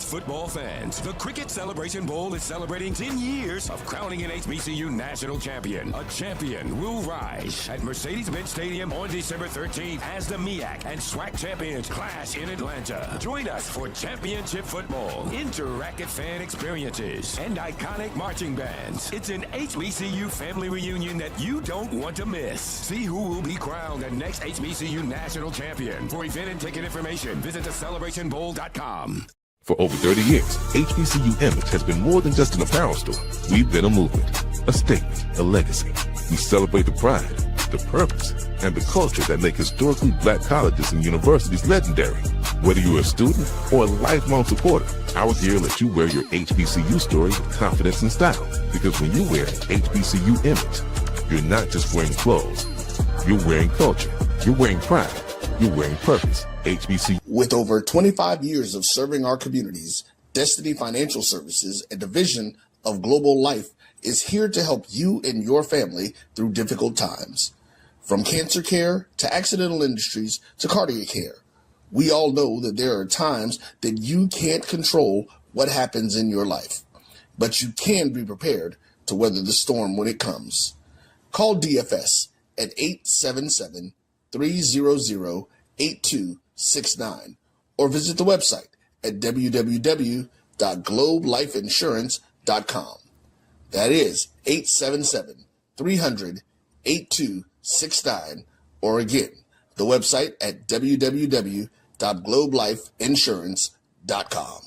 football fans. The Cricket Celebration Bowl is celebrating 10 years of crowning an HBCU national champion. A champion will rise at Mercedes-Benz Stadium on December 13th as the MEAC and SWAC champions clash in Atlanta. Join us for championship football, interactive fan experiences, and iconic marching bands. It's an HBCU family reunion that you don't want to miss. See who will be crowned the next HBCU national champion. For event and ticket information, visit thecelebrationbowl.com. For over 30 years, HBCU Image has been more than just an apparel store. We've been a movement, a statement, a legacy. We celebrate the pride, the purpose, and the culture that make historically black colleges and universities legendary. Whether you're a student or a lifelong supporter, our gear lets you wear your HBCU story with confidence and style. Because when you wear HBCU Image, you're not just wearing clothes. You're wearing culture. You're wearing pride. You're wearing purpose. HBCU. With over 25 years of serving our communities, Destiny Financial Services, a division of Global Life, is here to help you and your family through difficult times. From cancer care to accidental industries to cardiac care, we all know that there are times that you can't control what happens in your life, but you can be prepared to weather the storm when it comes. Call DFS at 877-300-8269 or visit the website at www.globelifeinsurance.com. That is 877-300-8269, or again, the website at www.globelifeinsurance.com.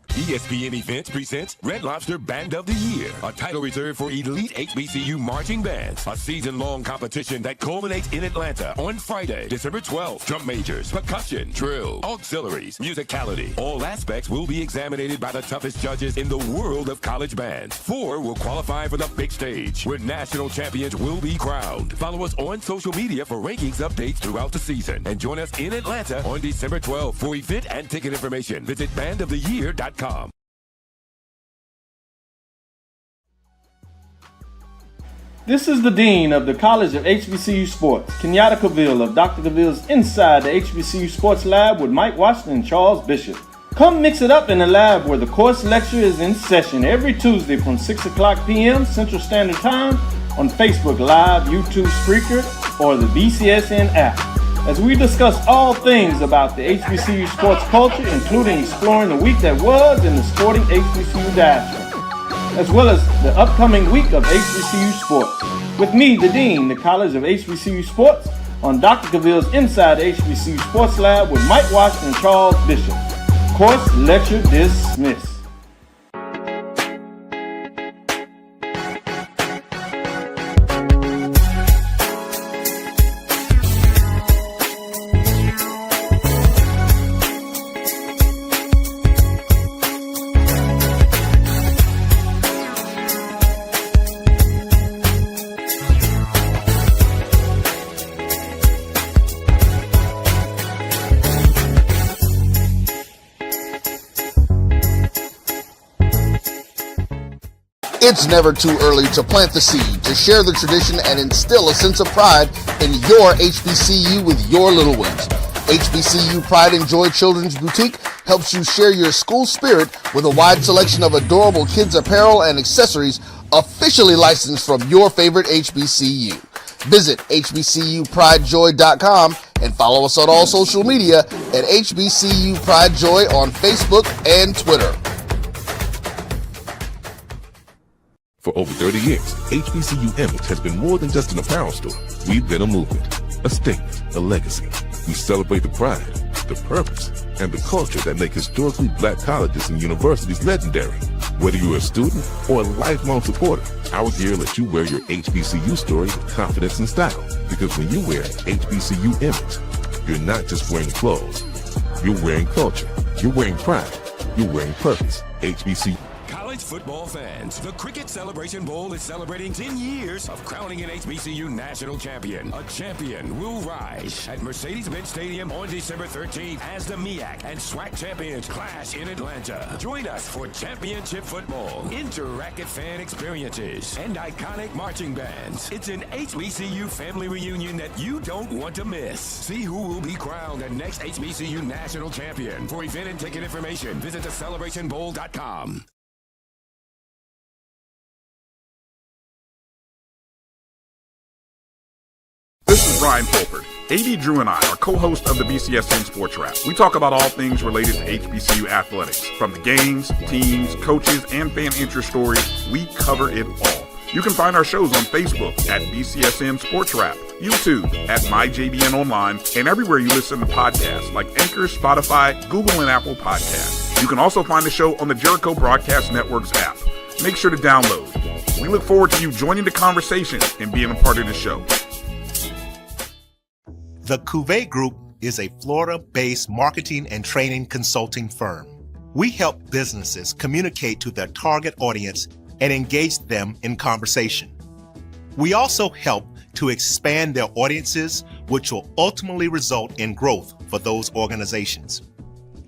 ESPN Events presents Red Lobster Band of the Year, a title reserved for elite HBCU marching bands. A season-long competition that culminates in Atlanta on Friday, December 12th. Drum majors, percussion, drill, auxiliaries, musicality. All aspects will be examined by the toughest judges in the world of college bands. 4 will qualify for the big stage, where national champions will be crowned. Follow us on social media for rankings updates throughout the season. And join us in Atlanta on December 12th. For event and ticket information, visit bandoftheyear.com. This is the Dean of the College of HBCU Sports, Kenyatta Cavill of Dr. Cavill's Inside the HBCU Sports Lab with Mike Washington and Charles Bishop. Come mix it up in the lab where the course lecture is in session every Tuesday from 6 o'clock p.m. Central Standard Time on Facebook Live, YouTube Spreaker, or the BCSN app, as we discuss all things about the HBCU sports culture, including exploring the week that was in the sporting HBCU diaspora, as well as the upcoming week of HBCU sports. With me, the Dean, the College of HBCU Sports, on Dr. Cavill's Inside the HBCU Sports Lab with Mike Washington and Charles Bishop. Course lecture dismissed. It's never too early to plant the seed, to share the tradition, and instill a sense of pride in your HBCU with your little ones. HBCU Pride and Joy Children's Boutique helps you share your school spirit with a wide selection of adorable kids apparel and accessories officially licensed from your favorite HBCU. Visit hbcupridejoy.com and follow us on all social media at HBCU Pride Joy on Facebook and Twitter. For over 30 years, HBCU Image has been more than just an apparel store. We've been a movement, a statement, a legacy. We celebrate the pride, the purpose, and the culture that make historically black colleges and universities legendary. Whether you're a student or a lifelong supporter, our gear lets you wear your HBCU story with confidence and style. Because when you wear HBCU Image, you're not just wearing clothes. You're wearing culture. You're wearing pride. You're wearing purpose. HBCU. College football fans, the Cricket Celebration Bowl is celebrating 10 years of crowning an HBCU national champion. A champion will rise at Mercedes-Benz Stadium on December 13th as the MEAC and SWAC champions clash in Atlanta. Join us for championship football, interactive fan experiences, and iconic marching bands. It's an HBCU family reunion that you don't want to miss. See who will be crowned the next HBCU national champion. For event and ticket information, visit thecelebrationbowl.com. This is Brian Fulford. AD Drew and I are co-hosts of the BCSN Sports Wrap. We talk about all things related to HBCU athletics. From the games, teams, coaches, and fan interest stories, we cover it all. You can find our shows on Facebook at BCSN Sports Wrap, YouTube at MyJBN Online, and everywhere you listen to podcasts like Anchor, Spotify, Google, and Apple Podcasts. You can also find the show on the Jericho Broadcast Network's app. Make sure to download. We look forward to you joining the conversation and being a part of the show. The Cuvée Group is a Florida-based marketing and training consulting firm. We help businesses communicate to their target audience and engage them in conversation. We also help to expand their audiences, which will ultimately result in growth for those organizations.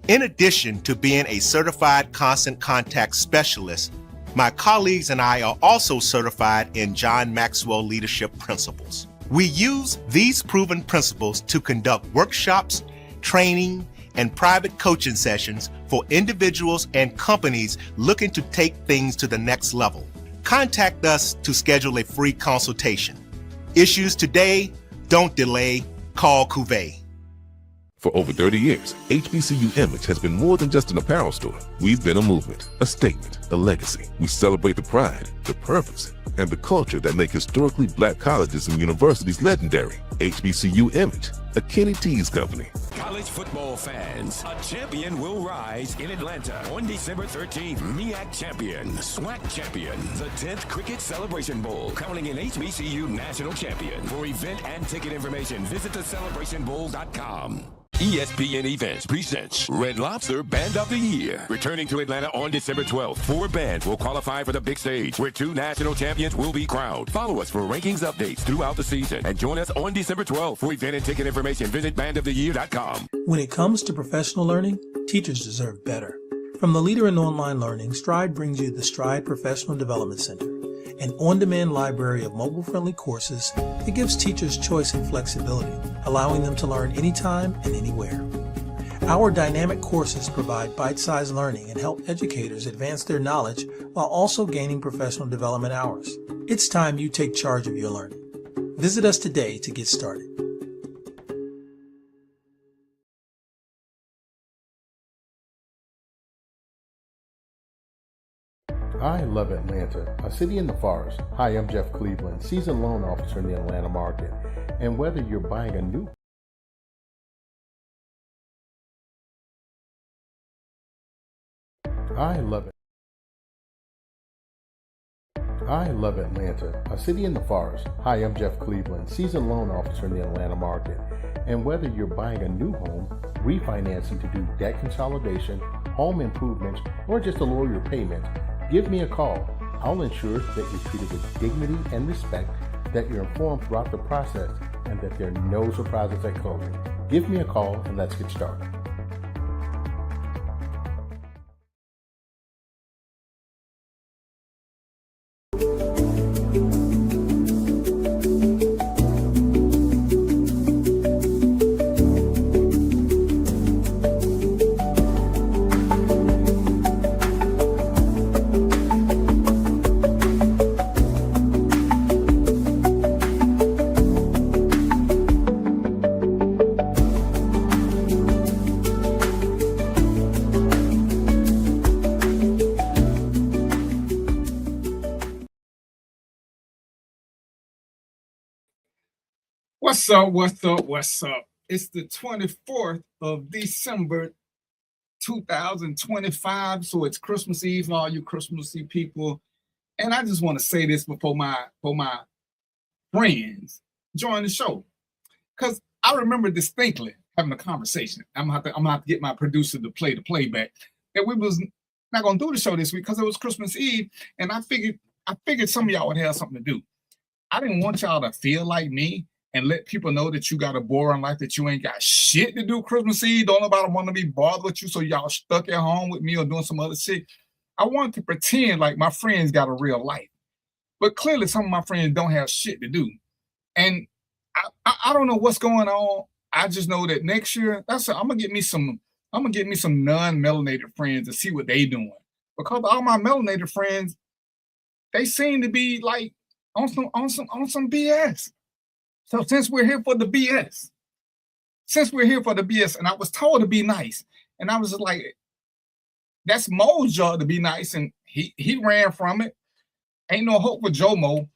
In addition to being a certified constant contact specialist, my colleagues and I are also certified in John Maxwell Leadership Principles. We use these proven principles to conduct workshops, training, and private coaching sessions for individuals and companies looking to take things to the next level. Contact us to schedule a free consultation. Issues today, don't delay, call Cuvée. For over 30 years, HBCU Image has been more than just an apparel store. We've been a movement, a statement, a legacy. We celebrate the pride, the purpose, and the culture that make historically black colleges and universities legendary. HBCU Image, a Kenny T's company. College football fans, a champion will rise in Atlanta on December 13th. MEAC champion, SWAC champion, the 10th Cricket Celebration Bowl, crowning an HBCU national champion. For event and ticket information, visit thecelebrationbowl.com. ESPN Events presents Red Lobster Band of the Year. Returning to Atlanta on December 12th, 4 bands will qualify for the big stage, where 2 national champions will be crowned. Follow us for rankings updates throughout the season, and join us on December 12th. For event and ticket information, visit bandoftheyear.com. When it comes to professional learning, teachers deserve better. From the leader in online learning, Stride brings you the Stride Professional Development Center, an on-demand library of mobile-friendly courses that gives teachers choice and flexibility, allowing them to learn anytime and anywhere. Our dynamic courses provide bite-sized learning and help educators advance their knowledge while also gaining professional development hours. It's time you take charge of your learning. Visit us today to get started. I love Atlanta, a city in the forest. Hi, I'm Jeff Cleveland, seasoned loan officer in the Atlanta market. And whether you're buying a new I love Atlanta, a city in the forest. Hi, I'm Jeff Cleveland, seasoned loan officer in the Atlanta market. And whether you're buying a new home, refinancing to do debt consolidation, home improvements, or just to lower your payment, give me a call. I'll ensure that you're treated with dignity and respect, that you're informed throughout the process, and that there are no surprises at closing. Give me a call and let's get started. What's up? It's the 24th of December, 2025. So it's Christmas Eve for all you Christmassy people. And I just want to say this before my friends join the show. Because I remember distinctly having a conversation. I'm gonna have to get my producer to play the playback. And we was not gonna do the show this week because it was Christmas Eve, and I figured some of y'all would have something to do. I didn't want y'all to feel like me and let people know that you got a boring life, that you ain't got shit to do Christmas Eve. Don't nobody want to be bothered with you, so y'all stuck at home with me or doing some other shit. I wanted to pretend like my friends got a real life. But clearly some of my friends don't have shit to do. And I don't know what's going on. I just know that next year, I'm gonna get me some non-melanated friends to see what they doing. Because all my melanated friends, they seem to be like on some BS. So since we're here for the BS, and I was told to be nice, and I was just like, that's Mo's job to be nice, and he ran from it. Ain't no hope for Joe Mo.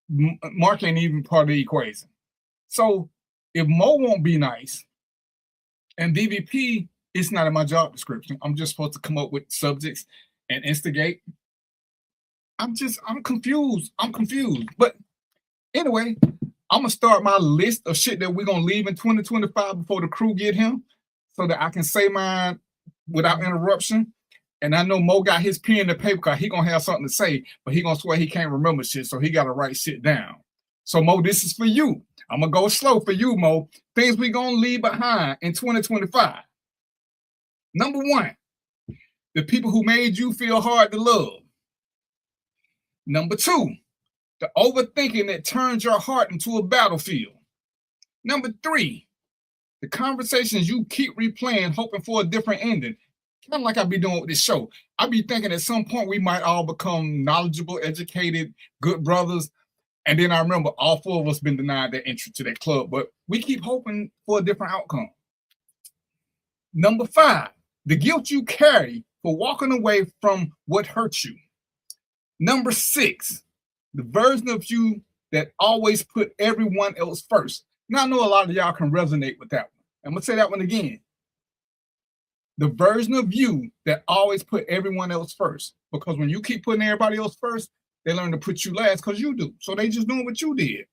Mark ain't even part of the equation. So if Mo won't be nice, and DVP, it's not in my job description. I'm just supposed to come up with subjects and instigate. I'm confused. But anyway, I'm gonna start my list of shit that we're gonna leave in 2025 before the crew get him, so that I can say mine without interruption. And I know Mo got his pen and paper because he gonna have something to say, but he gonna swear he can't remember shit, so he gotta write shit down. So Mo, this is for you. I'm gonna go slow for you, Mo. Things we gonna leave behind in 2025. Number 1, the people who made you feel hard to love. Number 2, the overthinking that turns your heart into a battlefield. Number 3, the conversations you keep replaying, hoping for a different ending. Kind of like I be doing with this show. I be thinking at some point we might all become knowledgeable, educated, good brothers. And then I remember all 4 of us been denied that entry to that club, but we keep hoping for a different outcome. Number 5, the guilt you carry for walking away from what hurt you. Number 6, the version of you that always put everyone else first. Now I know a lot of y'all can resonate with that one. I'm gonna say that one again. The version of you that always put everyone else first. Because when you keep putting everybody else first, they learn to put you last because you do. So they just doing what you did.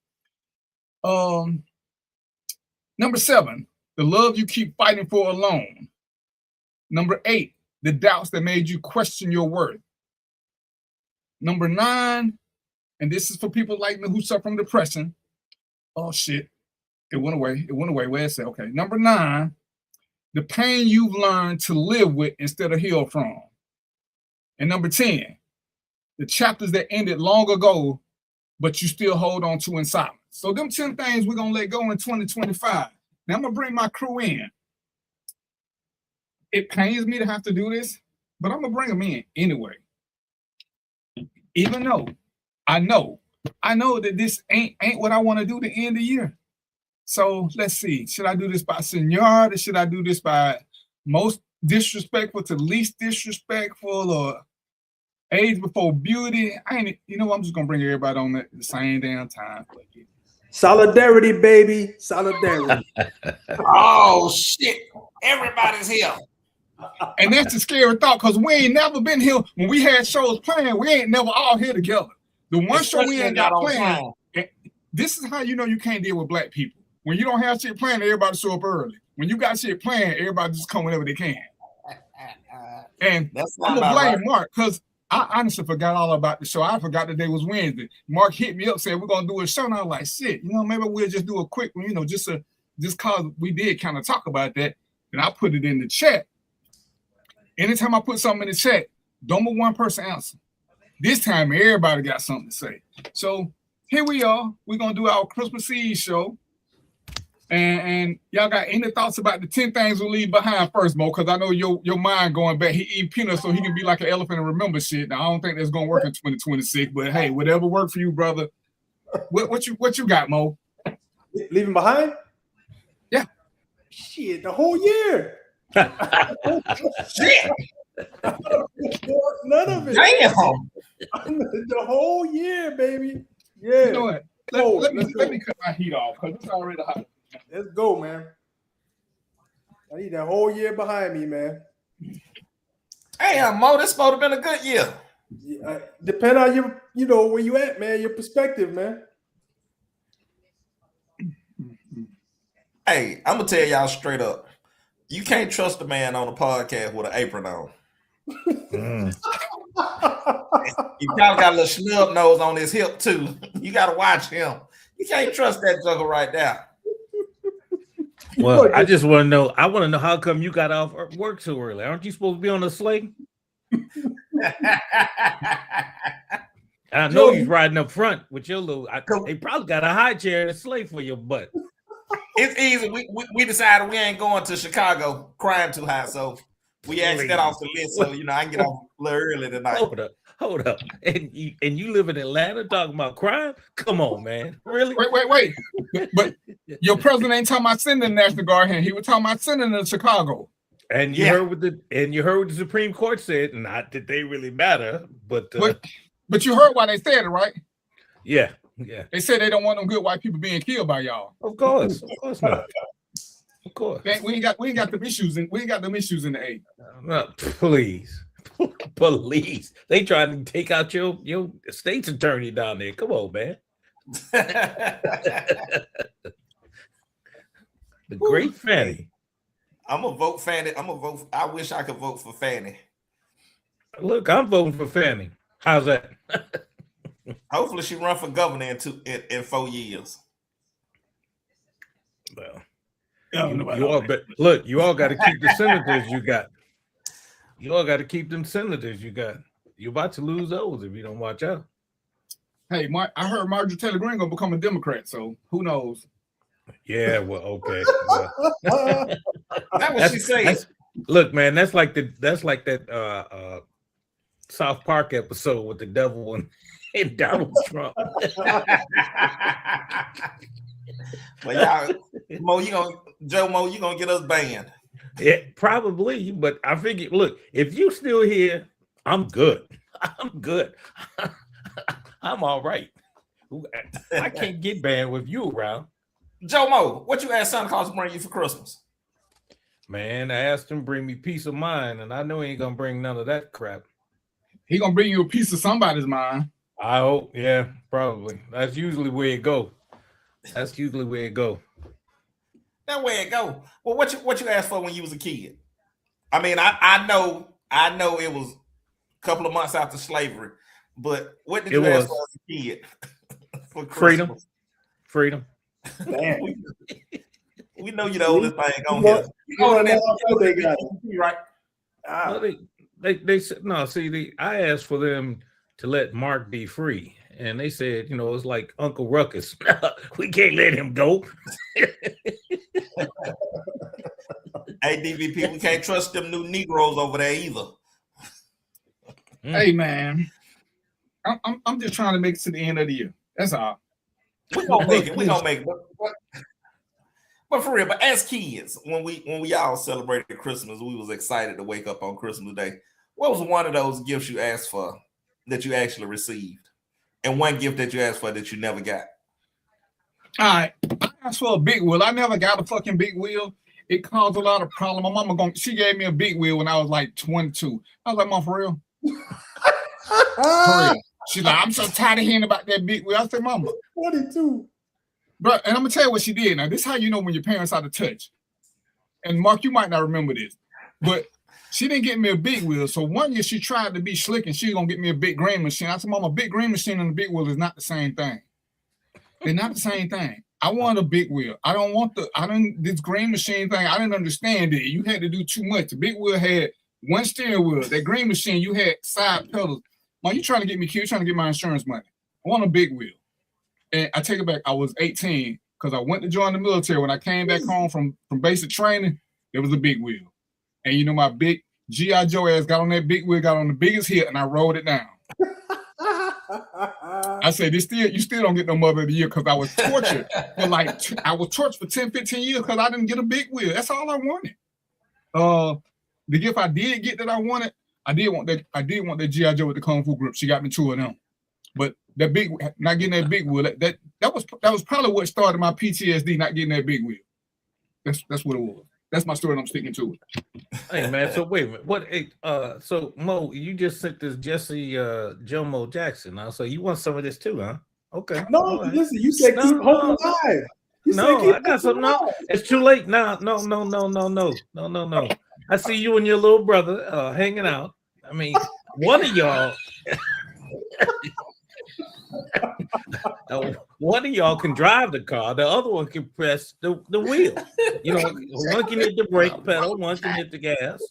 Number 7, the love you keep fighting for alone. Number 8, the doubts that made you question your worth. Number 9, and this is for people like me who suffer from depression. Oh shit, it went away. Where is it? Okay, number 9, the pain you've learned to live with instead of heal from. And number 10, the chapters that ended long ago, but you still hold on to in silence. So them 10 things we're gonna let go in 2025. Now I'm gonna bring my crew in. It pains me to have to do this, but I'm gonna bring them in anyway. Even though I know that this ain't what I want to do to end the year. So let's see. Should I do this by seniority? Should I do this by most disrespectful to least disrespectful, or age before beauty? I'm just gonna bring everybody on at the same damn time. Solidarity, baby. Solidarity. Oh shit. Everybody's here. And that's the scary thought, because we ain't never been here when we had shows playing. We ain't never all here together. The one show we ain't got playing. This is how you know you can't deal with black people. When you don't have shit playing, everybody show up early. When you got shit playing, everybody just come whenever they can. And I'm gonna blame Mark, because I honestly forgot all about the show. I forgot the day was Wednesday. Mark hit me up, said we're gonna do a show, and I was like, shit, maybe we'll just do a quick one, just cause we did kind of talk about that. And I put it in the chat. Anytime I put something in the chat, don't but one person answer. This time, everybody got something to say. So here we are. We're gonna do our Christmas Eve show. And y'all got any thoughts about the 10 things we'll leave behind first, Mo? Because I know your mind going back. He eat peanuts so he can be like an elephant and remember shit. Now I don't think that's gonna work in 2026, but hey, whatever worked for you, brother. What you got, Mo? Leaving behind? Yeah. Shit, the whole year. Shit. None of it. Damn. The whole year, baby. Yeah. You know what? Let me cut my heat off because it's already hot. Let's go, man. I need that whole year behind me, man. Hey, Mo, this supposed to have been a good year. Depend on where you at, man. Your perspective, man. Hey, I'm gonna tell y'all straight up. You can't trust a man on a podcast with an apron on. Mm. He probably got a little snub nose on his hip too. You got to watch him. You can't trust that joker right there. Well, I just want to know. I want to know how come you got off work so early. Aren't you supposed to be on the sleigh? I know he's riding up front with your little. They probably got a high chair and a sleigh for your butt. It's easy. We decided we ain't going to Chicago. Crime too high, so we asked that off the list. So I can get off a little early tonight. Hold up. And you live in Atlanta talking about crime? Come on, man. Really? Wait. But your president ain't talking about sending the National Guard here. He was talking about sending them to Chicago. And you heard what the Supreme Court said. Not that they really matter, but you heard why they said it, right? Yeah. They said they don't want them good white people being killed by y'all. Of course not. Of course. We ain't got them issues in the A. No, please. They trying to take out your state's attorney down there. Come on, man. The great Fannie. I'm gonna vote Fannie. I wish I could vote for Fannie. Look, I'm voting for Fannie. How's that? Hopefully she run for governor in 4 years. Well, you all got to keep the senators you got. You all got to keep them senators you got. You're about to lose those if you don't watch out. Hey, I heard Marjorie Taylor Greene gonna become a Democrat, so who knows? Yeah, well, okay. That's what she said. Look, man, that's like that South Park episode with the devil and Donald Trump. Well, y'all, Joe Mo, you gonna get us banned? Yeah, probably. But I figure, look, if you still here, I'm good. I'm all right. I can't get banned with you around. Joe Mo, what you asked Santa Claus to bring you for Christmas? Man, I asked him to bring me peace of mind, and I know he ain't gonna bring none of that crap. He gonna bring you a piece of somebody's mind. I hope, yeah, probably. That's usually where it go. That way it go. Well, what you asked for when you was a kid? I mean, I know it was a couple of months after slavery, but what did you ask for as a kid? For Freedom. Damn. We know you're the oldest thing on here. Right? Well, they said no. See, I asked for them to let Mark be free, and they said, it's like Uncle Ruckus. We can't let him go. Hey, DVP, we can't trust them new Negroes over there either. Hey, man, I'm just trying to make it to the end of the year. That's all. We're gonna make it. But for real, but as kids, when we all celebrated Christmas, we was excited to wake up on Christmas Day. What was one of those gifts you asked for that you actually received? And one gift that you asked for that you never got? All right. I asked for a big wheel. I never got a fucking big wheel. It caused a lot of problems. My mama she gave me a big wheel when I was like 22. I was like, Mom, for real? For real. She's like, I'm so tired of hearing about that big wheel. I said, Mama. 22. Bro, and I'm gonna tell you what she did. Now, this is how you know when your parents out of touch. And Mark, you might not remember this, but she didn't get me a big wheel. So one year she tried to be slick and she was gonna get me a big grain machine. I said, Mama, a big grain machine and a big wheel is not the same thing. They're not the same thing. I want a big wheel. This grain machine thing, I didn't understand it. You had to do too much. The big wheel had one steering wheel. That grain machine, you had side pedals. Mom, you trying to get me killed, trying to get my insurance money. I want a big wheel. And I take it back, I was 18 because I went to join the military. When I came back home from basic training, there was a big wheel. And my big G.I. Joe ass got on that big wheel, got on the biggest hit, and I rolled it down. I said, you still don't get no mother of the year because I was tortured for 10, 15 years because I didn't get a big wheel. That's all I wanted. The gift I did get that I wanted, I did want that G.I. Joe with the Kung Fu grip. She got me 2 of them. But not getting that big wheel, that was probably what started my PTSD, not getting that big wheel. That's what it was. That's my story and I'm sticking to it. Hey man, so wait a minute. What so Mo, you just sent this Jesse Jomo Jackson now. So you want some of this too, huh? Okay. No, right. Listen, you said keep hope alive. I got some. No, it's too late now. No. I see you and your little brother hanging out. I mean, one of y'all, one of y'all can drive the car. The other one can press the wheel. You know, one can hit the brake pedal, one can hit the gas.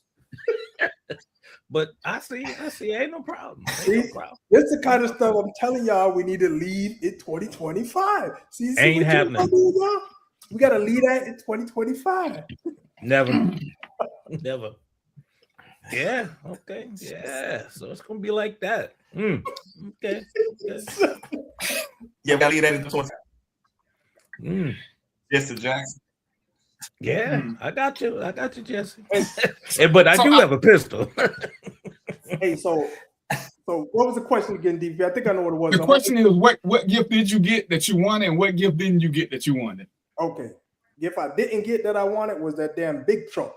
But I see, ain't no problem. See, this is the kind of stuff I'm telling y'all we need to lead in 2025. See ain't happening. We got to lead that in 2025. Never. Yeah. Okay. Yeah. So it's gonna be like that. Okay. Yeah, we gotta lead that in 2025. Jesse Jackson. Yeah, I got you, Jesse. But I do have a pistol. Hey, so what was the question again, DP? I think I know what it was. The question is, what gift did you get that you wanted, and what gift didn't you get that you wanted? Okay. Gift I didn't get that I wanted was that damn big truck.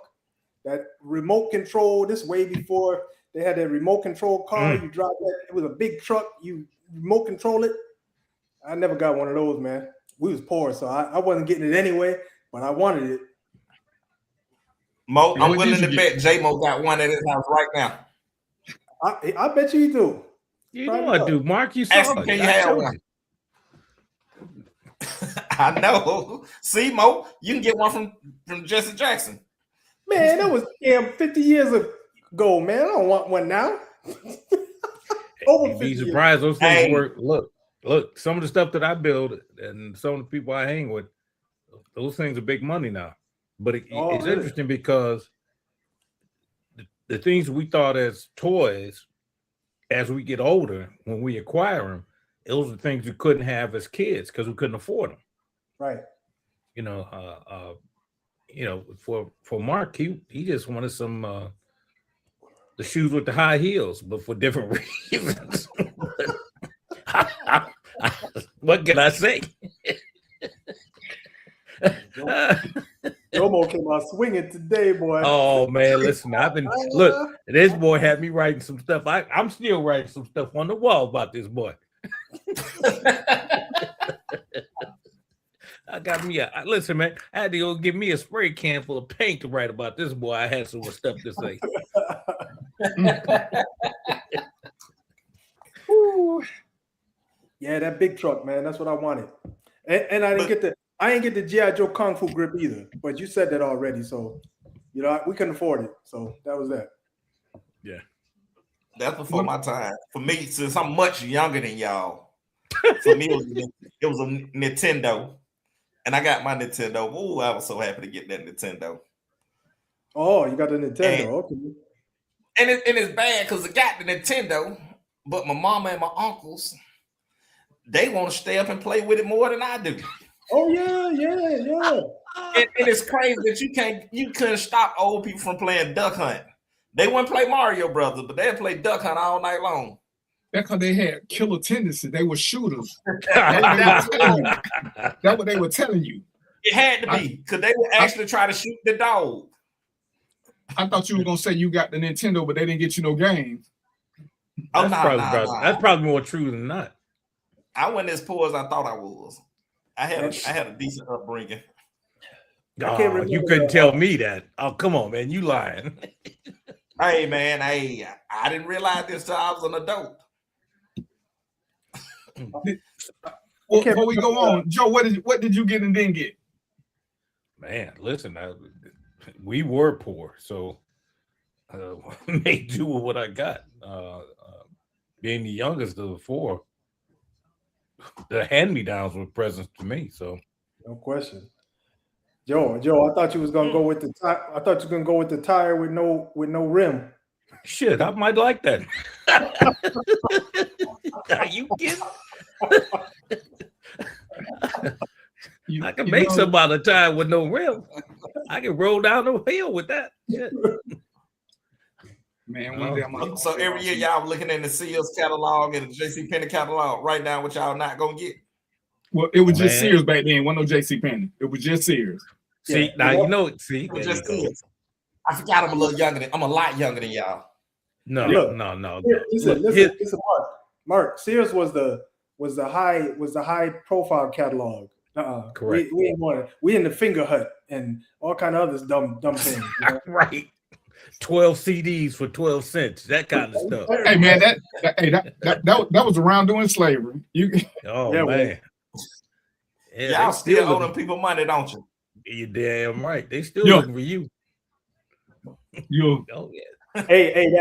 That remote control, this way before they had that remote control car. You drive that, it was a big truck, you remote control it. I never got one of those, man. We was poor, so I wasn't getting it anyway, but I wanted it. Mo, I'm willing to bet J-Mo got one at his house right now. I bet you do. You know I do. Mark, you saw it. Can you have one? I know. See, Mo, you can get one from Jesse Jackson. Man, that was damn 50 years ago, man. I don't want one now. You'd be surprised those things work. Look, some of the stuff that I build and some of the people I hang with, those things are big money now. But it's interesting because the things we thought as toys, as we get older, when we acquire them, those are things we couldn't have as kids because we couldn't afford them. Right. You know, for Mark, he just wanted some the shoes with the high heels, but for different reasons. What can I say? Jomo came out swinging today, boy. Oh man, listen, this boy had me writing some stuff. I'm still writing some stuff on the wall about this boy. I got me listen, man. I had to go get me a spray can full of paint to write about this boy. I had some stuff to say. Yeah, that big truck, man. That's what I wanted. And I didn't get the G.I. Joe Kung Fu grip either. But you said that already, so we couldn't afford it. So that was that. Yeah. That's before my time. For me, since I'm much younger than y'all, for me it was a Nintendo. And I got my Nintendo. Ooh, I was so happy to get that Nintendo. Oh, you got the Nintendo. Okay. And it's bad because I got the Nintendo, but my mama and my uncles, they want to stay up and play with it more than I do. Oh yeah. And it's crazy that you couldn't stop old people from playing Duck Hunt. They wouldn't play Mario Brothers, but they'd play Duck Hunt all night long. That's because they had killer tendencies. They were shooters. That's what they were telling you. It had to be because they would actually try to shoot the dog. I thought you were gonna say you got the Nintendo, but they didn't get you no games. That's probably more true than not. I wasn't as poor as I thought I was. I had a decent upbringing. Oh, you couldn't tell me that. Oh, come on, man, you lying. Hey, man, I didn't realize this till I was an adult. Well, before we go on, Joe, what did you get and didn't get? Man, listen, we were poor, so made do with what I got. Being the youngest of the four, the hand-me-downs were presents to me. So no question. Joe, I thought you was gonna go with the tire. I thought you were gonna go with the tire with no rim. Shit, I might like that. Are you kidding? I can make some out of tire with no rim. I can roll down the hill with that. Yeah. Man, so every year y'all looking in the Sears catalog and the JCPenney catalog, write down what y'all not gonna get. Well, it was just Sears back then. Wasn't no JCPenney. It was just Sears. See, now you know. See, it was just Sears. I forgot I'm a lot younger than y'all. No. Listen, Mark. Sears was the high profile catalog. Correct. We in the finger hut and all kind of other dumb things. Right. 12 CDs for 12 cents, that kind of stuff. Hey man, that was around during slavery. Oh Yeah, man. Yeah, y'all still owe them people money, don't you? You're damn right. They still looking for you. Oh yeah. Hey.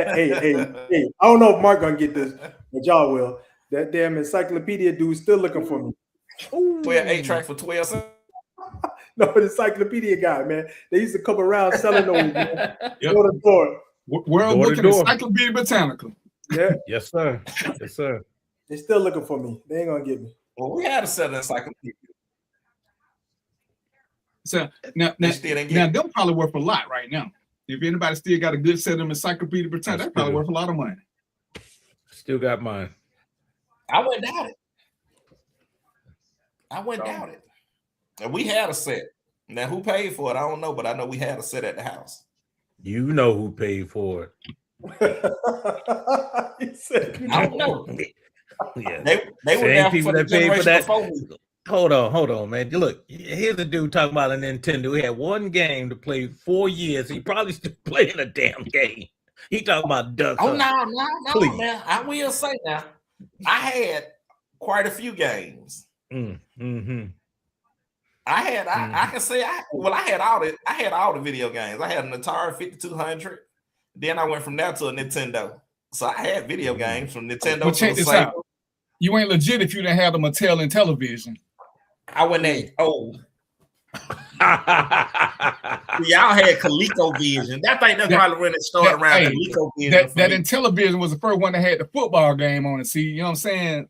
I don't know if Mark gonna get this, but y'all will. That damn encyclopedia dude still looking for me. Well, 8-track for 12 cents. No, the encyclopedia guy, man. They used to come around selling those, man. Yep. Door to door. World Door to Book and door. Encyclopedia Britannica. Yeah. Yes, sir. Yes, sir. They still looking for me. They ain't gonna get me. Well, we had a set of encyclopedia. So now them probably worth a lot right now. If anybody still got a good set of them Encyclopedia Britannica, that's probably worth a lot of money. Still got mine. I wouldn't doubt it. And we had a set. Now, who paid for it? I don't know, but I know we had a set at the house. You know who paid for it. I don't know. Yeah. They were there people for the that paid for generation that. before me. Hold on, man. Look, here's a dude talking about a Nintendo. He had one game to play 4 years. He probably still playing a damn game. He talking about Duck Oh, Hunt. no, man. I will say now, I had quite a few games. Mm-hmm. I can say I had all the video games. I had an Atari 5200. Then I went from there to a Nintendo. So I had video games from Nintendo. But check this out. You ain't legit if you didn't have the Mattel and television. I wasn't that old. Y'all had ColecoVision. That thing probably when it started around ColecoVision. That Intellivision was the first one that had the football game on it. See, you know what I'm saying?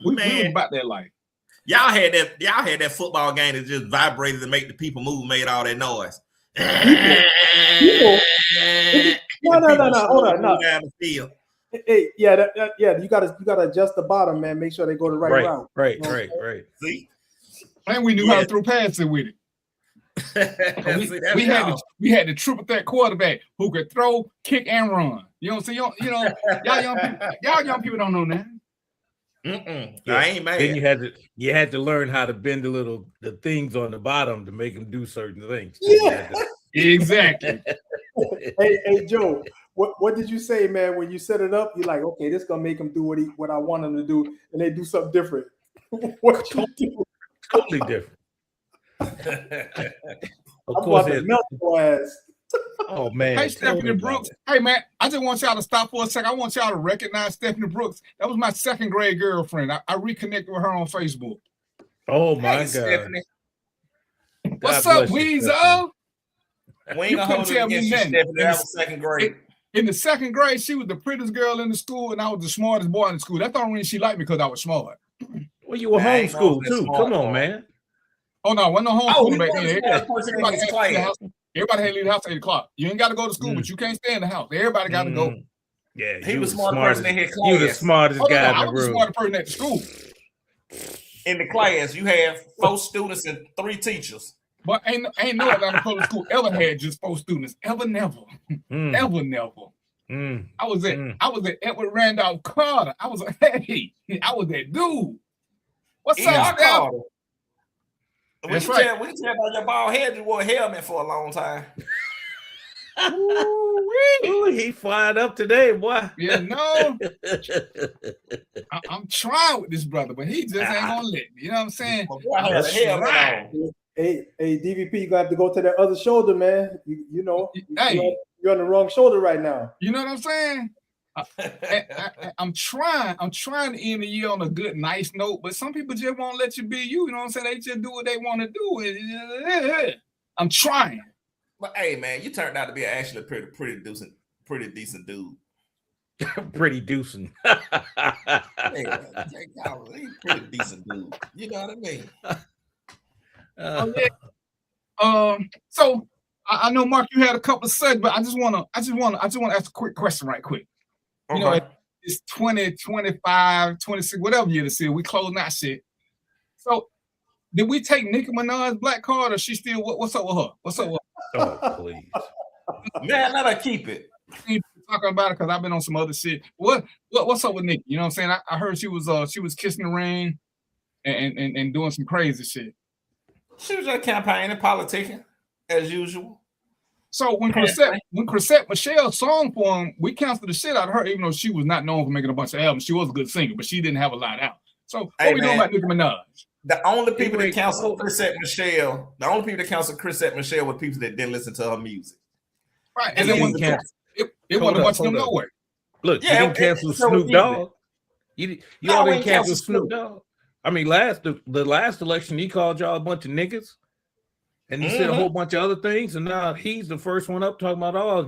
We was about that life. Y'all had that football game that just vibrated to make the people move, made all that noise. No. Hold on. No. Down the field. Hey, yeah, you gotta adjust the bottom, man. Make sure they go the right route. Right. See, and we knew how to throw passes with it. we had the triple threat quarterback who could throw, kick, and run. You know what I'm saying? Y'all young people don't know that. Yeah. I ain't mad. Then you had to learn how to bend the things on the bottom to make them do certain things. Yeah, exactly. Hey, Joe. What did you say, man? When you set it up, you're like, okay, this is gonna make them do what I want them to do, and they do something different. What you do? Totally different. Of course, oh man. Hey, Stephanie Brooks. Hey man, I just want y'all to stop for a second. I want y'all to recognize Stephanie Brooks. That was my second grade girlfriend. I reconnected with her on Facebook. Oh my God. Stephanie. What's up, Weezo? We ain't gonna hold it against you, Stephanie. That was second grade. In the second grade, she was the prettiest girl in the school, and I was the smartest boy in the school. That's the only reason she liked me, because I was smart. Well, you were homeschooled too. Come on, man. Oh no, wasn't no homeschool back then. Everybody had to leave the house at 8 o'clock. You ain't got to go to school, but you can't stay in the house. Everybody got to go. Yeah, he was the smartest person in his class. You the smartest guy in the room. I was the smartest person at the school. In the class, you have 4 students and 3 teachers. But ain't no Atlanta public school ever had just 4 students. Ever, never. Ever, never. I was at Edward Randolph Carter. I was like, hey, I was that dude. What's up, Steph? We can tell about your bald head. You wore a helmet for a long time. Ooh, he fired up today, boy. Yeah, no. I'm trying with this brother, but he just ain't gonna let me. You know what I'm saying? Hey, DVP, you gonna have to go to that other shoulder, man. You know, you're on the wrong shoulder right now. You know what I'm saying? I'm trying to end the year on a good, nice note, but some people just won't let you be you. You know what I'm saying? They just do what they want to do. I'm trying. But hey, man, you turned out to be actually pretty decent dude. Pretty decent. Hey, pretty decent dude. You know what I mean? So I know, Mark, you had a couple of sets, but I just want to ask a quick question right quick. You know, it's 20, 25, 26, whatever year this is. We closing that shit. So, did we take Nicki Minaj's black card, or she still? What's up with her? What's up with her? Oh, please, man, let her keep it. Talking about it because I've been on some other shit. What's up with Nicki? You know what I'm saying? I heard she was kissing the ring and doing some crazy shit. She was just campaigning, politicking as usual. So when Chrisette Michelle sung for him, we canceled the shit out of her, even though she was not known for making a bunch of albums. She was a good singer, but she didn't have a lot out. So what we doing about Nicki Minaj? The only people that canceled Chrisette Michelle were people that didn't listen to her music. Right, and it wasn't a bunch of them nowhere. Look, you didn't cancel Snoop Dogg. You all didn't cancel Snoop Dogg. I mean, the last election, he called y'all a bunch of niggas. And he said a whole bunch of other things, and now he's the first one up talking about, oh,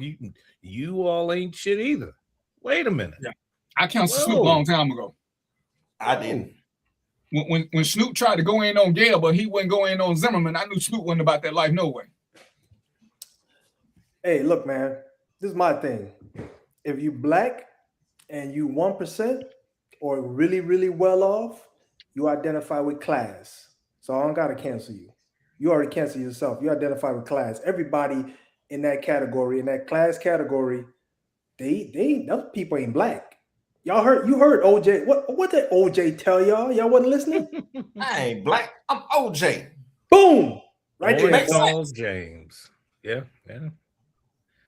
you all ain't shit either. Wait a minute. Yeah. I canceled Snoop a long time ago. I didn't. When Snoop tried to go in on Gayle, but he wouldn't go in on Zimmerman, I knew Snoop wasn't about that life no way. Hey, look, man, this is my thing. If you black and you 1% or really, really well off, you identify with class. So I don't got to cancel you. You already cancel yourself. You identify with class. Everybody in that category, in that class category, those people ain't black. You heard OJ. What did OJ tell y'all? Y'all wasn't listening? I ain't black. I'm OJ. Boom. Right there. Makes sense. James. Yeah.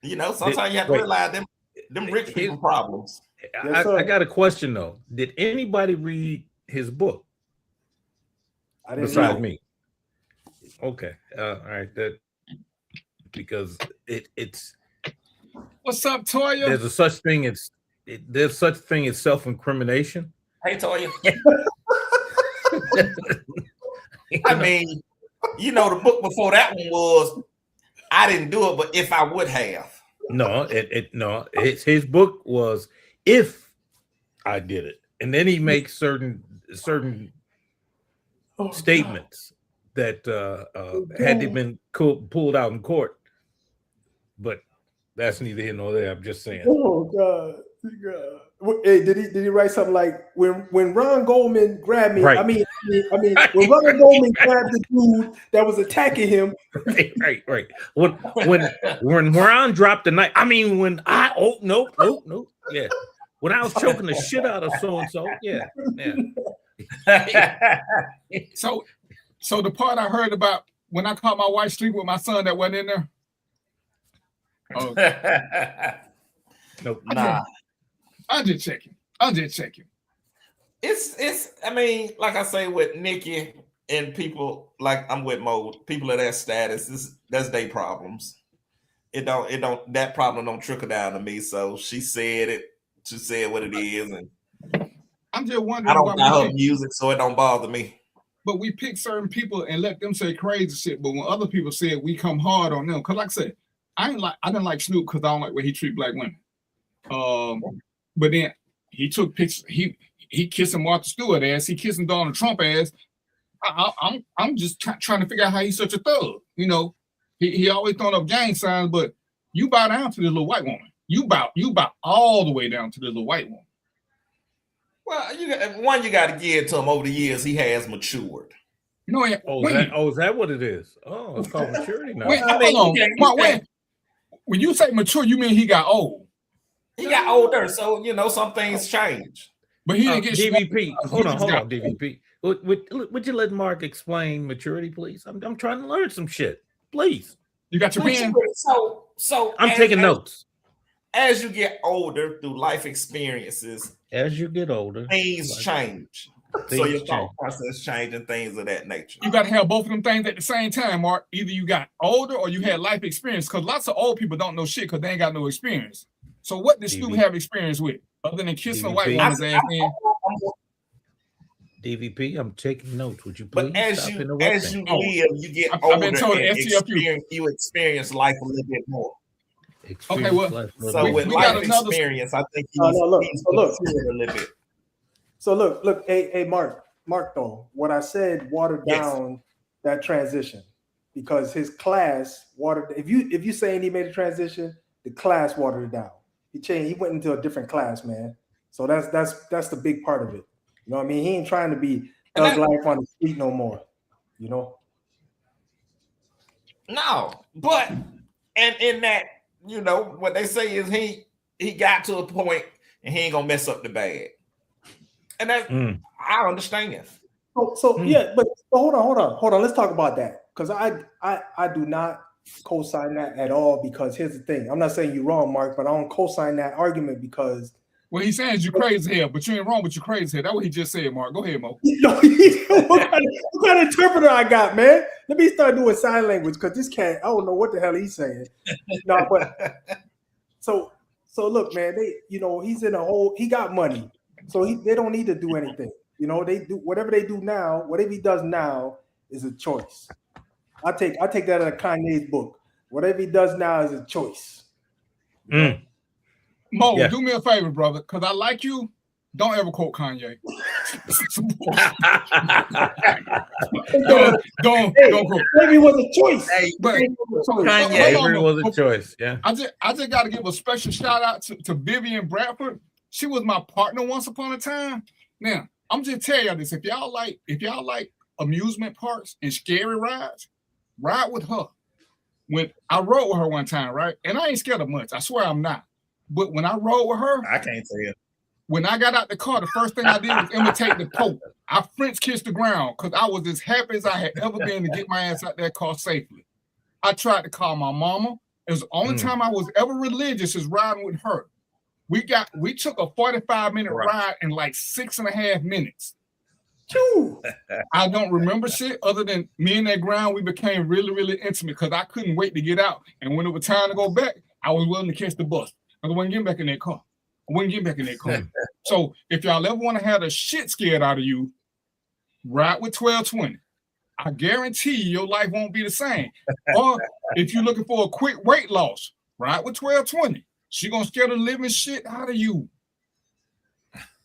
You know, sometimes you have to realize them rich people problems. I got a question though. Did anybody read his book? I didn't besides know. Me. Okay. All right. That because it's what's up, Toya? There's such thing as self-incrimination. Hey, Toya. I mean, you know, the book before that one was I didn't do it, but if I would have. No, his book was if I did it, and then he makes certain statements that had they been pulled out in court, but that's neither here nor there. I'm just saying. Oh God. Hey, did he write something like when Ron Goldman grabbed me? Right. I mean, when Ron Goldman grabbed the dude that was attacking him. Right. When Ron dropped the knife. I mean, when nope. Yeah. When I was choking the shit out of so and so. Yeah. So the part I heard about when I caught my wife sleeping with my son that wasn't in there. Oh. Nope. Nah. I'm just checking. It's I mean, like I say with Nikki and people like I'm with Mo, people of that status, that's their problems. That problem don't trickle down to me. So she said what it is, and I'm just wondering. I don't buy her music, so it don't bother me. But we pick certain people and let them say crazy shit. But when other people say it, we come hard on them. Because like I said, I didn't like Snoop because I don't like the way he treat black women. But then he took pictures. He kissing Martha Stewart ass. He kissing Donald Trump ass. I'm just trying to figure out how he's such a thug. You know, he always throwing up gang signs, but you bow down to this little white woman. You bow all the way down to this little white woman. Well, you got to give to him over the years. He has matured. You know, is that what it is? Oh, it's called maturity now. When you say mature, you mean he got old? He got older, so you know some things change. But he didn't get DVP. Hold on, DVP. Would you let Mark explain maturity, please? I'm trying to learn some shit. Please. You got your pen? So I'm taking notes. As you get older through life experiences, things change. So your thought process change and things of that nature. You got to have both of them things at the same time, Mark. Either you got older or you had life experience. Because lots of old people don't know shit because they ain't got no experience. So what does Snoop have experience with other than kissing a white woman's ass in? DVP, I'm taking notes. Would you please? But as you live, you get older. I've been told you experience life a little bit more. Okay, well, so with life experience, I think he's a little bit. So look, hey, Mark, though, what I said watered down that transition because his class watered. If you saying he made a transition, the class watered it down. He changed. He went into a different class, man. So that's the big part of it. You know what I mean? He ain't trying to be thug life on the street no more. You know? No, but and in that, you know, what they say is he got to a point and he ain't gonna mess up the bag. And that I understand. So yeah, but hold on. Let's talk about that. Because I do not co-sign that at all, because here's the thing. I'm not saying you're wrong, Mark, but I don't co-sign that argument because what he's saying is you crazy here, but you ain't wrong, but you crazy here. That's what he just said, Mark. Go ahead, Mo. what kind of interpreter I got, man? Let me start doing sign language because this cat, I don't know what the hell he's saying. No, but so look, man, he's in a hole. He got money, so they don't need to do anything. They do whatever they do now. Whatever he does now is a choice. I take that out of Kanye's book. Whatever he does now is a choice. Mo, do me a favor, brother, because I like you. Don't ever quote Kanye. don't quote. Maybe it was a choice. Kanye was a choice. Yeah. I just got to give a special shout out to Vivian Bradford. She was my partner once upon a time. Now, I'm just telling y'all this: if y'all like amusement parks and scary rides, ride with her. When I rode with her one time, right, and I ain't scared of much. I swear I'm not. But when I rode with her, I can't say it. When I got out the car, the first thing I did was imitate the Pope. I French kissed the ground because I was as happy as I had ever been to get my ass out that car safely. I tried to call my mama. It was the only time I was ever religious is riding with her. We took a 45-minute ride in like 6.5 minutes. I don't remember shit other than me and that ground. We became really, really intimate because I couldn't wait to get out. And when it was time to go back, I was willing to catch the bus. I wasn't getting back in that car. So if y'all ever want to have the shit scared out of you, ride with 1220. I guarantee you your life won't be the same. Or if you're looking for a quick weight loss, ride with 1220. She gonna scare the living shit out of you.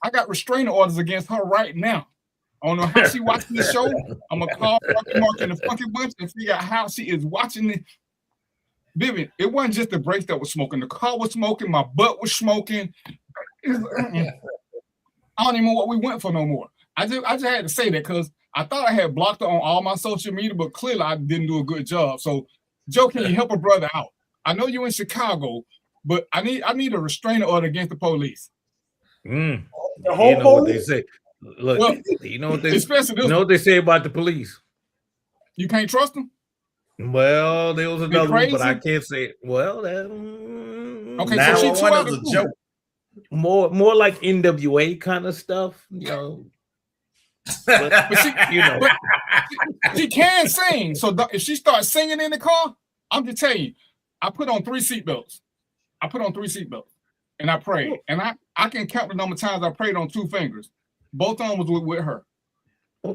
I got restraining orders against her right now. I don't know how she watching the show. I'm gonna call Mark and the Funky Bunch and figure out how she is watching it. Vivian, it wasn't just the brakes that was smoking. The car was smoking. My butt was smoking. I don't even know what we went for no more. I just had to say that because I thought I had blocked her on all my social media, but clearly I didn't do a good job. So, Joe, can you help a brother out? I know you're in Chicago, but I need a restraining order against the police. The whole you know what they say. Look, well, you know what they say about the police. You can't trust them. Well, there was another one, but I can't say it. Well, that, okay, so she too out of a joke. More like NWA kind of stuff, But she can sing. So if she starts singing in the car, I'm just telling you, I put on 3 seatbelts. And I prayed. And I can count the number of times I prayed on 2 fingers. Both of them was with her.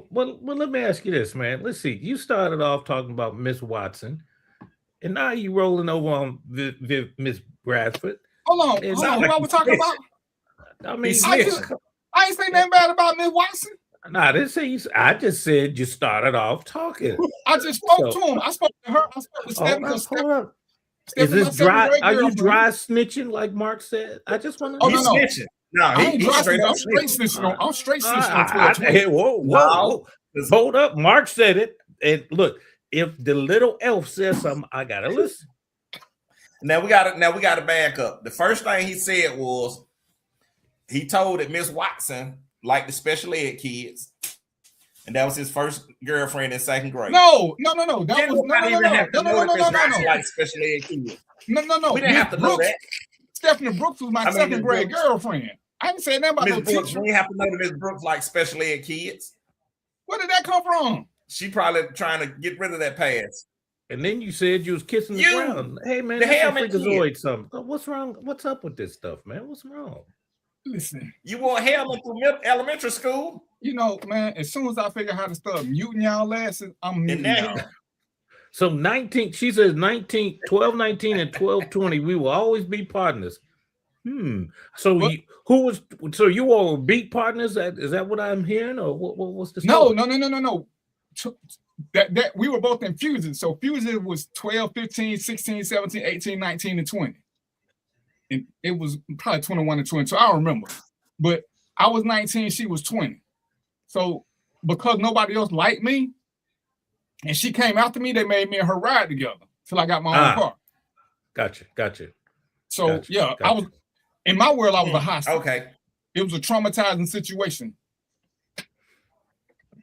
Well, let me ask you this, man. Let's see. You started off talking about Miss Watson, and now you rolling over on Miss Bradford. Hold on. Who are we talking about? I mean, I ain't saying nothing bad about Miss Watson. No, I didn't say I just said you started off talking. I just spoke to him. I spoke to her. I spoke to Stephanie. Is this dry? Are you dry snitching like Mark said? I just want to. He's snitching. No, he's straight up snitching. I'm straight snitching on Whoa. Hold up. Mark said it. And look, if the little elf says something, I gotta listen. Now we gotta back up. The first thing he said was he told that Miss Watson liked the special ed kids, and that was his first girlfriend in 2nd grade. No. That was no. Like special ed kids. No. We didn't have to know that. Stephanie Brooks was my 2nd grade girlfriend. I didn't say nothing about no teacher. We have to know that Miss Brooks likes special ed kids. Where did that come from? She probably trying to get rid of that past. And then you said you was kissing the ground. Hey man, that's a freakazoid something. What's wrong? What's up with this stuff, man? What's wrong? Listen, you want hell through elementary school? You know, man, as soon as I figure out how to start muting y'all asses, I'm muting y'all. So 19, she says 19, 12, 19, and 12, 20, we will always be partners. So so you all beat partners? Is that what I'm hearing? Or what's the story? No. That we were both in Fusion. So Fusion was 12, 15, 16, 17, 18, 19, and 20. And it was probably 21 and 22. I don't remember. But I was 19, she was 20. So because nobody else liked me, and she came after me, they made me and her ride together till I got my own car. Gotcha. So I was in my world, I was a hostage. Okay. It was a traumatizing situation.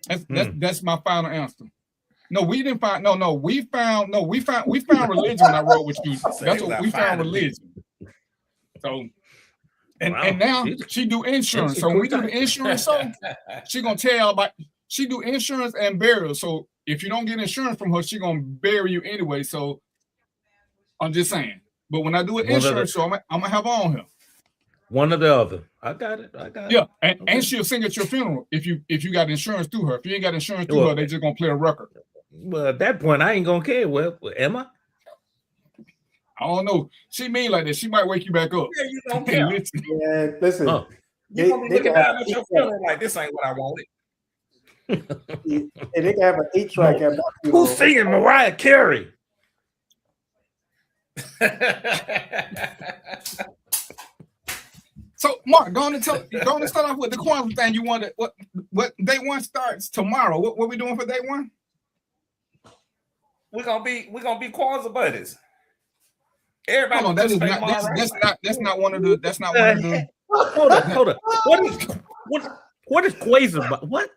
That's my final answer. No, we didn't find. No, we found religion when I rode with you. That's what we found, religion. So, and now she do insurance. So when we do the insurance, she gonna tell y'all about. She do insurance and burial. So if you don't get insurance from her, she gonna bury you anyway. So I'm just saying. But when I do an insurance show, I'm gonna have her on here. One or the other. I got it. Yeah, and she'll sing at your funeral if you got insurance through her. If you ain't got insurance through her, they just gonna play a record. Well, at that point, I ain't gonna care. Well, am I? I don't know. She mean like that. She might wake you back up. Yeah, you don't care. Yeah, listen. You gonna be looking down at your funeral like this ain't what I wanted. And they can have an 8-track. Who's singing Mariah Carey? So, Mark, go on and start off with the Kwanzaa thing. You wanted what day one starts tomorrow. What we doing for day one? We're gonna be Kwanzaa buddies. Everybody, hold on, that's not one of the. Hold on. What is Kwanzaa?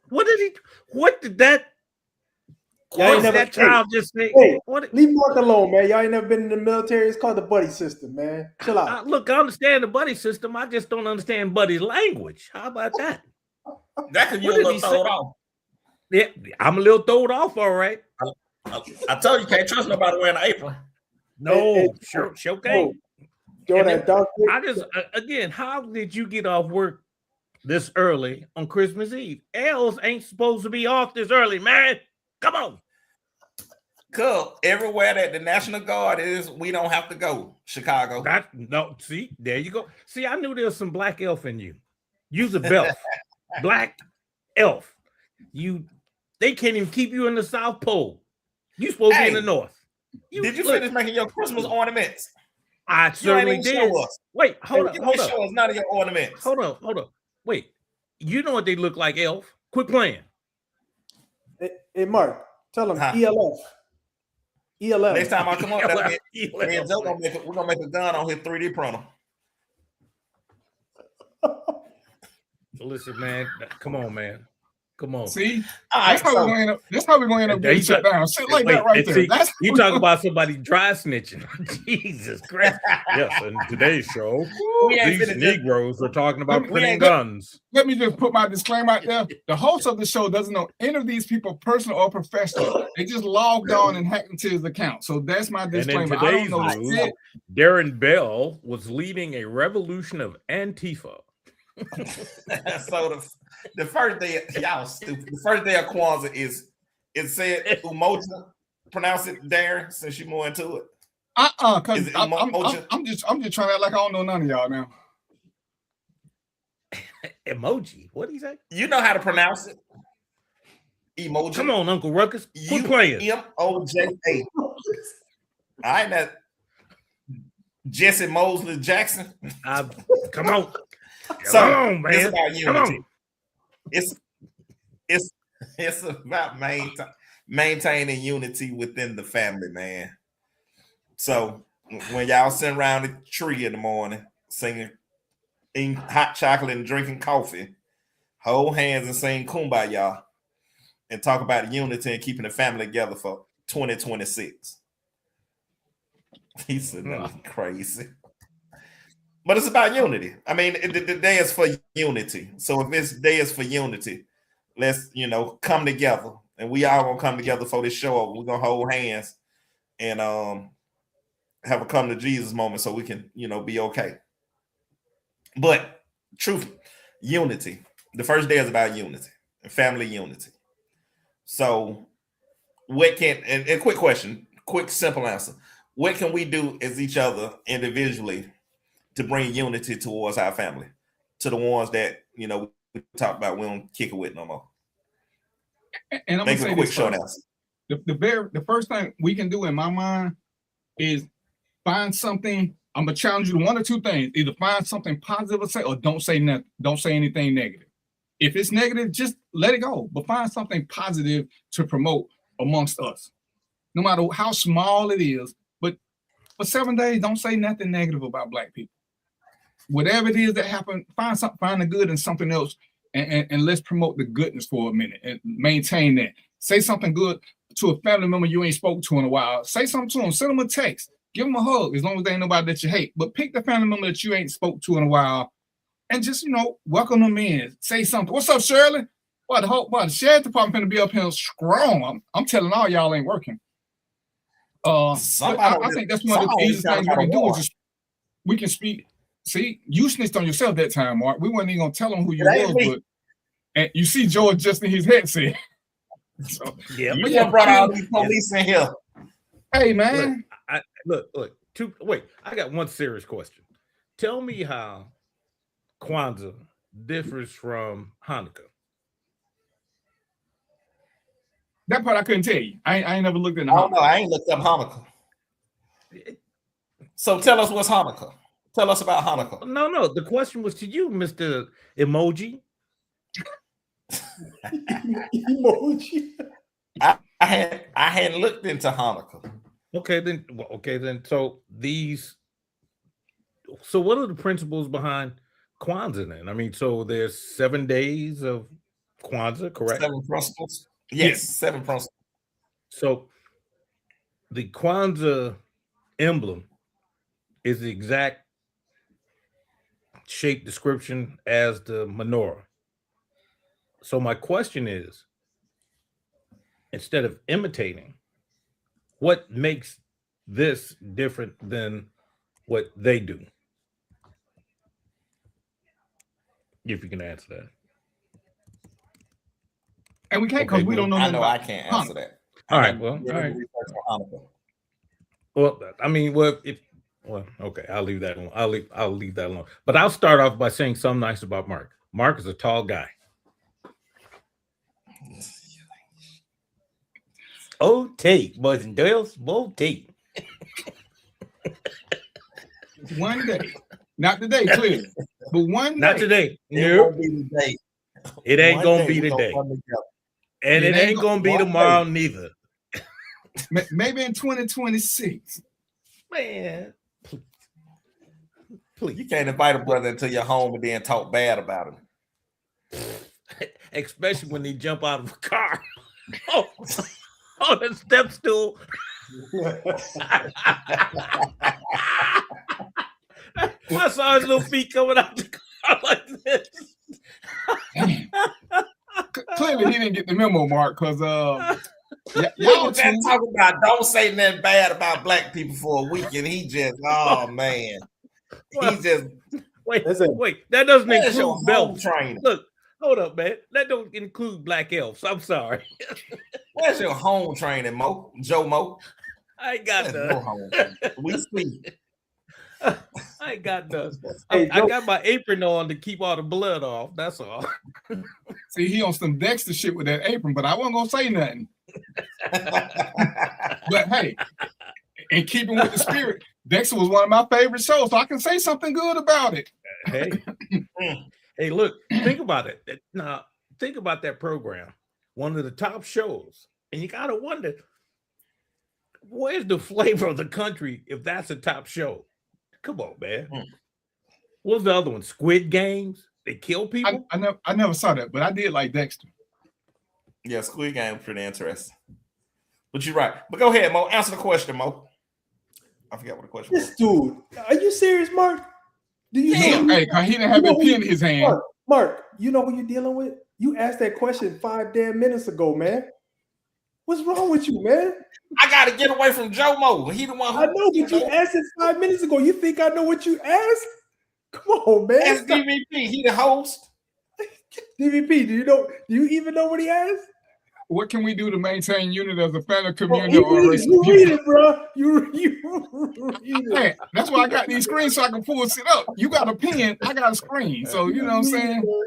What did that? That child just say? Leave Mark alone, man. Y'all ain't never been in the military. It's called the buddy system, man. Chill out. Look, I understand the buddy system. I just don't understand buddy's language. How about that? That's because you're a little thrown off. Yeah, I'm a little thrown off, all right. I told you can't trust nobody wearing an apron. No, sure can't. I just again, how did you get off work this early on Christmas Eve? Elves ain't supposed to be off this early, man. Come on. Cool. Everywhere that the National Guard is, we don't have to go. Chicago. See, there you go. See, I knew there was some black elf in you. Use a belt. Black elf. They can't even keep you in the South Pole. You supposed to be in the North. Did you finish making your Christmas ornaments? I certainly did. Wait, hold on. Show us none of your ornaments. Hold on. Wait, you know what they look like, elf? Quit playing. Hey, Mark, tell them ELF. Next time I come up, we're gonna make a gun on his 3D printer. Listen, man. Come on, man. Come on. See, that's how we're going to end up getting shut down. Shit like that right there. See, you talk about somebody dry snitching. Jesus Christ. Yes, in today's show, these Negroes are talking about putting guns. Let me just put my disclaimer out there. The host of the show doesn't know any of these people, personal or professional. They just logged on and hacked into his account. So that's my disclaimer. And in today's news, Darren Bell was leading a revolution of Antifa. So the first day, y'all stupid. The first day of Kwanzaa it said Umoja. Pronounce it, Darren, since you're more into it. Because I'm just trying to act like I don't know none of y'all now. Emoji. What do you say? You know how to pronounce it. Emoji. Come on, Uncle Ruckus. Quit playing. Emoja. I ain't that Jesse Mosley Jackson. Come on. So come on, man. It's about unity. Come on. It's about maintaining unity within the family, man. So when y'all sit around the tree in the morning, singing, eating hot chocolate and drinking coffee, hold hands and sing Kumbaya and talk about unity and keeping the family together for 2026. He said, "No, crazy." But it's about unity. I mean, the day is for unity. So if this day is for unity, let's, come together. And we all gonna come together for this show. We're gonna hold hands and have a come to Jesus moment so we can, be okay. But truth, unity. The first day is about unity and family unity. So what and quick question, quick simple answer. What can we do as each other individually to bring unity towards our family, to the ones that, we talk about we don't kick it with no more? And I'm Make gonna a say quick short answer. The first thing we can do in my mind is find something. I'm gonna challenge you to one or two things. Either find something positive to say or don't say nothing. Don't say anything negative. If it's negative, just let it go. But find something positive to promote amongst us. No matter how small it is, but for 7 days, don't say nothing negative about Black people. Whatever it is that happened, find the good in something else, and let's promote the goodness for a minute and maintain that. Say something good to a family member you ain't spoke to in a while. Say something to them. Send them a text. Give them a hug, as long as they ain't nobody that you hate. But pick the family member that you ain't spoke to in a while, and just welcome them in. Say something. What's up, Shirley? Well, the sheriff department gonna be up here strong. I'm telling all y'all ain't working. I think that's one of the easiest things we can do is just we can speak. See, you snitched on yourself that time, Mark. We wasn't even gonna tell them who you was, but and you see George just in his headset. So, yeah, we brought all these police in here. Hey, man. Look. I got one serious question. Tell me how Kwanzaa differs from Hanukkah. That part I couldn't tell you. I ain't never looked into Hanukkah. Oh no, I ain't looked up Hanukkah. So tell us what's Hanukkah. Tell us about Hanukkah. No. The question was to you, Mr. Emoji. Emoji. I hadn't looked into Hanukkah. Okay, then. So what are the principles behind Kwanzaa then? I mean, so there's 7 days of Kwanzaa, correct? 7 principles. Yes, 7 principles. So the Kwanzaa emblem is the exact shape description as the menorah. So my question is, instead of imitating, what makes this different than what they do? If you can answer that. And we can't because we don't know. I know I can't answer that. All right. Well, I mean, okay, I'll leave that alone. I'll leave that alone. But I'll start off by saying something nice about Mark. Mark is a tall guy. Oh, take, boys and girls, whoa, take. One day, not today, clearly, but one day. Not today. No, it ain't gonna be today, and it ain't gonna be tomorrow neither. Maybe in 2026. Man, please. You can't invite a brother into your home and then talk bad about him, especially when they jump out of a car. Oh, the step stool. I saw his little feet coming out the car like this. Clearly, he didn't get the memo, Mark, because y'all been talking about don't say nothing bad about black people for a week, and he just, oh man, he just wait. That doesn't include belts. Look. Hold up, man. That don't include black elves. I'm sorry. Where's your home training, Joe Mo? I ain't got none. We speak. I ain't got none. I got my apron on to keep all the blood off. That's all. See, he on some Dexter shit with that apron, but I wasn't gonna say nothing. But hey, in keeping with the spirit, Dexter was one of my favorite shows, so I can say something good about it. Hey. Hey, look, think about it. Now, think about that program, one of the top shows, and you got to wonder, where's the flavor of the country if that's a top show? Come on, man. What was the other one? Squid Games? They kill people? I never saw that, but I did like Dexter. Yeah, Squid Game was pretty interesting. But you're right. But go ahead, Mo. Answer the question, Mo. I forgot what the question was. This dude, are you serious, Mark? Do you know? Hey, he didn't have a pen in his hand. Mark, you know who you're dealing with? You asked that question 5 damn minutes ago, man. What's wrong with you, man? I gotta get away from Joe Mo. He the one who I know, but you asked it 5 minutes ago. You think I know what you asked? Come on, man. Ask DVP. He the host. DVP, do you even know what he asked? What can we do to maintain unity as a family community? You read it, bro. You read it. Hey, that's why I got these screens so I can pull shit up. You got a pen, I got a screen. So you know what I'm saying?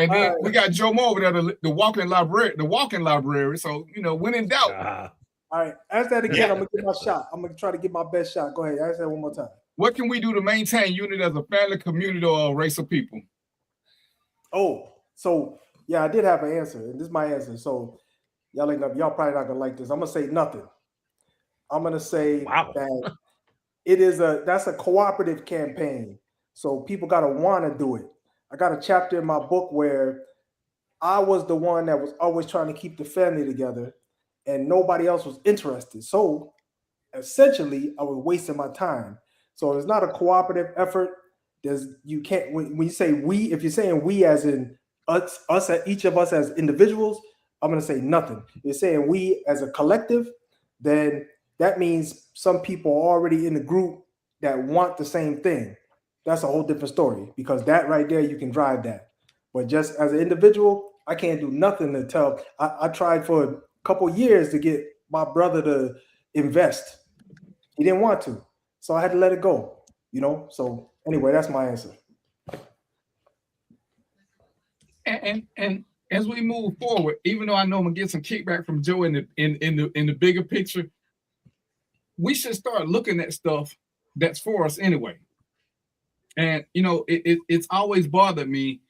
And then we got Joe Mo over there, the walking library. So when in doubt. All right, ask that again. I'm gonna get my shot. I'm gonna try to get my best shot. Go ahead, ask that one more time. What can we do to maintain unity as a family community or a race of people? Oh, so yeah, I did have an answer, and this is my answer. So y'all probably not gonna like this. I'm gonna say nothing. I'm gonna say that that's a cooperative campaign. So people gotta want to do it. I got a chapter in my book where I was the one that was always trying to keep the family together, and nobody else was interested. So essentially, I was wasting my time. So it's not a cooperative effort. You can't when you say we, if you're saying we as in us, each of us as individuals, I'm gonna say nothing. You're saying we as a collective, then that means some people are already in the group that want the same thing. That's a whole different story, because that right there, you can drive that. But just as an individual, I can't do nothing to tell. I tried for a couple years to get my brother to invest. He didn't want to, so I had to let it go. So anyway, that's my answer. And as we move forward, even though I know I'm gonna get some kickback from Joe in the bigger picture, we should start looking at stuff that's for us anyway. And it's always bothered me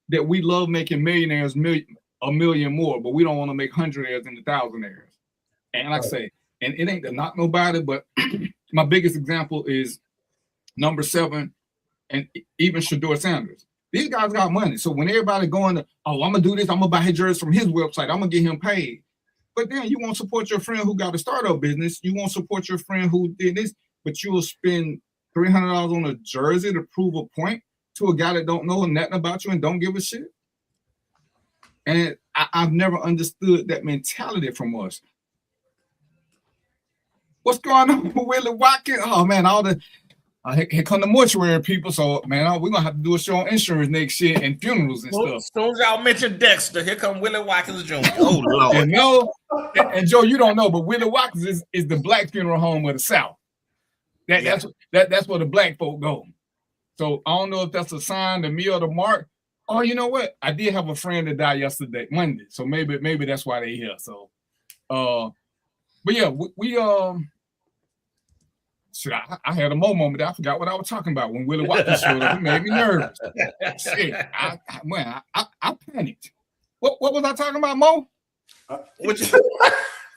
that we love making millionaires a million more, but we don't want to make hundredaires and thousandaires. And like I say, and it ain't to knock nobody, but my biggest example is number 7 and even Shador Sanders. These guys got money. So when everybody going to, I'm going to do this, I'm going to buy his jerseys from his website, I'm going to get him paid. But then you won't support your friend who got a startup business. You won't support your friend who did this, but you will spend $300 on a jersey to prove a point to a guy that don't know nothing about you and don't give a shit. And I've never understood that mentality from us. What's going on with Willie Watkins? Oh man, here come the mortuary people. So man, we're gonna have to do a show on insurance next year and funerals and stuff. As soon as y'all mention Dexter, here come Willie Watkins Jr. Oh Lord. And Joe, you don't know, but Willie Watkins is the black funeral home of the South. That's where the black folk go. So I don't know if that's a sign to me or to Mark. Oh, you know what? I did have a friend that died yesterday, Monday. So maybe that's why they're here. So but yeah, we shit, I had a moment that I forgot what I was talking about when Willie Watkins showed up. He made me nervous. Shit, I panicked. What was I talking about, Mo?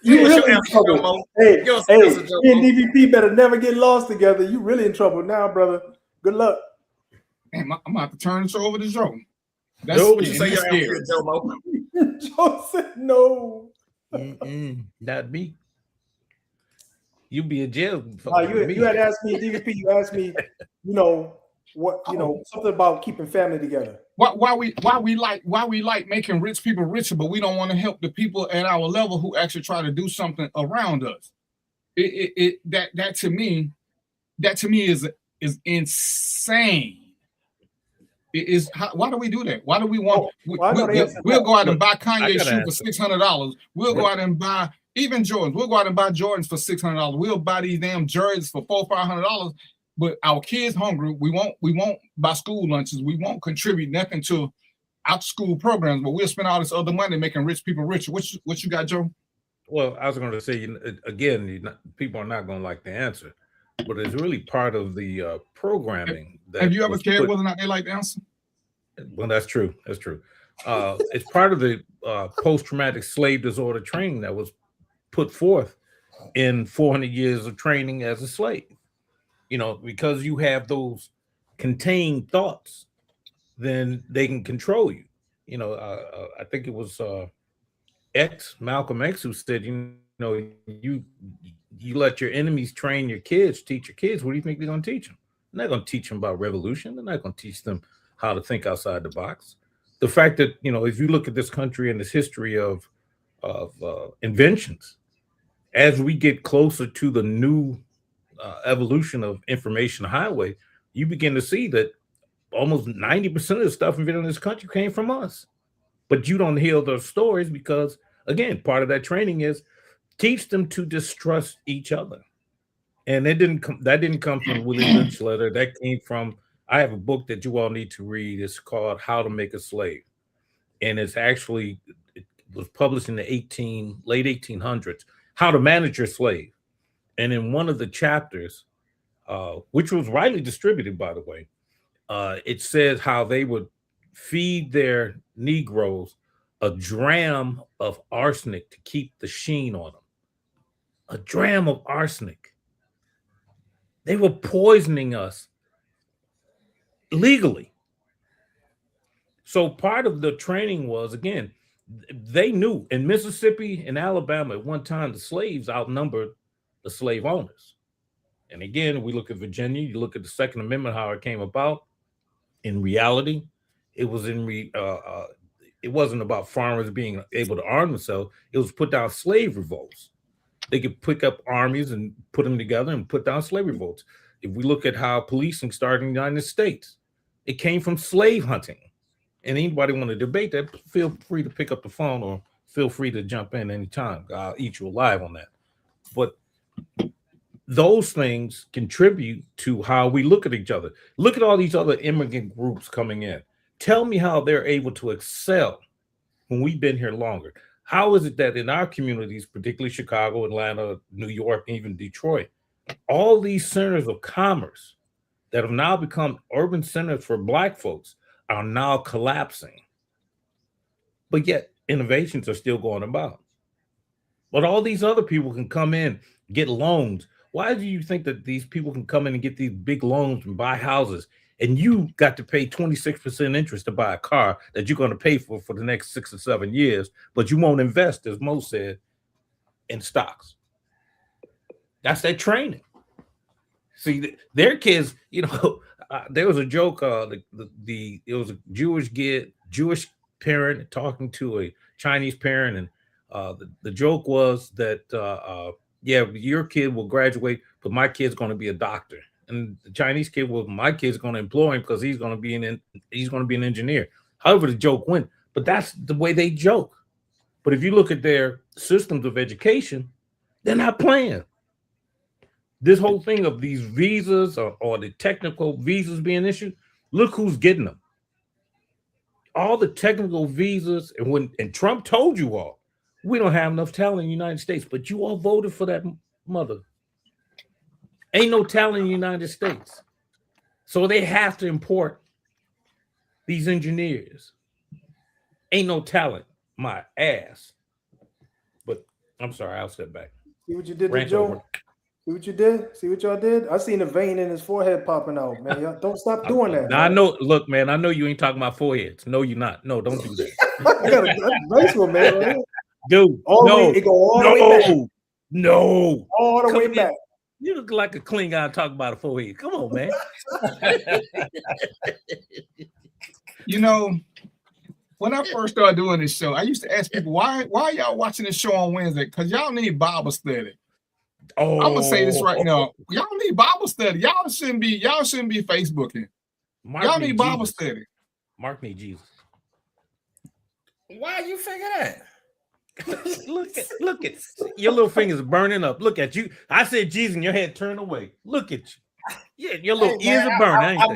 You really in trouble. Hey, you and DVP better never get lost together. You really in trouble now, brother. Good luck. Damn, I'm about to turn the show over to Joe. That's no, you say you're here, Joe Mo. Joe said no. Not me. You be in jail. You had asked me, DVP. You asked me, something about keeping family together. Why we like making rich people richer, but we don't want to help the people at our level who actually try to do something around us. That to me is insane. Why do we do that? Why do we want? We'll go out and buy Kanye shoes for $600. We'll go out and buy even Jordans. We'll go out and buy Jordans for $600. We'll buy these damn jerseys for $400-500. But our kids hungry. We won't buy school lunches. We won't contribute nothing to after school programs. But we'll spend all this other money making rich people richer. What you got, Joe? Well, I was going to say again, people are not going to like the answer, but it's really part of the programming. Have you ever cared whether or not they like the answer? Well, that's true. That's true. It's part of the post-traumatic slave disorder training that was put forth in 400 years of training as a slave. Because you have those contained thoughts, then they can control you. I think it was Malcolm X, who said, you let your enemies train your kids, teach your kids. What do you think they're going to teach them? They're not going to teach them about revolution. They're not going to teach them how to think outside the box. The fact that, if you look at this country and this history of inventions, as we get closer to the new evolution of information highway, you begin to see that almost 90% of the stuff invented in this country came from us. But you don't hear those stories because, again, part of that training is teach them to distrust each other. And that didn't come from Willie Lynch's letter. That came from, I have a book that you all need to read. It's called How to Make a Slave. And it was published in the late 1800s, How to Manage Your Slave. And in one of the chapters, which was widely distributed, by the way, it says how they would feed their Negroes a dram of arsenic to keep the sheen on them. A dram of arsenic. They were poisoning us legally. So part of the training was, again, they knew in Mississippi and Alabama at one time the slaves outnumbered the slave owners. And again, we look at Virginia, you look at the Second Amendment, how it came about. In reality, it wasn't about farmers being able to arm themselves. It was put down slave revolts. They could pick up armies and put them together and put down slave revolts. If we look at how policing started in the United States, it came from slave hunting. And anybody want to debate that, feel free to pick up the phone or feel free to jump in anytime. I'll eat you alive on that. But those things contribute to how we look at each other. Look at all these other immigrant groups coming in. Tell me how they're able to excel when we've been here longer. How is it that in our communities, particularly Chicago, Atlanta, New York, even Detroit, all these centers of commerce that have now become urban centers for Black folks are now collapsing? But yet innovations are still going about. But all these other people can come in, get loans. Why do you think that these people can come in and get these big loans and buy houses, and you got to pay 26% interest to buy a car that you're going to pay for the next 6 or 7 years, but you won't invest, as Mo said, in stocks? That's their training. See, their kids, there was a joke. It was a Jewish parent talking to a Chinese parent, and the joke was that your kid will graduate, but my kid's going to be a doctor. And the Chinese kid, well, my kid's going to employ him because he's going to be an engineer. However, the joke went, but that's the way they joke. But if you look at their systems of education, they're not playing. This whole thing of these visas or the technical visas being issued, look who's getting them. All the technical visas, and Trump told you all, we don't have enough talent in the United States, but you all voted for that mother. Ain't no talent in the United States. So they have to import these engineers. Ain't no talent, my ass. But I'm sorry, I'll step back. See what you did to Joe? See what you did? See what y'all did? I seen a vein in his forehead popping out, man. Y'all don't stop doing that. Now, I know, look, man, I know you ain't talking about foreheads. No, you're not. No, don't do that. I got a nice one, man. Right? Dude, all the way back. No. All the way back. You look like a Klingon talking about a forehead. Come on, man. When I first started doing this show, I used to ask people, why y'all watching this show on Wednesday? Because y'all need Bible study. Oh, I'm gonna say this right now. Y'all need Bible study. Y'all shouldn't be Facebooking. Y'all need Bible study. Mark need Jesus. Why you figure that? Look at your little fingers burning up. Look at you. I said Jesus, and your head turned away. Look at you. Yeah, your little ears are burning. I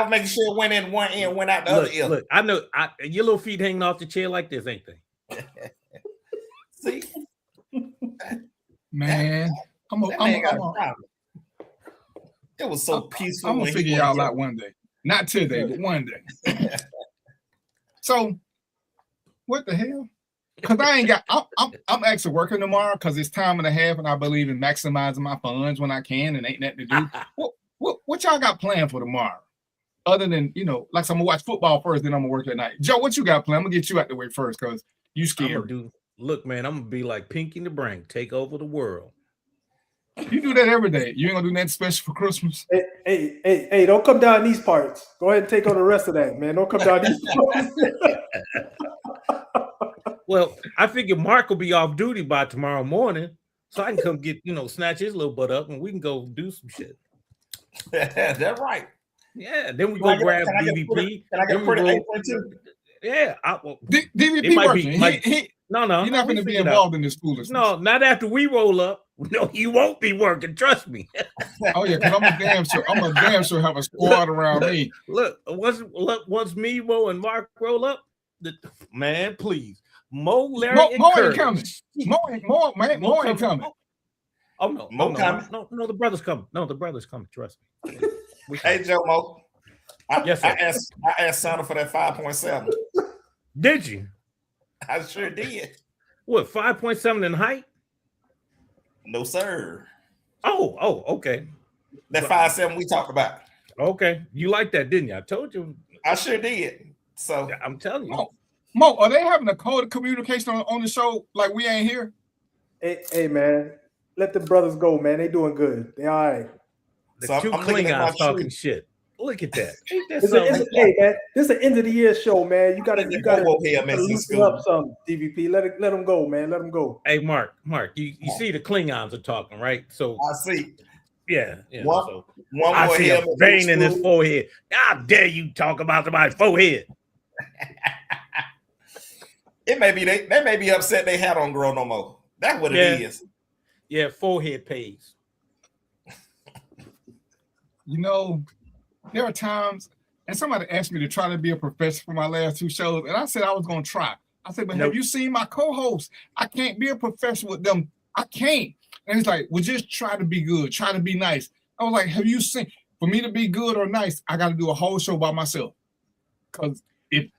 was making sure it went in one ear, went out the other ear. Look, I know. Your little feet hanging off the chair like this, ain't they? See, man, it was so peaceful. I'm gonna figure y'all out one day. Not today, but one day. So, what the hell? Because I ain't got. I'm actually working tomorrow because it's time and a half, and I believe in maximizing my funds when I can, and ain't nothing to do. What y'all got planned for tomorrow? Other than like I'm gonna watch football first, then I'm gonna work at night. Joe, what you got planned? I'm gonna get you out the way first because you scared. Look, man, I'm gonna be like Pinky the Brain, take over the world. You do that every day. You ain't gonna do nothing special for Christmas. Hey, don't come down these parts. Go ahead and take on the rest of that, man. Don't come down these parts. Well, I figure Mark will be off duty by tomorrow morning, so I can come get, snatch his little butt up and we can go do some shit. That's right. Yeah, then we go grab DVP. Can I get pretty apron too? Yeah. DVP working. No. You're not going to be involved in this foolishness. No, not after we roll up. No, he won't be working. Trust me. Oh yeah, because I'm a damn sure have a squad around me. Look, once me, Mo, and Mark roll up, man, please, Mo, Larry, and Mo Curtis. ain't coming. Mo ain't coming. Oh no, Mo coming. No, the brother's coming. No, the brother's coming. Trust me. Hey, Joe Mo. Yes, sir. I asked Santa for that 5.7. Did you? I sure did. What, 5.7 in height? No, sir. Oh, okay. That 5.7 we talked about. Okay. You like that, didn't you? I told you. I sure did. So I'm telling you. Mo, are they having a code of communication on the show like we ain't here? Hey, man, let the brothers go, man. They doing good. They all right. The So two I'm looking at my Klingons talking tree. shit. Look at that. Ain't that Hey, something? man, this is an end of the year show, man. You gotta loosen up some DVP. Let them go, man. Let them go. Hey, Mark, you see the Klingons are talking, right? So I see. Yeah. One I more see a helmet vein in looks his good. forehead. How dare you talk about somebody's forehead? It may be they may be upset they hat don't grow no more. That's what it is. Yeah, forehead pays. You know, there are times, and somebody asked me to try to be a professor for my last 2 shows, and I said I was going to try. I said, but have you seen my co-hosts? I can't be a professor with them. I can't. And he's like, well, just try to be good. Try to be nice. I was like, have you seen, for me to be good or nice, I got to do a whole show by myself. Because if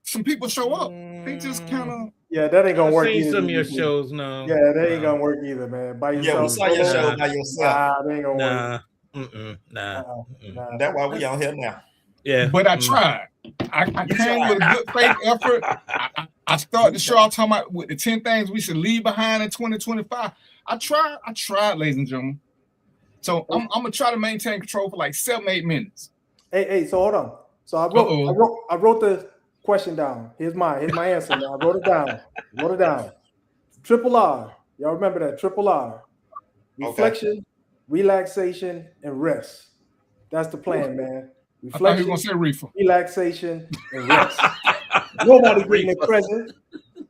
some people show up, they just kind of. Yeah, that ain't gonna work either. I've seen some of your shows, no. Yeah, that ain't gonna work either, man. By yourself. Yeah, we saw your show by yourself. Nah, that ain't gonna work. Nah. That's why we on here now. Yeah. But I tried. I came with a good faith effort. I started the show off talking about with the 10 things we should leave behind in 2025. I tried, ladies and gentlemen. So I'm gonna try to maintain control for like 7-8 minutes. Hey, so hold on. So I wrote the question down. Here's my answer now. I wrote it down. Triple R. Y'all remember that? Triple R. Reflection, relaxation, and rest. That's the plan, man. Reflection, I thought you were gonna say reefer. Relaxation, and rest. Nobody getting a present.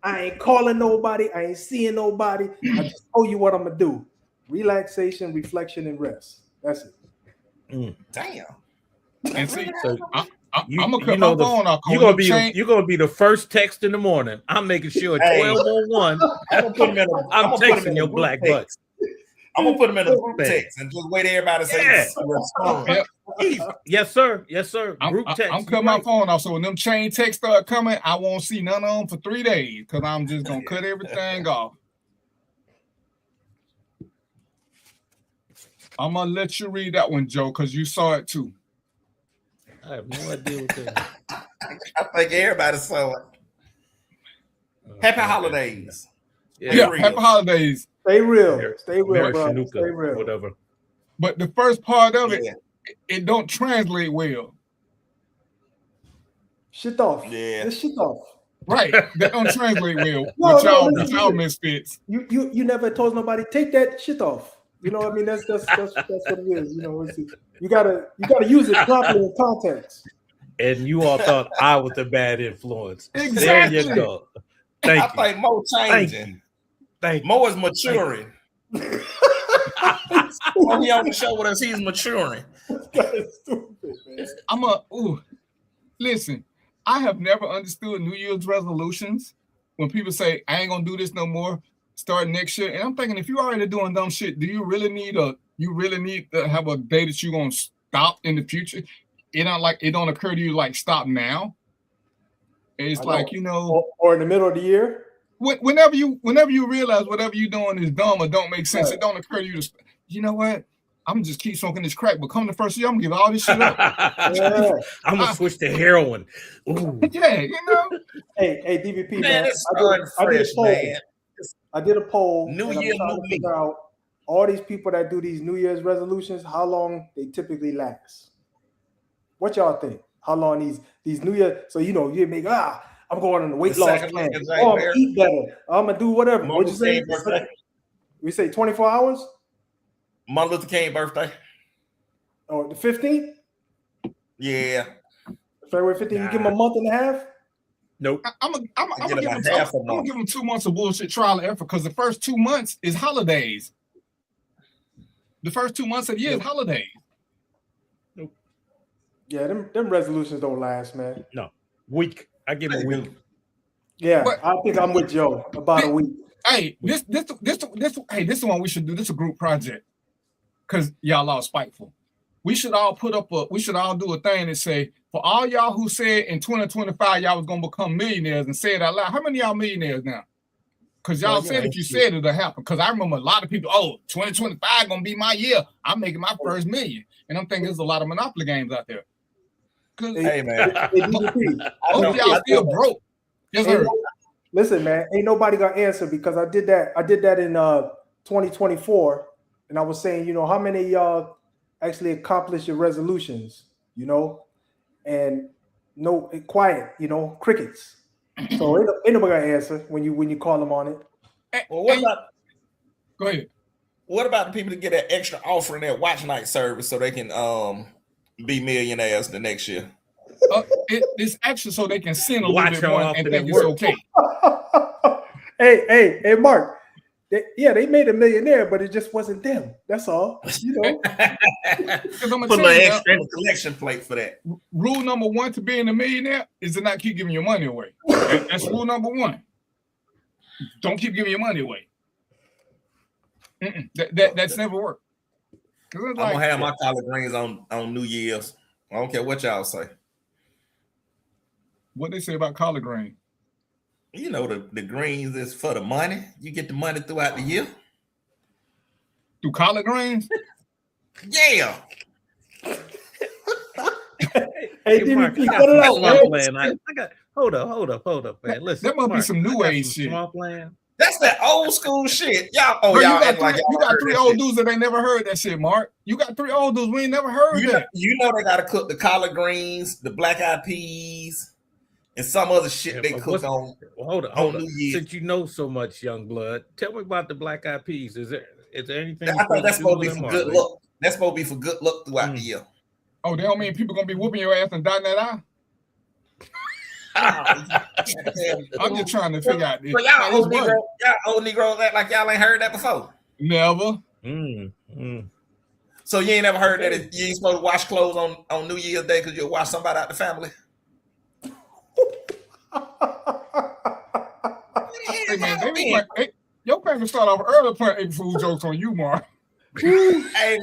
I ain't calling nobody. I ain't seeing nobody. I just told you what I'm gonna do. Relaxation, reflection, and rest. That's it. Damn. And see, So I'm gonna cut my phone off. You're gonna be the first text in the morning. I'm making sure at 12:01. I'm texting your black butt. I'm gonna put them in a group text and just wait everybody to say respond. Yes, sir. Group text. I'm cutting my phone off, so when them chain texts start coming, I won't see none of them for 3 days because I'm just gonna cut everything off. I'm gonna let you read that one, Joe, because you saw it too. I have no idea what that is. I think everybody saw it. Happy holidays. Yeah, happy holidays. Stay real, bro. Shanuka, Stay real. Whatever. But the first part of it, it don't translate well. Shit off. Yeah. Just shit off. Right. That don't translate well. No, y'all misfits. You never told nobody take that shit off. You know what I mean? That's what it is. You know, you gotta use it properly in context. And you all thought I was a bad influence. Exactly. There you go. Thank you. I think Mo changing. Thank you. Mo is maturing. When he on the show with us, he's maturing. Listen, I have never understood New Year's resolutions when people say, I ain't gonna do this no more, start next year. And I'm thinking, if you're already doing dumb shit, do you really need to have a day that you're gonna stop in the future? It don't occur to you like stop now. It's like, you know, or in the middle of the year. Whenever you realize whatever you're doing is dumb or don't make sense, it don't occur to you to, you know what? I'm just keep smoking this crack, but come the first year, I'm gonna give all this shit up. I'm gonna switch to heroin. Ooh. Yeah, you know. Hey, DVP, man, I did a poll. New Year, new me. Figure out all these people that do these New Year's resolutions, how long they typically last. What y'all think? How long these New Year? So you make I'm going on the weight loss plan. Oh, I'm gonna eat better. I'm gonna do whatever. What'd you say? We say 24 hours. Martin Luther King birthday. Oh, the 15th? Yeah. February 15th. You give him a month and a half? Nope. I'm gonna give him 2 months of bullshit trial and error because the first 2 months is holidays. The first 2 months of the year is holidays. Nope. Yeah, them resolutions don't last, man. No. Week. I give him a week. Yeah, I think I'm with Joe. About a week. Hey, this is one we should do. This is a group project. Because y'all are spiteful. We should all do a thing and say, for all y'all who said in 2025 y'all was gonna become millionaires and say it out loud. How many of y'all millionaires now? Because y'all said if you said it'll happen. Because I remember a lot of people, 2025 gonna be my year. I'm making my first million. And I'm thinking there's a lot of Monopoly games out there. Hey man, y'all still broke. Yes, sir. Listen, man, ain't nobody gonna answer because I did that in 2024, and I was saying, how many of y'all actually accomplished your resolutions, and no quiet, crickets. So ain't nobody gonna answer when you call them on it. Well, what about? Go ahead. What about the people that get an extra offering at watch night service so they can be millionaires the next year? It's extra so they can sin a little bit more and think it's okay. Hey, Mark. They made a millionaire, but it just wasn't them. That's all. Put an extra in the collection plate for that. Rule number 1 to being a millionaire is to not keep giving your money away. That's rule number 1. Don't keep giving your money away. That's never worked. I'm gonna have my collard greens on New Year's. I don't care what y'all say. What they say about collard greens? You know the greens is for the money. You get the money throughout the year. Through collard greens? Yeah. Hey, Mark, I got hold up, man. Listen, that must be some new age shit. That's that old school shit. Y'all, you got 3 old dudes that ain't never heard that shit, Mark. You got 3 old dudes we ain't never heard that. You know they gotta cook the collard greens, the black eyed peas, and some other shit they cook on. Hold on. Since you know so much, young blood, tell me about the black eyed peas. Is there anything? I thought that's supposed to be for good luck. That's supposed to be for good luck throughout the year. Oh, they don't mean people gonna be whooping your ass and dotting that eye? I'm just trying to figure out this. But y'all old Negroes act like y'all ain't heard that before. Never. So you ain't never heard that you ain't supposed to wash clothes on New Year's Day because you'll wash somebody out the family? Hey man, your parents start off early playing April Fool jokes on you, Mark. Hey man,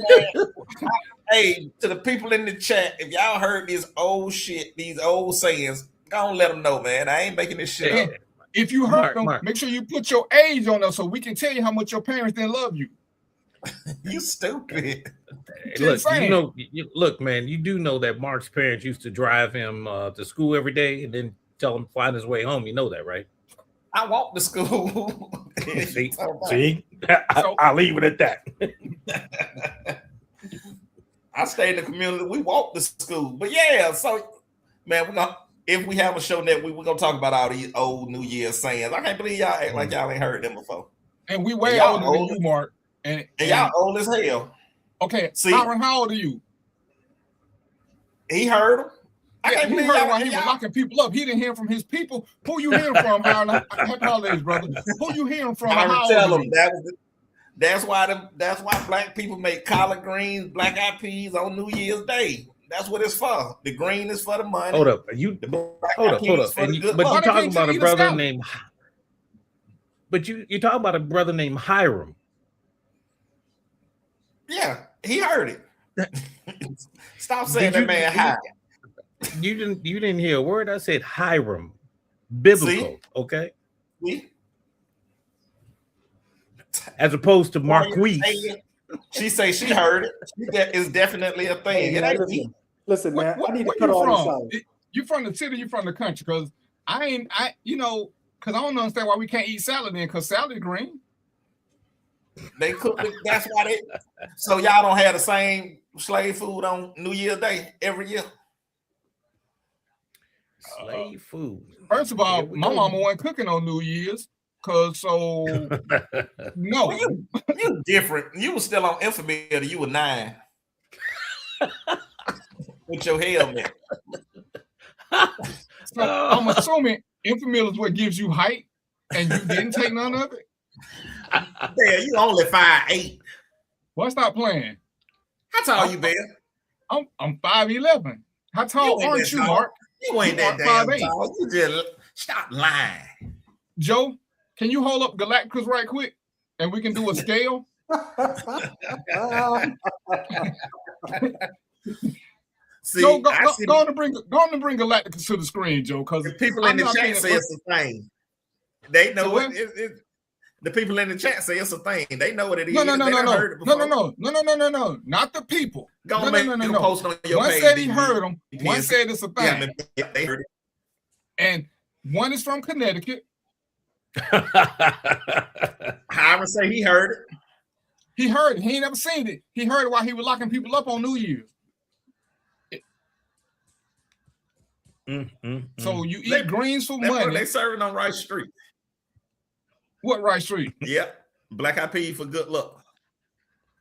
hey, to the people in the chat, if y'all heard this old shit, these old sayings, don't let them know, man. I ain't making this shit up. If you heard them, make sure you put your age on them so we can tell you how much your parents didn't love you. You stupid. Look, man, you do know that Mark's parents used to drive him to school every day and then tell him to find his way home. You know that, right? I walk to school. See? I'll leave it at that. I stay in the community. We walk to school. But yeah, so man, if we have a show that we're gonna talk about all these old New Year's sayings. I can't believe y'all act like y'all ain't heard them before. And we way older than you, Mark. And y'all old as hell. Okay, see, Aaron, how old are you? He heard them. I can't believe y'all while he was locking people up. He didn't hear from his people. Who you hearing from, Aaron? Happy holidays, brother. Who you hearing from? Tell them that's why black people make collard greens, black eyed peas on New Year's Day. That's what it's for. The green is for the money. Hold up. But you talking about a brother named. But you talking about a brother named Hiram. Yeah, he heard it. Stop saying that man Hiram. You didn't hear a word. I said Hiram. Biblical, see? Okay? See? As opposed to Marquise. She say she heard it. It's definitely a thing. Listen, man, I need to cut all this out. You from the city, you from the country? Because because I don't understand why we can't eat salad then, because salad green. They cook it, that's why they. So y'all don't have the same slave food on New Year's Day every year. Slave food. First of all, my mama wasn't cooking on New Year's. No. You different. You was still on Infamy till you were 9. With your helmet. So I'm assuming Infamy is what gives you height, and you didn't take none of it? Yeah, you only 5'8". Well, stop playing. How tall are you, Ben? I'm 5'11". How tall aren't you, Mark? You ain't that damn tall. You just stop lying. Joe, can you hold up Galacticus right quick, and we can do a scale? See, Joe, go on to bring Galacticus to the screen, Joe. Because people in the chat say it's the same. They know The people in the chat say it's a thing. They know what it is. No. Not the people. Go make a post on your page. One said he heard them. One said it's a thing. Yeah, they heard it. And one is from Connecticut. Hiram say he heard it. He heard it. He ain't never seen it. He heard it while he was locking people up on New Year's. So you eat greens for money. They serving on Rice Street. What Rice Street? Yep. Black eyed pea for good luck.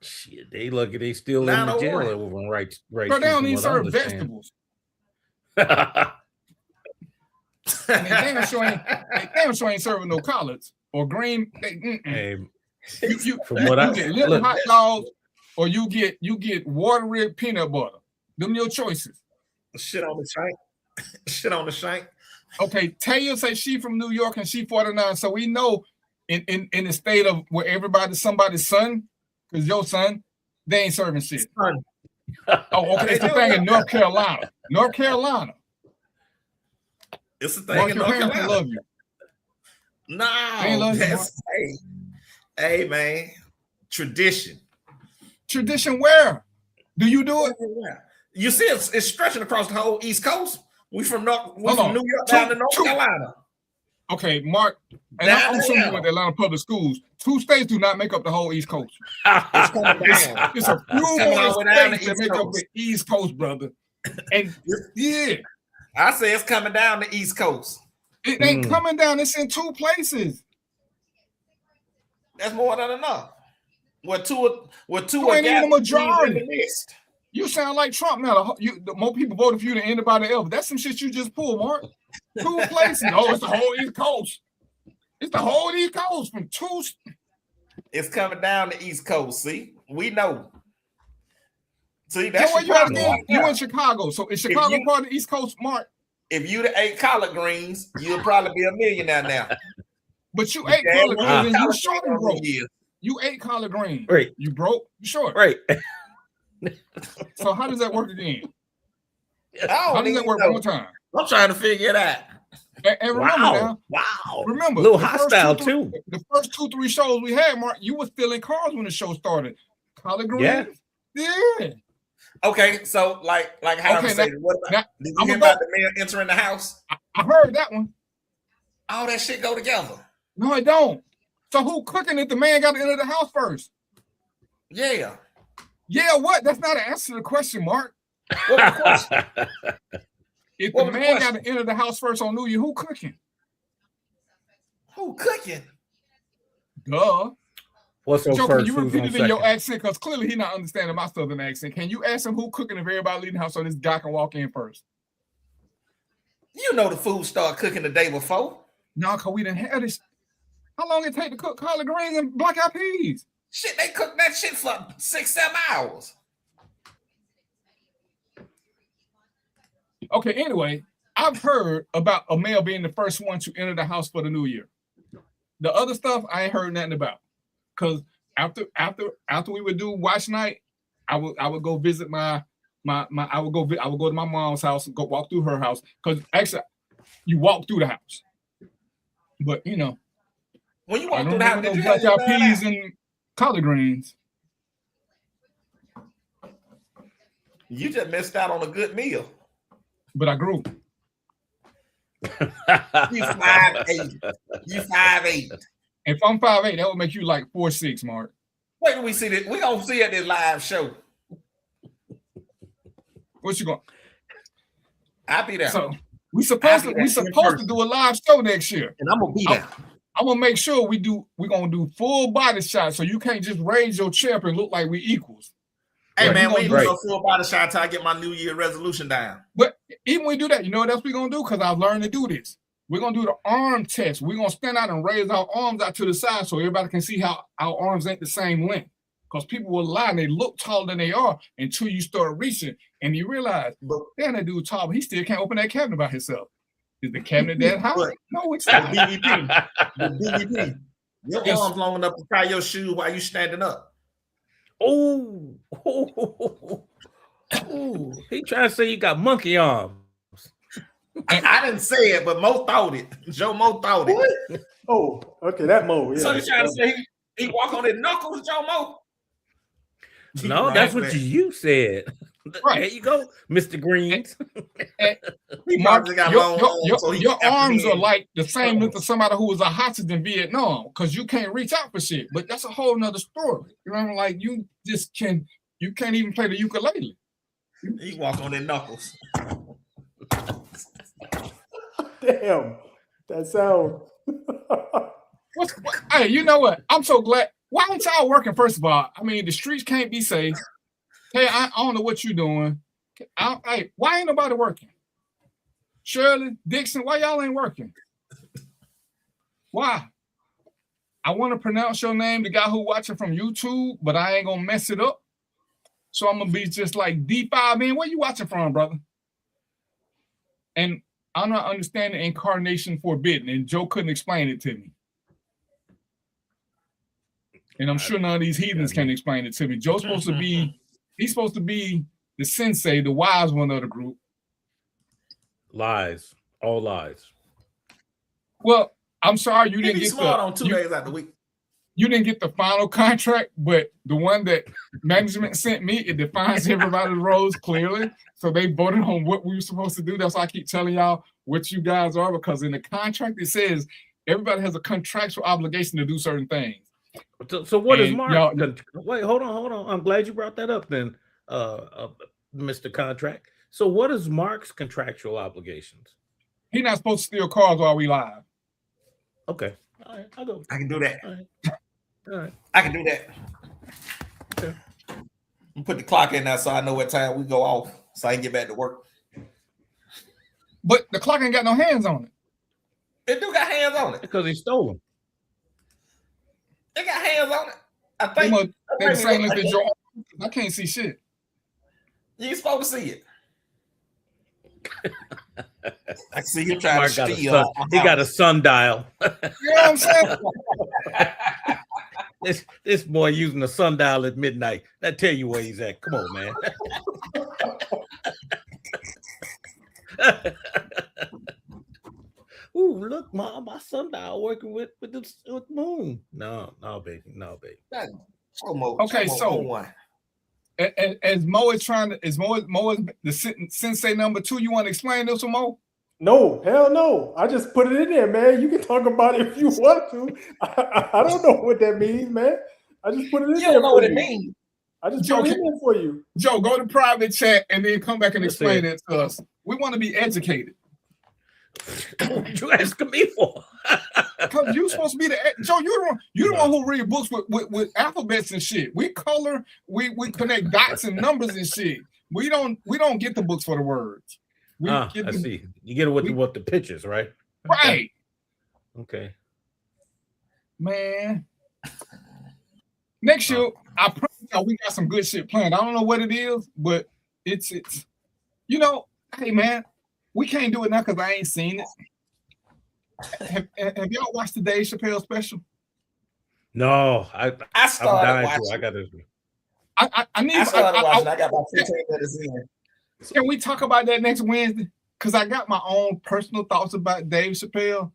Shit, they lucky they still in the jail over on right. Bro, they don't even serve vegetables. And they damn sure ain't serving no collards or green. You get little hot dogs, or you get watery peanut butter. Them your choices. Shit on the shank. Shit on the shank. Okay, Taya say she from New York and she 49, so we know in the state of where everybody's somebody's son, because your son, they ain't serving shit. Oh, okay. It's the thing in North Carolina. North Carolina. It's the thing in North Carolina. Love you. No, hey, man. Tradition. Tradition where? Do you do it? You see, it's stretching across the whole East Coast. We from New York down to North Carolina. Okay, Mark, and I'm assuming you went to Atlanta public schools. 2 states do not make up the whole East Coast. It's a few more states that make up the East Coast, brother. And yeah, I say it's coming down the East Coast. It ain't coming down. It's in 2 places. That's more than enough. What two ain't even a majority. You sound like Trump now. More people voted for you than anybody else. That's some shit you just pulled, Mark. 2 places. Oh, it's the whole East Coast. It's the whole East Coast from 2. It's coming down the East Coast. See, we know. See, that's you in Chicago. So is Chicago part of the East Coast, Mark? If you'd have ate collard greens, you'd probably be a millionaire now. But you ate collard greens and you short and broke. You ate collard greens. Right. You broke. You short. Right. So how does that work again? How does that work one more time? I'm trying to figure it out. And remember remember, a little hostile too. The first 2-3 shows we had, Mark, you were still in cars when the show started. Collard greens. Yeah. Okay, so like how I'm saying, did you hear about the man entering the house? I heard that one. All that shit go together. No, it don't. So who cooking if the man got to enter the house first? Yeah. Yeah, what? That's not an answer to the question, Mark. What was the question? If the man got to enter the house first on New Year, who cooking? Who cooking? Duh. What's your Joe, first? Can you repeat it in your accent? Because clearly he's not understanding my southern accent. Can you ask him who cooking if everybody leaving the house so this guy can walk in first? You know the food start cooking the day before. No, because we didn't have this. How long it take to cook collard greens and black eyed peas? Shit, they cook that shit for 6-7 hours. Okay, anyway, I've heard about a male being the first one to enter the house for the new year. The other stuff I ain't heard nothing about. Because after we would do watch night, I would go visit I would go to my mom's house and go walk through her house. Because actually, you walk through the house. But you know, when you walk through the house, did you black eyed peas and collard greens? You just missed out on a good meal. But I grew. You 5'8". You 5'8". If I'm 5'8", that would make you like 4'6", Mark. Wait till we see this. We gonna see at this live show. What you going? I'll be there. So we supposed to do a live show next year, and I'm gonna be there. I'm gonna make sure we're gonna do full body shots, so you can't just raise your chair up and look like we equals. Hey right, man, we ain't do no full body shot until I get my New Year resolution down. But even when we do that, you know what else we're gonna do? Because I've learned to do this. We're gonna do the arm test. We're gonna stand out and raise our arms out to the side so everybody can see how our arms ain't the same length. Because people will lie and they look taller than they are until you start reaching and you realize, damn, that dude tall, but he still can't open that cabinet by himself. Is the cabinet that high? No, it's not. The DVP. Your arms long enough to tie your shoe while you standing up. Oh, he trying to say you got monkey arms. I didn't say it, but Mo thought it. Joe Mo thought it. What? Oh, okay, that Mo. Yeah. So you trying to say he walk on his knuckles, Joe Mo? No, that's what you said. Right. There you go, Mr. Greens. Mark, your arms are like the same length of somebody who was a hostage in Vietnam because you can't reach out for shit. But that's a whole nother story. You know, like you can't even play the ukulele. He walk on his knuckles. Damn, that sound. Hey, you know what? I'm so glad. Why ain't y'all working? First of all, I mean the streets can't be safe. Hey, I don't know what you're doing. Hey, why ain't nobody working? Shirley, Dixon, why y'all ain't working? Why? I want to pronounce your name, the guy who watching from YouTube, but I ain't gonna mess it up. So I'm gonna be just like D5, man. Where you watching from, brother? And I'm not understanding incarnation forbidden, and Joe couldn't explain it to me. And I'm sure none of these heathens can explain it to me. Joe's supposed to be, he's supposed to be the sensei, the wise one of the group. Lies, all lies. Well, I'm sorry you didn't get smart on 2 days out of the week. You didn't get the final contract, but the one that management sent me, it defines everybody's roles clearly. So they voted on what we were supposed to do. That's why I keep telling y'all what you guys are, because in the contract it says everybody has a contractual obligation to do certain things. So what is Mark? Wait, hold on. I'm glad you brought that up then, Mr. Contract. So what is Mark's contractual obligations? He's not supposed to steal cars while we live. Okay. All right, I'll go. I can do that. All right. I can do that. Okay. Put the clock in now so I know what time we go off so I can get back to work. But the clock ain't got no hands on it. It do got hands on it. Because he stole them. It got hands on it. I think they the same length as your arm. I can't see shit. You ain't supposed to see it. I see you trying to steal. He got a sundial. You know what I'm saying? This boy using a sundial at midnight. That tell you where he's at. Come on, man. Ooh, look, Mom, my sundial working with moon. No, baby. Okay, so as Mo is trying to, is the sensei number 2? You want to explain this to Mo? No, hell no. I just put it in there, man. You can talk about it if you want to. I don't know what that means, man. I just put it in there. You don't know what it means. I just put it in there for you. Joe, go to private chat and then come back and explain it to us. We want to be educated. What you asking me for? Because you're supposed to be Joe. You're the one who read books with alphabets and shit. We color, we connect dots and numbers and shit. We don't get the books for the words. I see. You get it with the pictures, right? Right. Okay. Man. Next year, I promise you, we got some good shit planned. I don't know what it is, but it's hey man, we can't do it now because I ain't seen it. Have y'all watched the Dave Chappelle special? No, I started watching. I got this. I started watching. I got about 15 minutes in. Can we talk about that next Wednesday? Because I got my own personal thoughts about Dave Chappelle,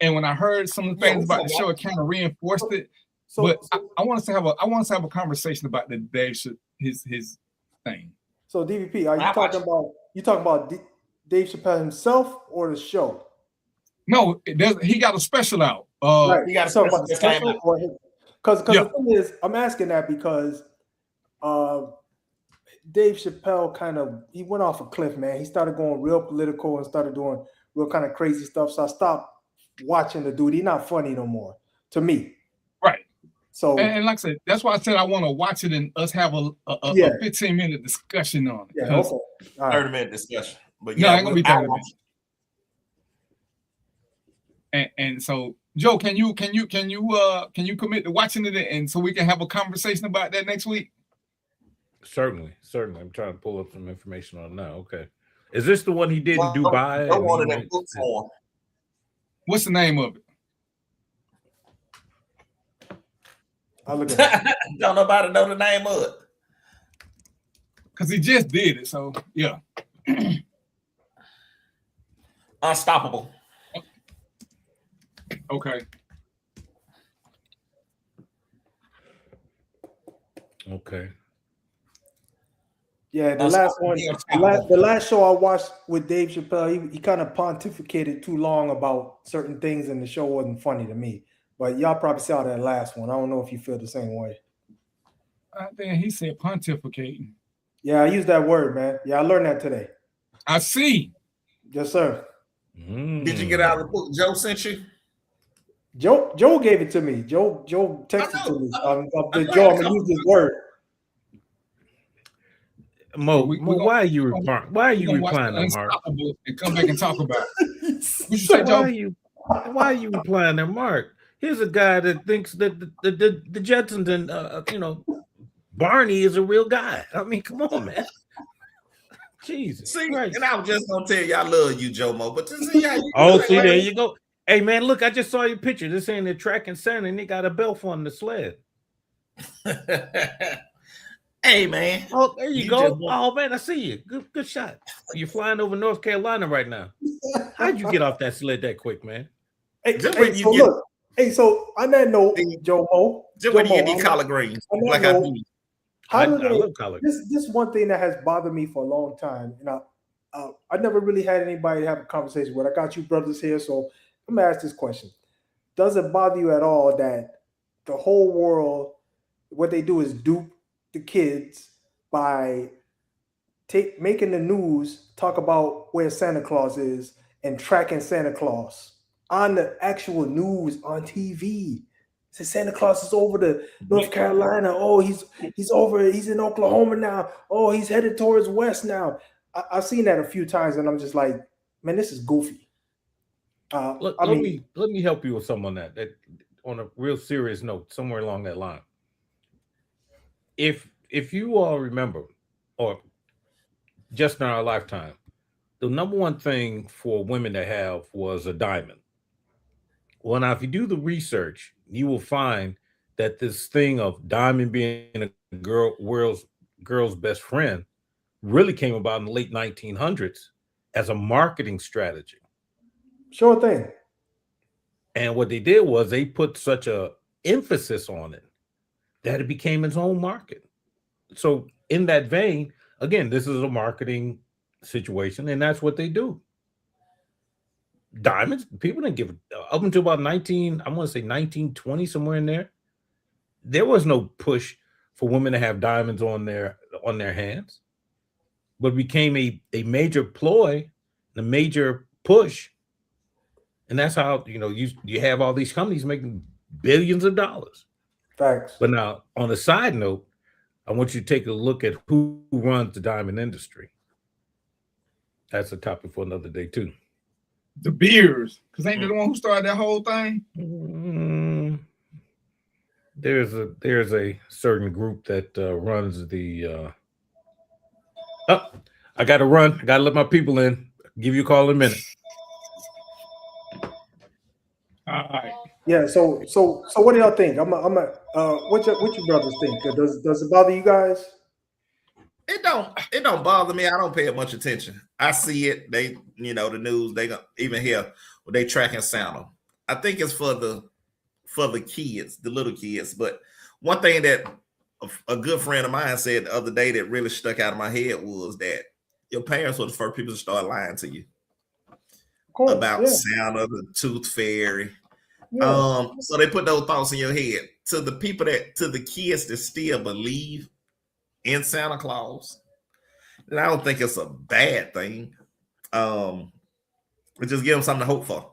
and when I heard some of the things about the show, it kind of reinforced it. But I want us to have a conversation about the Dave his thing. So DVP, are you talking about Dave Chappelle himself or the show? No, he got a special out. Right. He got a special because the thing is, I'm asking that because Dave Chappelle he went off a cliff, man. He started going real political and started doing real kind of crazy stuff. So I stopped watching the dude. He's not funny no more to me. Right. So and like I said, that's why I said I want to watch it and us have a 15-minute discussion on it. Yeah, okay. 30-minute discussion. But no, ain't gonna be 30 minutes. And so, Joe, can you commit to watching it and so we can have a conversation about that next week? Certainly. I'm trying to pull up some information on now. Okay, is this the one he did in Dubai? I wanted that book form. What's the name of it? I'll look at it. Don't nobody know the name of it. Because he just did it, so yeah. Unstoppable. Okay. Okay. Yeah, the last one, the last show I watched with Dave Chappelle, he kind of pontificated too long about certain things, and the show wasn't funny to me. But y'all probably saw that last one. I don't know if you feel the same way. I think he said pontificating. Yeah, I used that word, man. Yeah, I learned that today. I see. Yes, sir. Did you get out of the book Joe sent you? Joe gave it to me. Joe texted to me. Joe, I'm gonna use this word. Mo, why are you replying? Why are you replying to Mark? And come back and talk about it. What you say, Joe? Why are you replying to Mark? Here's a guy that thinks that the Jetsons and Barney is a real guy. I mean, come on, man. Jesus. See, Christ. and I was just gonna tell you I love you, Joe Mo, but to see how you there you go. Hey man, look, I just saw your picture. This ain't they're tracking Santa and they got a belt on the sled. Hey man. Oh, there you go. Oh man, I see you. Good shot. You're flying over North Carolina right now. How'd you get off that sled that quick, man? So on that note, Joe Mo, just when you get these collard greens, like I do. I love collard. This one thing that has bothered me for a long time, and I never really had anybody to have a conversation with. I got you brothers here, so I'm gonna ask this question: does it bother you at all that the whole world, what they do is dupe the kids by making the news talk about where Santa Claus is and tracking Santa Claus on the actual news on TV? Say Santa Claus is over to North Carolina. Oh, he's in Oklahoma now. Oh, he's headed towards west now. I've seen that a few times, and I'm just like, man, this is goofy. Let me help you with something on that on a real serious note, somewhere along that line. If you all remember, or just in our lifetime, the number one thing for women to have was a diamond. Well, now if you do the research, you will find that this thing of diamond being a girl's best friend really came about in the late 1900s as a marketing strategy. Sure thing. And what they did was they put such a emphasis on it that it became its own market. So in that vein, again, this is a marketing situation, and that's what they do. Diamonds, people didn't give up until about 1920, somewhere in there. There was no push for women to have diamonds on their hands, but it became a major ploy, a major push, and that's how you have all these companies making billions of dollars. Facts. But now, on a side note, I want you to take a look at who runs the diamond industry. That's a topic for another day too. The Beers, because ain't they the one who started that whole thing? There's a certain group that runs the. I got to run. I got to let my people in. I'll give you a call in a minute. All right. Yeah. So what do y'all think? What you brothers think? Does it bother you guys? It don't bother me. I don't pay much attention. I see it. They, the news. They even here when they tracking Santa. I think it's for the kids, the little kids. But one thing that a good friend of mine said the other day that really stuck out of my head was that your parents were the first people to start lying to you about Santa, the Tooth Fairy. Yeah. So they put those thoughts in your head. To the kids that still believe in Santa Claus, and I don't think it's a bad thing. We just give them something to hope for.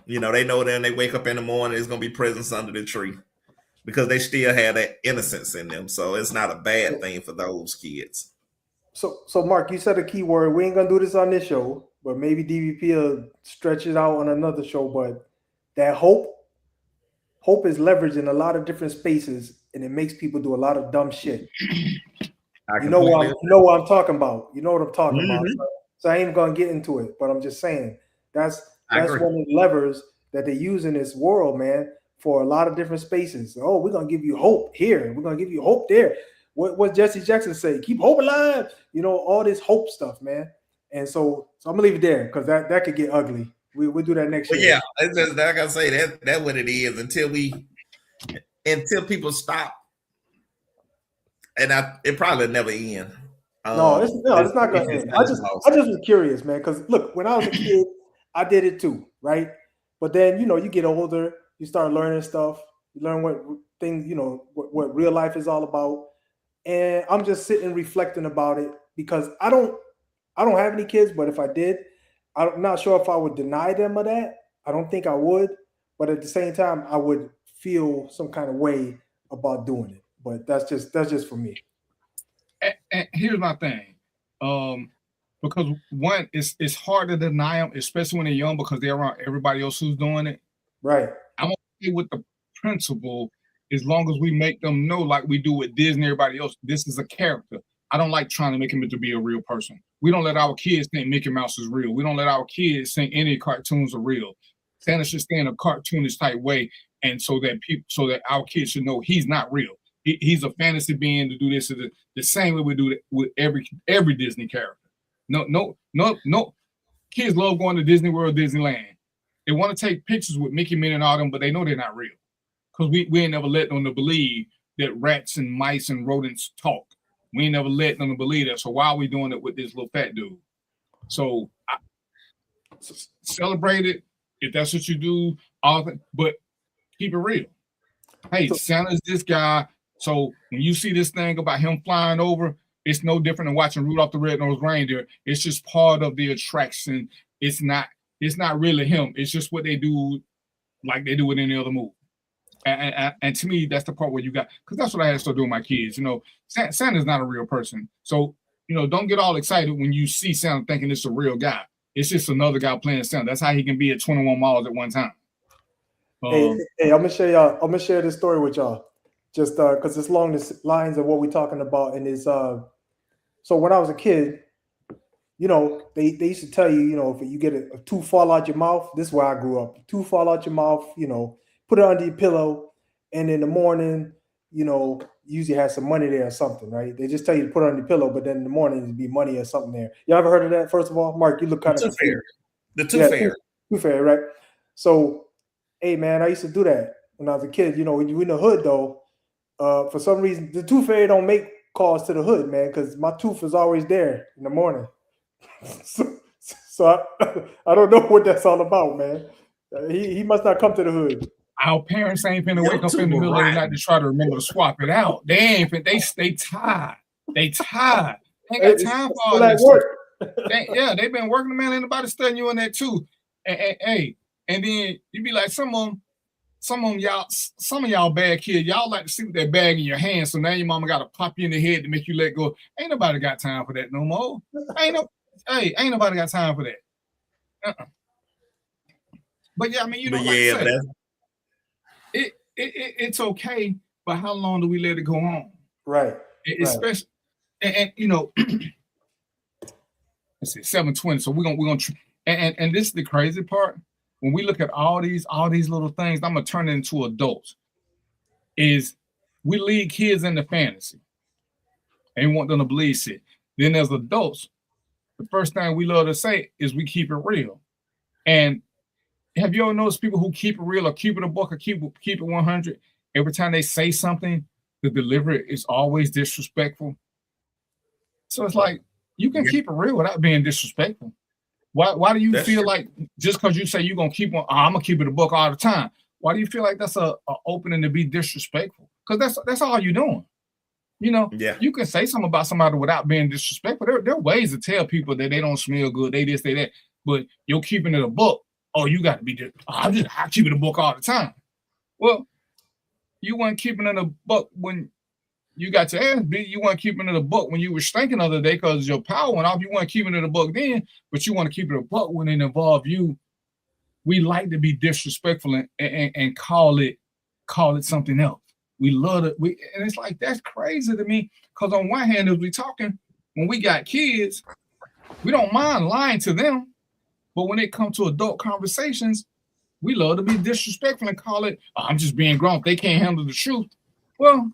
They know that when they wake up in the morning, there's gonna be presents under the tree because they still have that innocence in them. So it's not a bad thing for those kids. So Mark, you said a key word. We ain't gonna do this on this show, but maybe DVP will stretch it out on another show. But that hope is leveraged in a lot of different spaces, and it makes people do a lot of dumb shit. You know what I'm talking about. You know what I'm talking about. So I ain't gonna get into it, but I'm just saying that's one of the levers that they use in this world, man, for a lot of different spaces. Oh, we're gonna give you hope here. We're gonna give you hope there. What Jesse Jackson say? Keep hope alive. All this hope stuff, man. And so I'm gonna leave it there because that could get ugly. We'll do that next year. Yeah, it's just like I say, that's what it is until people stop, and it probably never end. It's not gonna end. I just was curious, man, because look, when I was a kid, I did it too, right? But then you get older, you start learning stuff, you learn what things, what real life is all about, and I'm just sitting reflecting about it because I don't have any kids, but if I did, I'm not sure if I would deny them of that. I don't think I would, but at the same time, I would feel some kind of way about doing it. But that's just for me. And here's my thing, because one, it's hard to deny them, especially when they're young, because they're around everybody else who's doing it. Right. I'm okay with the principle as long as we make them know, like we do with Disney, everybody else, this is a character. I don't like trying to make him to be a real person. We don't let our kids think Mickey Mouse is real. We don't let our kids think any cartoons are real. Santa should stay in a cartoonish type way, and so that our kids should know he's not real. He's a fantasy being to do this the same way we do it with every Disney character. No. Kids love going to Disney World, Disneyland. They want to take pictures with Mickey, Minnie, and all them, but they know they're not real because we ain't never let them to believe that rats and mice and rodents talk. We ain't never let them to believe that. So why are we doing it with this little fat dude? So celebrate it if that's what you do. But keep it real. Hey, Santa's this guy. So when you see this thing about him flying over, it's no different than watching Rudolph the Red-Nosed Reindeer. It's just part of the attraction. It's not really him. It's just what they do, like they do with any other movie. And to me, that's the part where you got, because that's what I had to start doing with my kids. Santa's not a real person. So, don't get all excited when you see Santa thinking it's a real guy. It's just another guy playing Santa. That's how he can be at 21 miles at one time. Hey, I'm gonna share this story with y'all, just because it's along the lines of what we're talking about. And is so when I was a kid, they used to tell you, if you get a tooth fall out your mouth, this is where I grew up. Tooth fall out your mouth, put it under your pillow, and in the morning, usually has some money there or something, right? They just tell you to put it on your pillow, but then in the morning it'd be money or something there. Y'all ever heard of that? First of all, Mark, you look kind of confused. The Tooth Fairy. Tooth Fairy, right? So, hey man, I used to do that when I was a kid. When you're in the hood though, for some reason the Tooth Fairy don't make calls to the hood, man, because my tooth is always there in the morning. so I don't know what that's all about, man. He must not come to the hood. Our parents ain't finna wake up in the middle of the night to try to remember to swap it out. They ain't finna, they tired. They tired. Ain't got time for all that work. They've been working, man. Ain't nobody studying you on that too. And then you be like, some of y'all bad kids, y'all like to sit with that bag in your hand. So now your mama got to pop you in the head to make you let go. Ain't nobody got time for that no more. Ain't nobody got time for that. But yeah, I mean, it's okay, but how long do we let it go on? Right. Especially, and let's see, 7:20. So we're gonna and this is the crazy part. When we look at all these little things, I'm gonna turn it into adults. Is we lead kids into fantasy and want them to believe shit. Then as adults, the first thing we love to say is we keep it real. And have you ever noticed people who keep it real or keep it a buck or keep it 100? Every time they say something, the delivery is always disrespectful. So it's like you can keep it real without being disrespectful. Why do you feel like just because you say you're gonna keep on, I'm gonna keep it a buck all the time? Why do you feel like that's a opening to be disrespectful? Because that's all you're doing. You can say something about somebody without being disrespectful. There are ways to tell people that they don't smell good, they this, they that. But you're keeping it a buck. Oh, you got to be just. I keep it a buck all the time. Well, you weren't keeping it a buck when you got your ass beat. You weren't keeping it a buck when you were stinking the other day because your power went off. You weren't keeping it a buck then, but you want to keep it a buck when it involved you. We like to be disrespectful and call it something else. We love it. And it's like that's crazy to me because on one hand, as we talking, when we got kids, we don't mind lying to them. But when it comes to adult conversations, we love to be disrespectful and call it, I'm just being grown. They can't handle the truth. Well,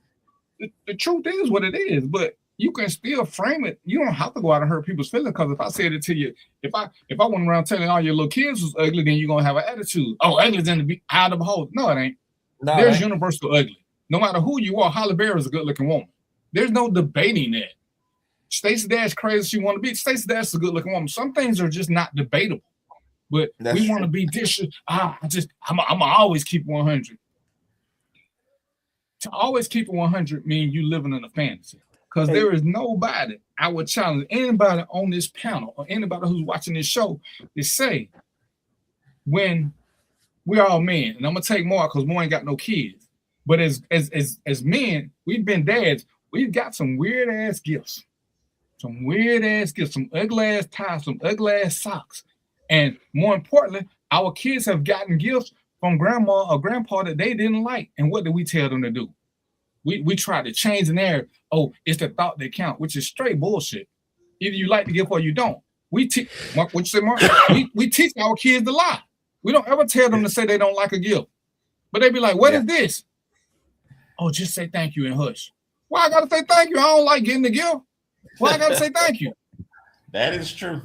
the truth is what it is. But you can still frame it. You don't have to go out and hurt people's feelings, because if I said it to you, if I went around telling all your little kids was ugly, then you're gonna have an attitude. Oh, ugly's in the eye of the beholder. No, it ain't. No, There's universal ugly. No matter who you are, Halle Berry is a good-looking woman. There's no debating that. Stacey Dash crazy as she want to be. Stacey Dash is a good-looking woman. Some things are just not debatable. But we want to be I'm always keep 100. To always keep it 100 means you living in a fantasy. Because there is nobody, I would challenge anybody on this panel or anybody who's watching this show to say, when we're all men, and I'm gonna take more because more ain't got no kids. But as men, we've been dads, we've got some weird ass gifts. Some weird ass gifts, some ugly ass ties, some ugly ass socks. And more importantly, our kids have gotten gifts from grandma or grandpa that they didn't like. And what did we tell them to do? We try to change the narrative. Oh, it's the thought that count, which is straight bullshit. Either you like the gift or you don't. Mark, what you say, Mark? we teach our kids to lie. We don't ever tell them to say they don't like a gift. But they be like, what is this? Oh, just say thank you and hush. Why I gotta say thank you? I don't like getting the gift. Why I gotta say thank you? That is true.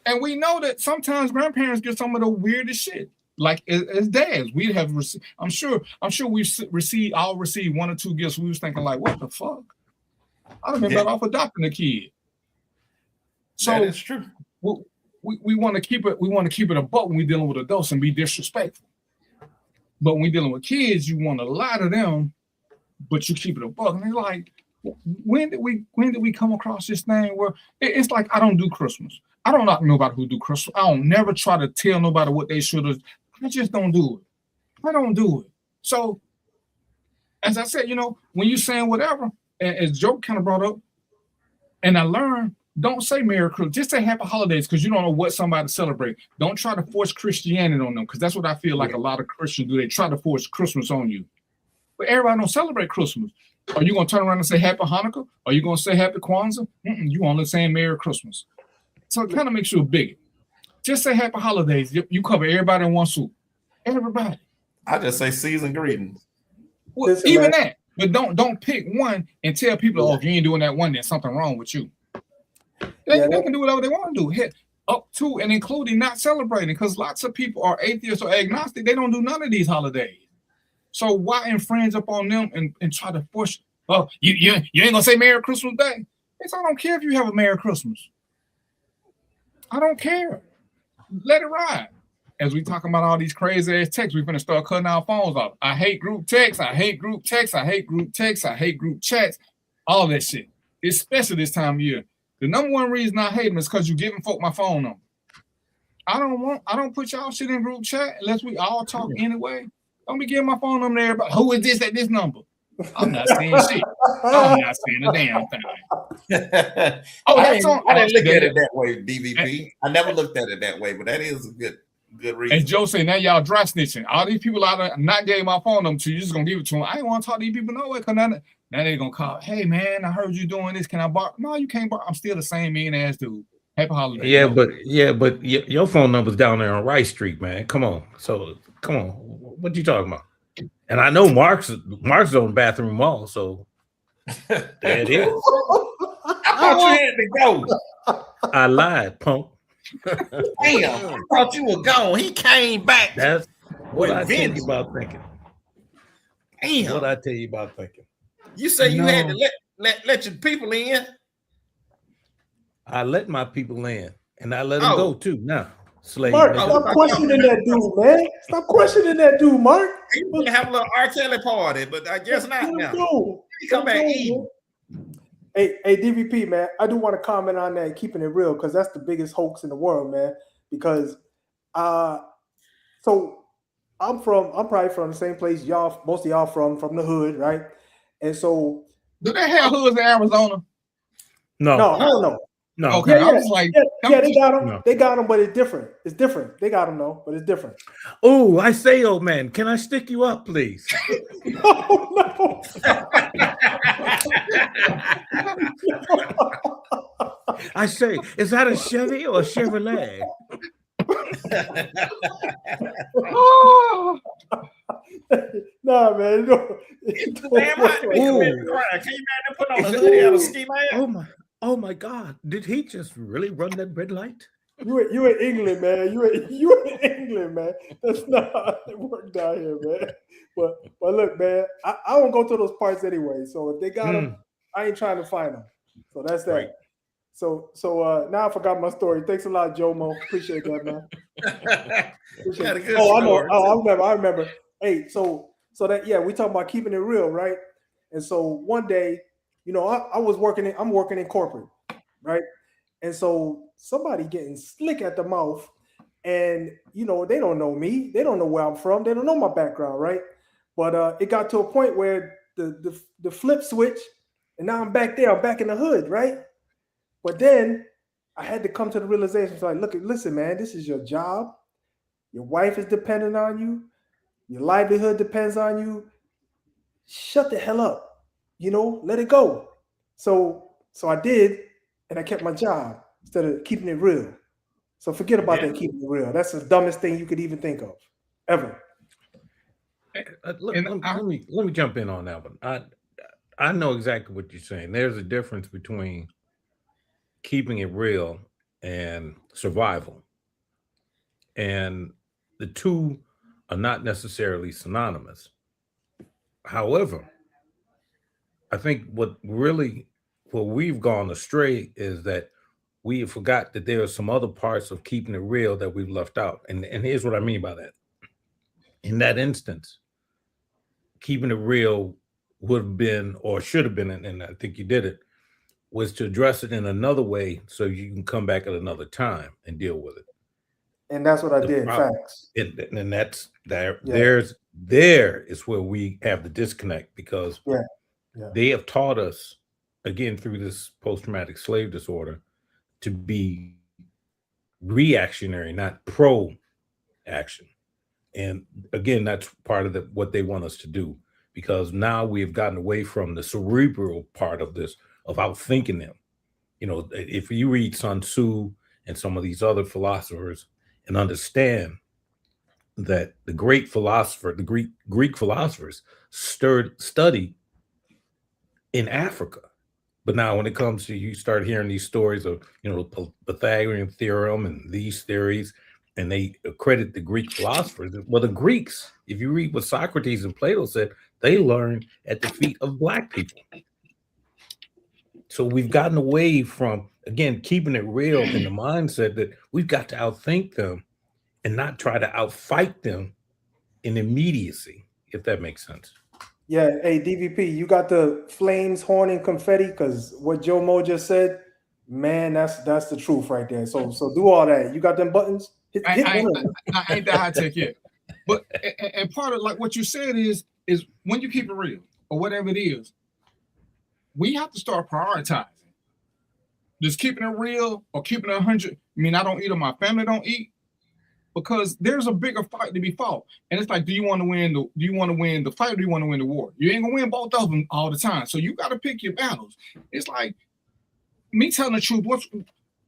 And we know that sometimes grandparents get some of the weirdest shit. Like as dads, we have received. I'm sure we've received 1 or 2 gifts. We was thinking like, what the fuck? I'd have been better off adopting a kid. So that is true. We want to keep it. We want to keep it a buck when we're dealing with adults and be disrespectful. But when we're dealing with kids, you want to lie to them, but you keep it a buck. And they're like, when did we come across this thing where it's like, I don't do Christmas. I don't knock nobody who do Christmas. I don't never try to tell nobody what they should have. I just don't do it. I don't do it. So, as I said, when you're saying whatever, as Joe kind of brought up, and I learned, don't say Merry Christmas. Just say Happy Holidays, because you don't know what somebody celebrate. Don't try to force Christianity on them, because that's what I feel like a lot of Christians do. They try to force Christmas on you. But everybody don't celebrate Christmas. Are you going to turn around and say Happy Hanukkah? Are you going to say Happy Kwanzaa? You only saying Merry Christmas. So it kind of makes you a bigot. Just say Happy Holidays. You cover everybody in one swoop. Everybody. I just say season greetings. Well, even that. But don't pick one and tell people, if you ain't doing that one, there's something wrong with you. They can do whatever they want to do. Hit up to and including not celebrating, because lots of people are atheists or agnostic. They don't do none of these holidays. So why infringe upon them and try to force, you ain't gonna say Merry Christmas Day? I don't care if you have a Merry Christmas. I don't care. Let it ride. As we talking about all these crazy ass texts, we're gonna start cutting our phones off. I hate group texts. I hate group texts. I hate group texts. I hate group chats. All that shit, especially this time of year. The number one reason I hate them is because you're giving folk my phone number. I don't put y'all shit in group chat unless we all talk anyway. Don't be giving my phone number to everybody. Who is this at this number? I'm not saying shit. I'm not saying a damn thing. I didn't look at it that way, DVP. I never looked at it that way, but that is a good reason. As Joe said, now y'all dry snitching. All these people out there not gave my phone number to you, just gonna give it to them. I ain't want to talk to these people no way, because now they're gonna call. Hey man, I heard you doing this. Can I borrow? No, you can't borrow. I'm still the same mean ass dude. Happy holidays. But your phone number's down there on Rice Street, man. Come on. What you talking about? And I know Mark's on the bathroom wall, so there it is. I thought you had to go. I lied, punk. Damn, I thought you were gone. He came back. That's what I tell you about thinking. Damn. What I tell you about thinking. You say you had to let your people in. I let my people in, and I let them go too. Now, slave. Mark, stop questioning that dude, man. Stop questioning that dude, Mark. He was gonna have a little R. Kelly party, but I guess not now. He come back eating. Hey, DVP, man, I do want to comment on that, keeping it real, because that's the biggest hoax in the world, man. Because so I'm probably from the same place y'all, most of y'all from the hood, right? And so do they have hoods in Arizona? No. Okay, I was like, they got them. No. They got them, but it's different. It's different. They got them though, but it's different. Oh, I say, old man, can I stick you up, please? No. I say, is that a Chevy or a Chevrolet? Nah, man. No. Damn hot to make a man cry. Can you imagine putting on a hoodie and a ski mask? Oh my God! Did he just really run that red light? You in England, man. You in England, man. That's not how it works down here, man. But look, man, I won't go to those parts anyway. So if they got them, I ain't trying to find them. So that's that. Right. So now I forgot my story. Thanks a lot, Jomo. Appreciate that, man. Appreciate it. I know. I remember. Hey, so that we talking about keeping it real, right? And so one day, I'm working in corporate, right? And so somebody getting slick at the mouth, and they don't know me, they don't know where I'm from, they don't know my background, right? But it got to a point where the flip switch, and now I'm back there, I'm back in the hood, right? But then I had to come to the realization, like, listen, man, this is your job. Your wife is dependent on you. Your livelihood depends on you. Shut the hell up, let it go. So I did, and I kept my job instead of keeping it real. So forget about that keeping it real. That's the dumbest thing you could even think of, ever. Let me jump in on that one. I know exactly what you're saying. There's a difference between keeping it real and survival. And the two are not necessarily synonymous. However, I think what we've gone astray is that we forgot that there are some other parts of keeping it real that we've left out. And here's what I mean by that. In that instance, keeping it real would have been, or should have been, and I think you did it, was to address it in another way so you can come back at another time and deal with it. And that's what I did. Facts. And that's there. Yeah. There is where we have the disconnect, because they have taught us, again, through this post-traumatic slave disorder, to be reactionary, not pro-action. And again, that's part of what they want us to do, because now we have gotten away from the cerebral part of this, of outthinking them. If you read Sun Tzu and some of these other philosophers and understand that the great philosopher, the Greek philosophers studied in Africa. But now when it comes to, you start hearing these stories of, the Pythagorean theorem and these theories, and they accredit the Greek philosophers. Well, the Greeks, if you read what Socrates and Plato said, they learned at the feet of Black people. So we've gotten away from, again, keeping it real in the mindset that we've got to outthink them and not try to outfight them in immediacy, if that makes sense. Yeah, hey, DVP, you got the flames, horn, and confetti, because what Joe Mo just said, man, that's the truth right there. So do all that. You got them buttons? I ain't that high tech yet. But and part of like what you said is when you keep it real or whatever it is, we have to start prioritizing. Just keeping it real or keeping it 100. I mean, I don't eat or my family don't eat, because there's a bigger fight to be fought. And it's like, do you want to win the fight, or do you want to win the war? You ain't gonna win both of them all the time. So you got to pick your battles. It's like me telling the truth.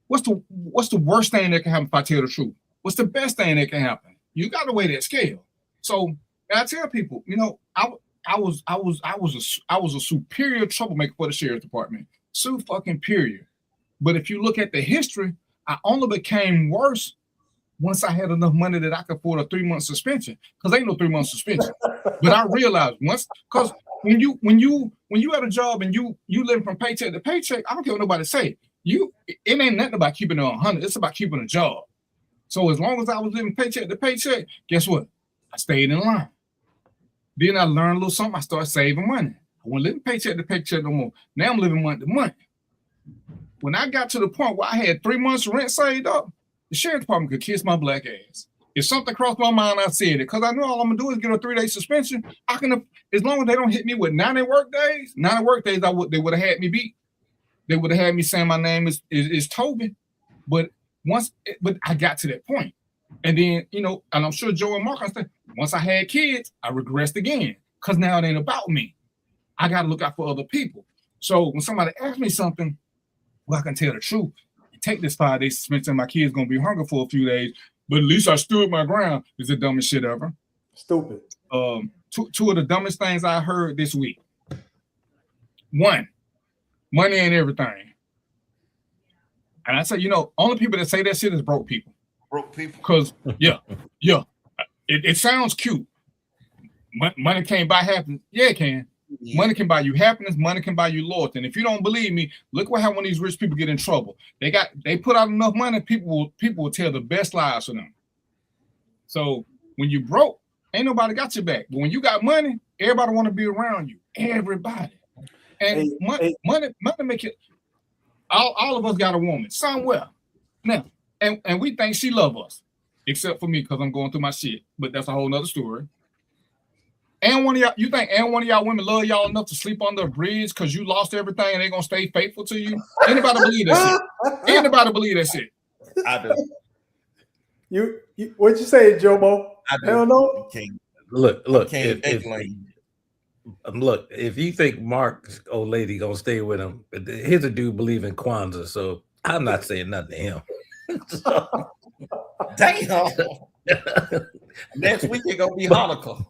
What's the worst thing that can happen if I tell the truth? What's the best thing that can happen? You got to weigh that scale. So I tell people, I was a superior troublemaker for the sheriff's department. Fucking period. But if you look at the history, I only became worse once I had enough money that I could afford a 3-month suspension. Because ain't no 3-month suspension. But I realized once, because when you at a job and you live from paycheck to paycheck, I don't care what nobody say. It ain't nothing about keeping it 100. It's about keeping a job. So as long as I was living paycheck to paycheck, guess what? I stayed in line. Then I learned a little something. I started saving money. I wasn't living paycheck to paycheck no more. Now I'm living month to month. When I got to the point where I had 3 months rent saved up, the sheriff's department could kiss my black ass. If something crossed my mind, I said it, because I know all I'm gonna do is get a 3-day suspension. I can, as long as they don't hit me with 90 work days, they would have had me beat. They would have had me saying my name is Toby. But I got to that point. And then, and I'm sure Joe and Mark said, once I had kids, I regressed again, because now it ain't about me. I got to look out for other people. So when somebody asks me something, well, I can tell the truth. Take this 5-day suspension, my kid's going to be hungry for a few days, but at least I stood my ground. It's the dumbest shit ever. Stupid. two of the dumbest things I heard this week. One, money ain't everything. And I say, only people that say that shit is broke people. Broke people. Because, it sounds cute. Money can't buy happiness. Yeah, it can. Yeah. Money can buy you happiness. Money can buy you loyalty. And if you don't believe me, look what happened when these rich people get in trouble. They put out enough money, people will tell the best lies for them. So when you broke, ain't nobody got your back. But when you got money, everybody want to be around you. Everybody. And money make it. All of us got a woman somewhere now, and we think she love us, except for me because I'm going through my shit. But that's a whole nother story. And one of y'all, you think and one of y'all women love y'all enough to sleep under a bridge because you lost everything and they gonna stay faithful to you? Anybody believe that shit? Anybody believe that shit? I do. You what'd you say, Jomo? I do. Hell no. Look. Look, if you think Mark's old lady gonna stay with him, here's a dude believe in Kwanzaa, so I'm not saying nothing to him. Damn. Next week it's gonna be Hanukkah.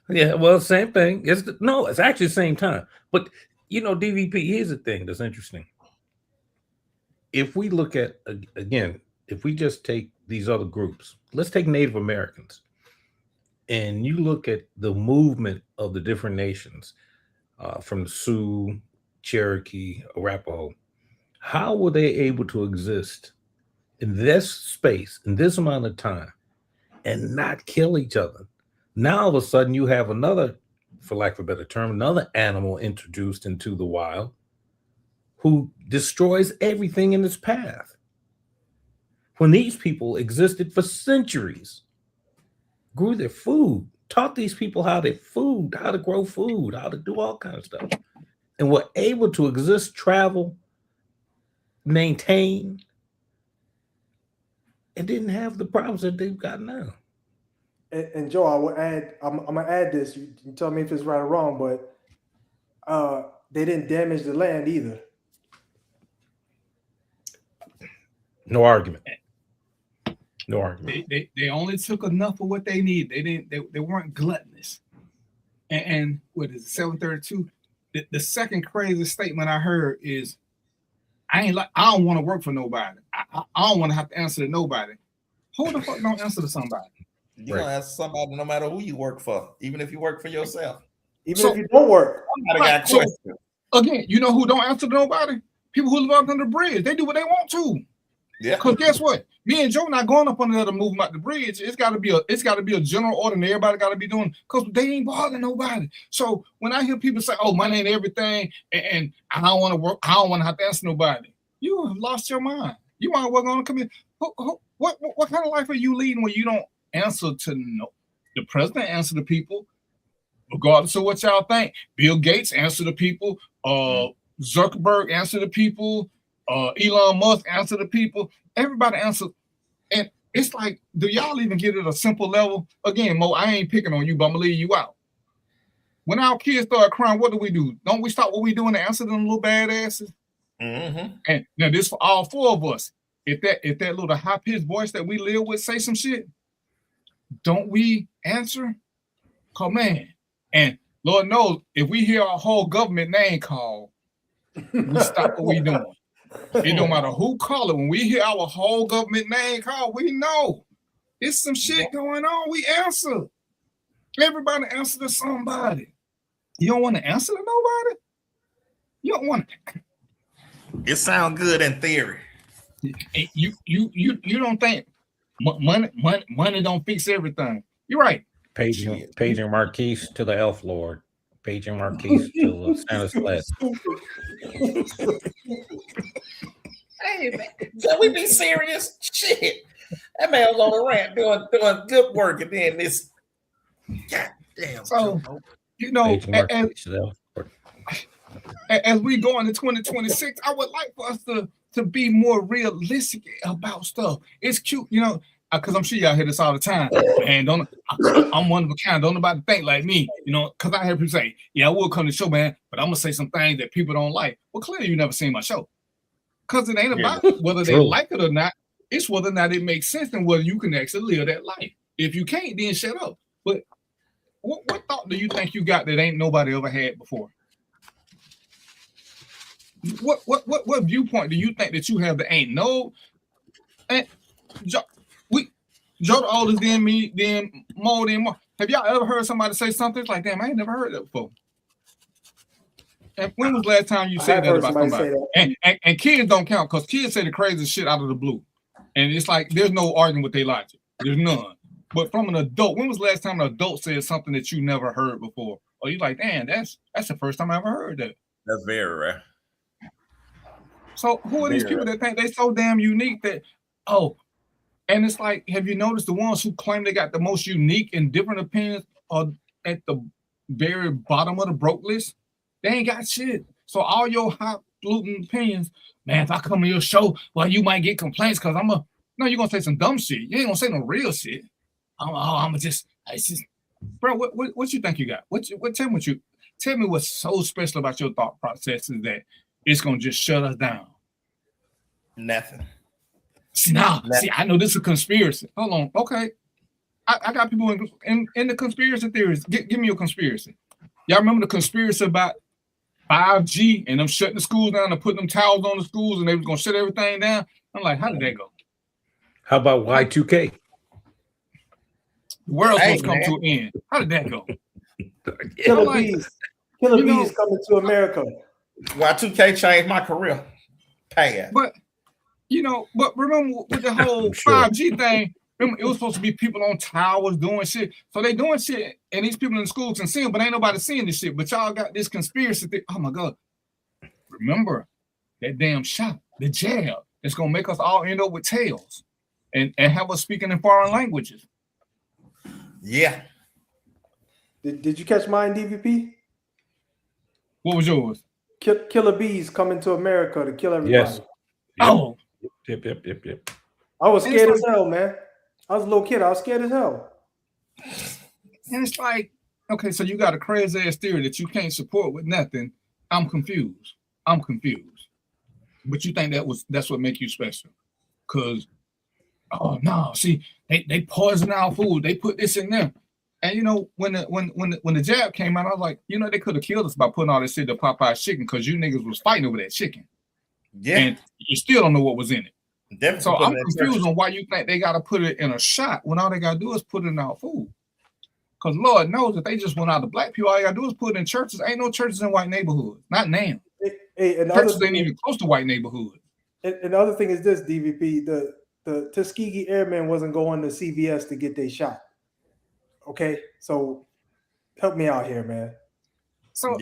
Yeah, well, same thing. It's actually the same time. But DVP, here's the thing that's interesting. If we look at again, if we just take these other groups, let's take Native Americans. And you look at the movement of the different nations, from the Sioux, Cherokee, Arapaho, how were they able to exist in this space, in this amount of time, and not kill each other? Now, all of a sudden, you have another, for lack of a better term, another animal introduced into the wild who destroys everything in its path. When these people existed for centuries, grew their food, taught these people how to grow food, how to do all kinds of stuff, and were able to exist, travel, maintain, and didn't have the problems that they've got now. And Joe, I will add. I'm gonna add this. You can tell me if it's right or wrong, but they didn't damage the land either. No argument. No argument. They only took enough of what they need. They weren't gluttonous. And what is it, 732? The second craziest statement I heard is, I don't want to work for nobody. I don't want to have to answer to nobody. Who the fuck don't answer to somebody? You're gonna answer somebody no matter who you work for, even if you work for yourself. If you don't work. So, again, you know who don't answer to nobody? People who live up under the bridge. They do what they want to. Yeah. Because guess what? Me and Joe not going up under there to move them out the bridge. It's gotta be a general order, and everybody gotta be doing, because they ain't bothering nobody. So when I hear people say, oh, money ain't everything, and I don't want to work, I don't want to have to answer nobody, you have lost your mind. You might well going to come in. What kind of life are you leading when you don't answer to the president? Answer to people, regardless of what y'all think. Bill Gates answer to people. Zuckerberg answer to people. Elon Musk answer to people. Everybody answer. And it's like, do y'all even get at a simple level? Again, Mo, I ain't picking on you, but I'm gonna leave you out. When our kids start crying, what do? Don't we stop what we doing to answer them little badasses? Mm-hmm. And now this for all four of us. If that little high-pitched voice that we live with say some shit, don't we answer? Cause man, and Lord knows, if we hear our whole government name called, we stop what we doing. It don't matter who call it. When we hear our whole government name called, we know it's some shit going on. We answer. Everybody answer to somebody. You don't want to answer to nobody? You don't want to. It sounds good in theory. You don't think money don't fix everything. You're right. Paging Marquise to the Elf Lord. Paging Marquise to Santa's sled. Hey man, can we be serious? Shit, that man was on the rant doing good work, and then this. God damn. So as we go into 2026, I would like for us to be more realistic about stuff. It's cute, because I'm sure y'all hear this all the time. Man, I'm one of a kind. Don't nobody think like me, because I hear people say, yeah, I will come to the show, man, but I'm going to say some things that people don't like. Well, clearly you never seen my show. Because it ain't about whether they like it or not. It's whether or not it makes sense and whether you can actually live that life. If you can't, then shut up. But what thought do you think you got that ain't nobody ever had before? What viewpoint do you think that you have that ain't no? And Joe the oldest than me, then more than more. Have y'all ever heard somebody say something like, damn, I ain't never heard that before? And when was the last time you said that about somebody? And kids don't count because kids say the craziest shit out of the blue. And it's like there's no arguing with their logic. There's none. But from an adult, when was the last time an adult said something that you never heard before? Or you like, damn, that's the first time I ever heard that. That's very rare. So who are these people that think they so damn unique that, and it's like, have you noticed the ones who claim they got the most unique and different opinions are at the very bottom of the broke list? They ain't got shit. So all your highfalutin opinions, man, if I come to your show, well, you might get complaints because no, you're going to say some dumb shit. You ain't going to say no real shit. Bro, what you think you got? Tell me what's so special about your thought process is that it's going to just shut us down. Nothing. See, I know this is a conspiracy. Hold on. Okay. I got people in the conspiracy theories. Give me your conspiracy. Y'all remember the conspiracy about 5G and them shutting the schools down and putting them towels on the schools and they was going to shut everything down? I'm like, how did that go? How about Y2K? The world's supposed to come to an end. How did that go? Killer bees coming to America. Y2K changed my career path. But remember with the whole 5G thing, remember, it was supposed to be people on towers doing shit. So they doing shit, and these people in the schools can see them, but ain't nobody seeing this shit. But y'all got this conspiracy thing. Oh my God. Remember that damn shot, the jab, that's gonna make us all end up with tails and have us speaking in foreign languages. Yeah. Did you catch mine, DVP? What was yours? Killer bees coming to America to kill everybody. Yes. Oh. Yep. I was scared as hell, man. I was a little kid. I was scared as hell. And it's like, okay, so you got a crazy ass theory that you can't support with nothing. I'm confused. But you think that's what make you special? Because, oh no, see, they poison our food. They put this in there. And when the jab came out, I was like, they could have killed us by putting all this shit to Popeye's chicken because you niggas was fighting over that chicken. Yeah. And you still don't know what was in it. Definitely. So I'm confused on why you think they got to put it in a shot when all they got to do is put it in our food. Because Lord knows if they just went out to black people, all they got to do is put it in churches. Ain't no churches in white neighborhoods. Not now. Churches ain't even close to white neighborhoods. And the other thing is this, DVP, the Tuskegee Airmen wasn't going to CVS to get their shot. Okay? So help me out here, man. So,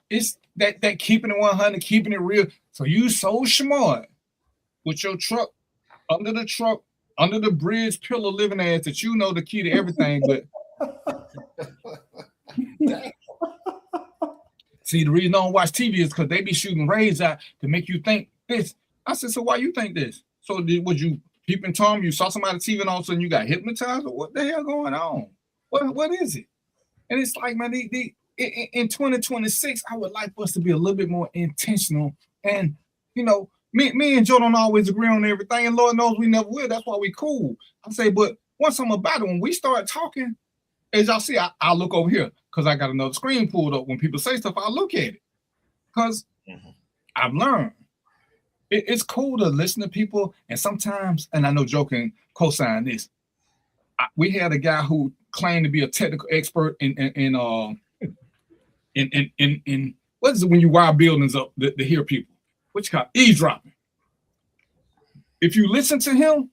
it's that keeping it 100, keeping it real. So you so smart with your truck, under the bridge pillow living ass that you know the key to everything. But see, the reason I don't watch TV is because they be shooting rays out to make you think this. I said, so why you think this? So would you peeping Tom? You saw somebody TV and all of a sudden you got hypnotized? Or what the hell going on? What is it? And it's like, man, in 2026, I would like for us to be a little bit more intentional. And, me and Joe don't always agree on everything. And Lord knows we never will. That's why we cool. I say, but once I'm about it, when we start talking, as y'all see, I look over here because I got another screen pulled up. When people say stuff, I look at it. Because I've learned. It's cool to listen to people. And sometimes, and I know Joe can co-sign this, we had a guy who claimed to be a technical expert in what is it when you wire buildings up to hear people? What you call eavesdropping. If you listen to him,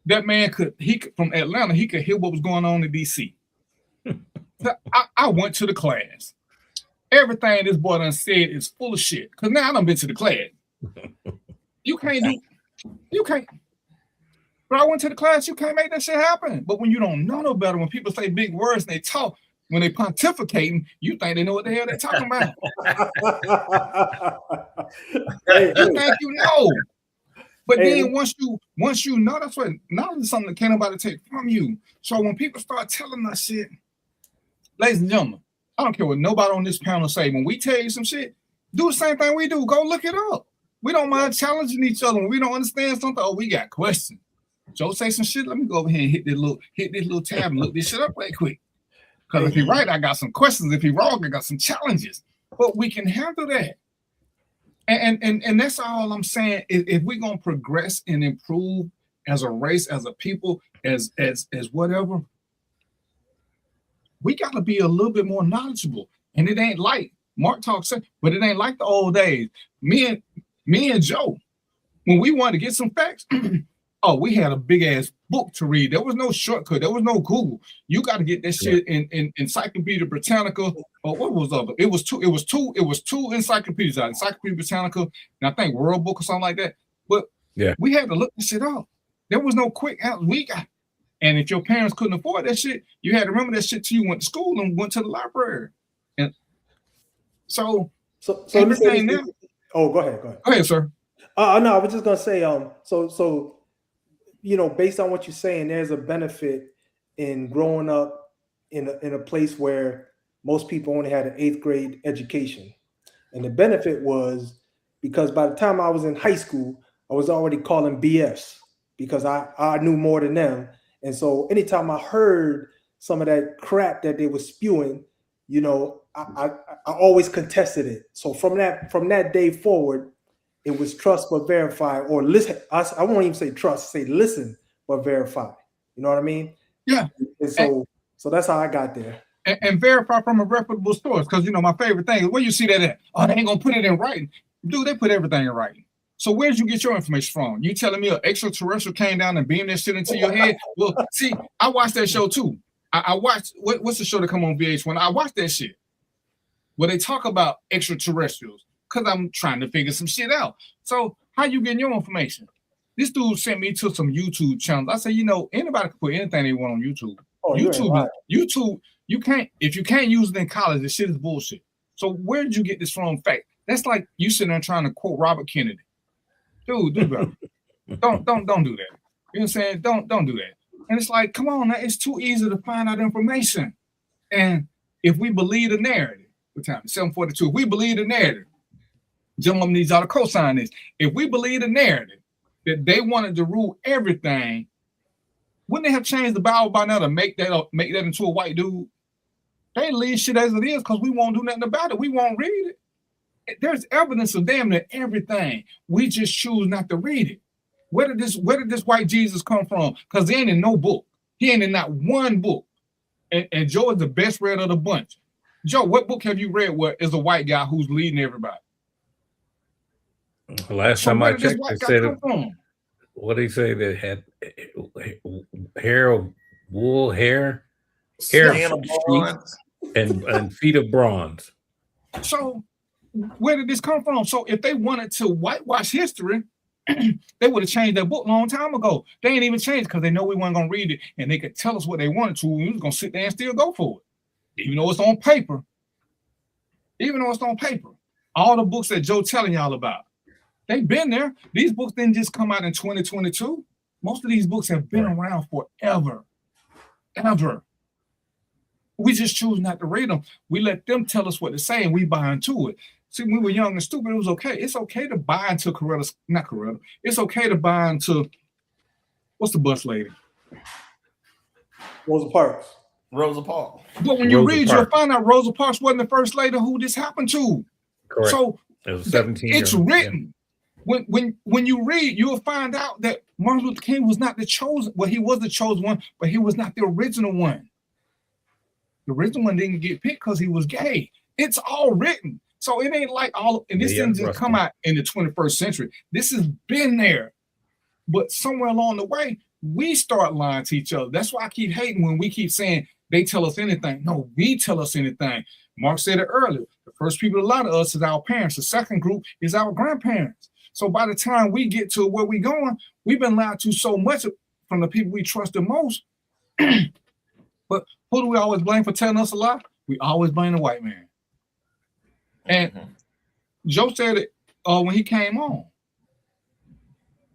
that man could from Atlanta, he could hear what was going on in DC. I went to the class. Everything this boy done said is full of shit. Because now I done been to the class. You can't. But I went to the class, you can't make that shit happen. But when you don't know no better, when people say big words and they talk, when they pontificating, you think they know what the hell they're talking about. You think you know. But then once you know, that's what knowledge is something that can't nobody take from you. So when people start telling us shit, ladies and gentlemen, I don't care what nobody on this panel say. When we tell you some shit, do the same thing we do. Go look it up. We don't mind challenging each other when we don't understand something. Oh, we got questions. Joe say some shit. Let me go over here and hit this little tab and look this shit up right quick. Because if he right, I got some questions. If he wrong, I got some challenges. But we can handle that. And that's all I'm saying. If we're gonna progress and improve as a race, as a people, as whatever, we got to be a little bit more knowledgeable. And it ain't like Mark Talk said, but it ain't like the old days. Me and Joe, when we wanted to get some facts, we had a big ass book to read. There was no shortcut. There was no Google. You got to get that shit in Encyclopedia Britannica. Or what was other? It was two encyclopedias out. Encyclopedia Britannica, and I think World Book or something like that. But we had to look this shit up. There was no quick answer. We got. And if your parents couldn't afford that shit, you had to remember that shit till you went to school and went to the library. And so everything now. Oh, go ahead. Go ahead, sir. No, I was just gonna say, so based on what you're saying, there's a benefit in growing up in a place where most people only had an 8th grade education. And the benefit was because by the time I was in high school, I was already calling BS because I knew more than them. And so anytime I heard some of that crap that they were spewing, I always contested it. So from that day forward, it was trust but verify, or listen. I won't even say trust, say listen but verify. You know what I mean? Yeah. And so that's how I got there. And verify from a reputable source, because my favorite thing is where you see that at. Oh, they ain't gonna put it in writing. Dude, they put everything in writing. So where'd you get your information from? You telling me an extraterrestrial came down and beamed that shit into your head? Well, see, I watched that show too. I watched what's the show that come on VH1? I watched that shit where they talk about extraterrestrials because I'm trying to figure some shit out. So how you getting your information? This dude sent me to some YouTube channels. I said, anybody can put anything they want on YouTube. YouTube, you can't, if you can't use it in college, this shit is bullshit. So where did you get this from? Fact. That's like you sitting there trying to quote Robert Kennedy. Dude, do better. don't do that. You know what I'm saying? Don't do that. And it's like, come on, now, it's too easy to find out information. And if we believe the narrative, what time? 7:42. If we believe the narrative, gentleman needs y'all to co-sign this. If we believe the narrative that they wanted to rule everything, wouldn't they have changed the Bible by now to make that into a white dude? They leave shit as it is because we won't do nothing about it. We won't read it. There's evidence of damn near everything. We just choose not to read it. Where did this white Jesus come from? Because he ain't in no book. He ain't in not one book. And Joe is the best read of the bunch. Joe, what book have you read where is a white guy who's leading everybody? Last time I checked, it said what did he say that had wool hair and feet of bronze. So where did this come from? So if they wanted to whitewash history, they would have changed that book a long time ago. They ain't even changed because they know we weren't going to read it and they could tell us what they wanted to. We was going to sit there and still go for it. Even though it's on paper. All the books that Joe telling y'all about, they've been there. These books didn't just come out in 2022. Most of these books have been around forever. Ever. We just choose not to read them. We let them tell us what to say and we buy into it. See, when we were young and stupid, it was okay. It's okay to buy into It's okay to buy into, what's the bus lady? Rosa Parks. But when you read, you'll find out Rosa Parks wasn't the first lady who this happened to. Correct. So it was 17. It's written. Yeah. When you read, you'll find out that Martin Luther King was not the chosen. Well, he was the chosen one, but he was not the original one. The original one didn't get picked because he was gay. It's all written. So it ain't like and this didn't just come out in the 21st century. This has been there. But somewhere along the way, we start lying to each other. That's why I keep hating when we keep saying they tell us anything. No, we tell us anything. Mark said it earlier. The first people to lie to us is our parents. The second group is our grandparents. So by the time we get to where we're going, we've been lied to so much from the people we trust the most. But who do we always blame for telling us a lie? We always blame the white man. And Joe said it when he came on.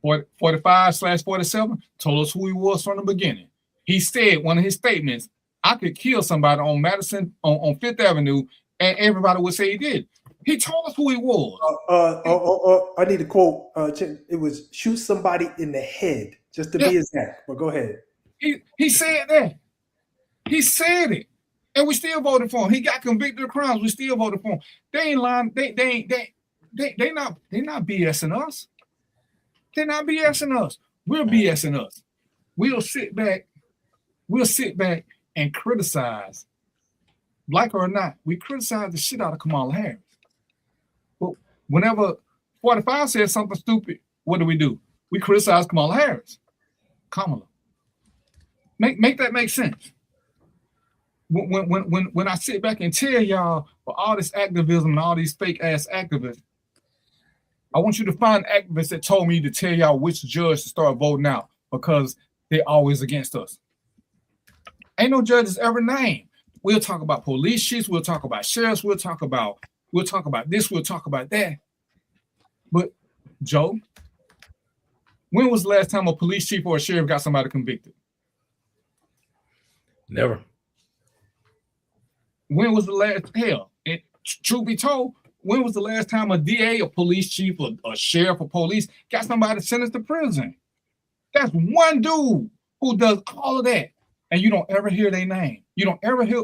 45/47 told us who he was from the beginning. He said one of his statements, I could kill somebody on Madison on Fifth Avenue, and everybody would say he did. He told us who he was. I need to quote. It was shoot somebody in the head, just to be exact. But go ahead. He said that. He said it, and we still voted for him. He got convicted of crimes. We still voted for him. They ain't lying. They not BSing us. They're not BSing us. We're BSing us. We'll sit back and criticize. Like or not, we criticize the shit out of Kamala Harris. But whenever 45 says something stupid, what do? We criticize Kamala Harris. Kamala. Make that make sense. When I sit back and tell y'all for all this activism and all these fake ass activists, I want you to find activists that told me to tell y'all which judge to start voting out because they're always against us. Ain't no judges ever named. We'll talk about police chiefs, we'll talk about sheriffs, we'll talk about this, we'll talk about that. But Joe, when was the last time a police chief or a sheriff got somebody convicted? Never. When was the last and truth be told, when was the last time a DA, a police chief, or a sheriff, or police got somebody sentenced to prison? That's one dude who does all of that, and you don't ever hear their name. You don't ever hear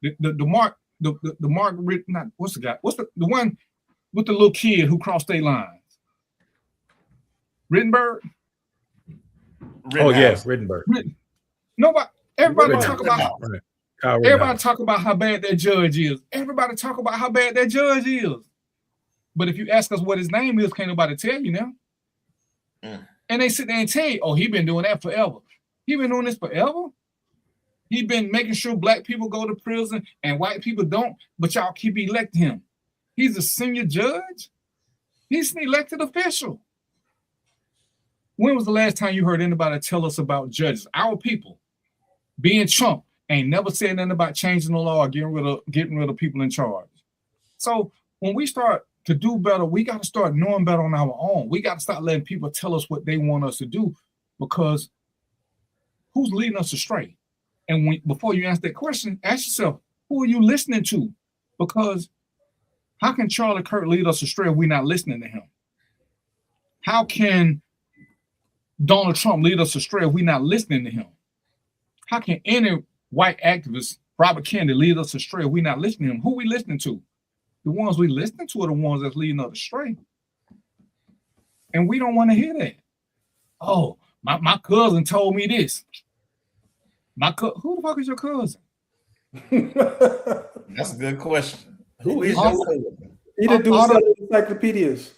the Mark. Not what's the guy? What's the one with the little kid who crossed state lines? Rittenberg. Oh yes, Rittenberg. Nobody. Everybody talk about. Right. Everybody talk about how bad that judge is. Everybody talk about how bad that judge is. But if you ask us what his name is, can't nobody tell you now. And they sit there and tell you, oh, he been doing that forever. He been doing this forever. He been making sure black people go to prison and white people don't, but y'all keep electing him. He's a senior judge. He's an elected official. When was the last time you heard anybody tell us about judges? Our people being Trump. Ain't never said nothing about changing the law or getting rid of people in charge. So when we start to do better, we got to start knowing better on our own. We got to start letting people tell us what they want us to do, because who's leading us astray? And before you answer that question, ask yourself, who are you listening to? Because how can Charlie Kirk lead us astray if we're not listening to him? How can Donald Trump lead us astray if we're not listening to him? How can any white activist, Robert Kennedy, lead us astray if we're not listening to him? Who we listening to? The ones we listening to are the ones that's leading us astray. And we don't want to hear that. Oh, my cousin told me this. Who the fuck is your cousin? That's a good question. Who is your cousin? He didn't do encyclopedias.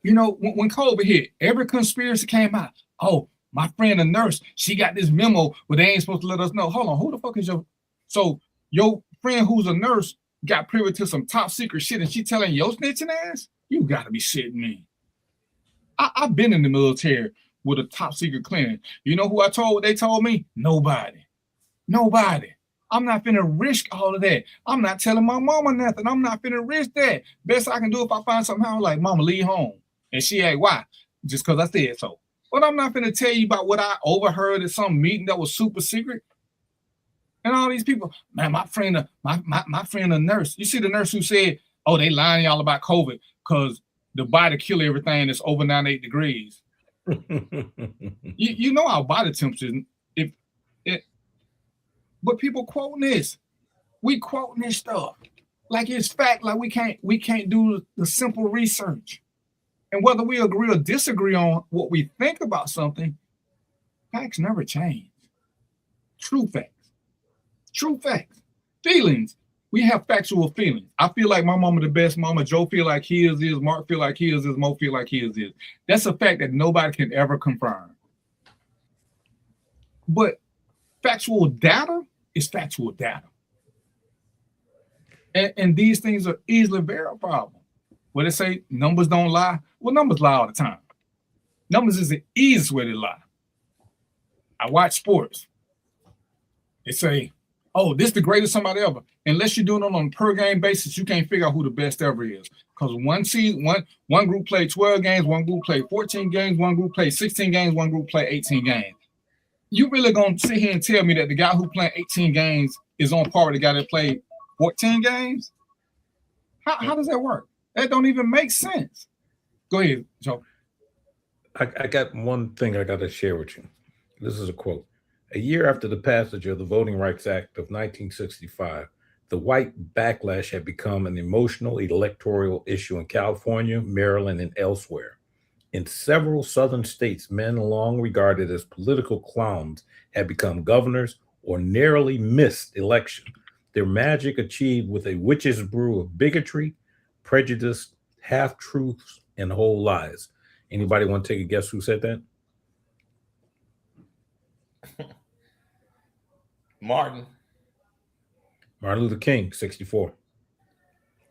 You know, when COVID hit, every conspiracy came out. Oh, my friend, a nurse, she got this memo, but they ain't supposed to let us know. Hold on, who the fuck is your... So your friend who's a nurse got privy to some top secret shit and she telling your snitching ass? You gotta be shitting me. I've been in the military with a top secret clearance. You know who I told what they told me? Nobody. I'm not finna risk all of that. I'm not telling my mama nothing. I'm not finna risk that. Best I can do if I find something, I'm like, mama, leave home. And she ain't, why? Just because I said so. But I'm not finna tell you about what I overheard at some meeting that was super secret. And all these people, man, my friend, a nurse. You see the nurse who said, oh, they lying y'all about COVID because the body kill everything that's over 98 degrees. you know our body temperature. But people quoting this. We quoting this stuff like it's fact, like we can't do the simple research. And whether we agree or disagree on what we think about something, facts never change. True facts. Feelings. We have factual feelings. I feel like my mama the best mama. Joe feel like his is. Mark feel like his is. Mo feel like his is. That's a fact that nobody can ever confirm. But factual data is factual data. And these things are easily verifiable. Where they say numbers don't lie. Well, numbers lie all the time. Numbers is the easiest way to lie. I watch sports. They say, oh, this is the greatest somebody ever. Unless you're doing it on a per game basis, you can't figure out who the best ever is. Because one group played 12 games, one group played 14 games, one group played 16 games, one group played 18 games. You really gonna sit here and tell me that the guy who played 18 games is on par with the guy that played 14 games? How does that work? That don't even make sense. Go ahead, Joe. I got one thing I got to share with you. This is a quote. A year after the passage of the Voting Rights Act of 1965, the white backlash had become an emotional electoral issue in California, Maryland, and elsewhere. In several southern states, men long regarded as political clowns had become governors or narrowly missed election. Their magic achieved with a witch's brew of bigotry, prejudice, half-truths, and whole lies. Anybody want to take a guess who said that? Martin Luther King, 64.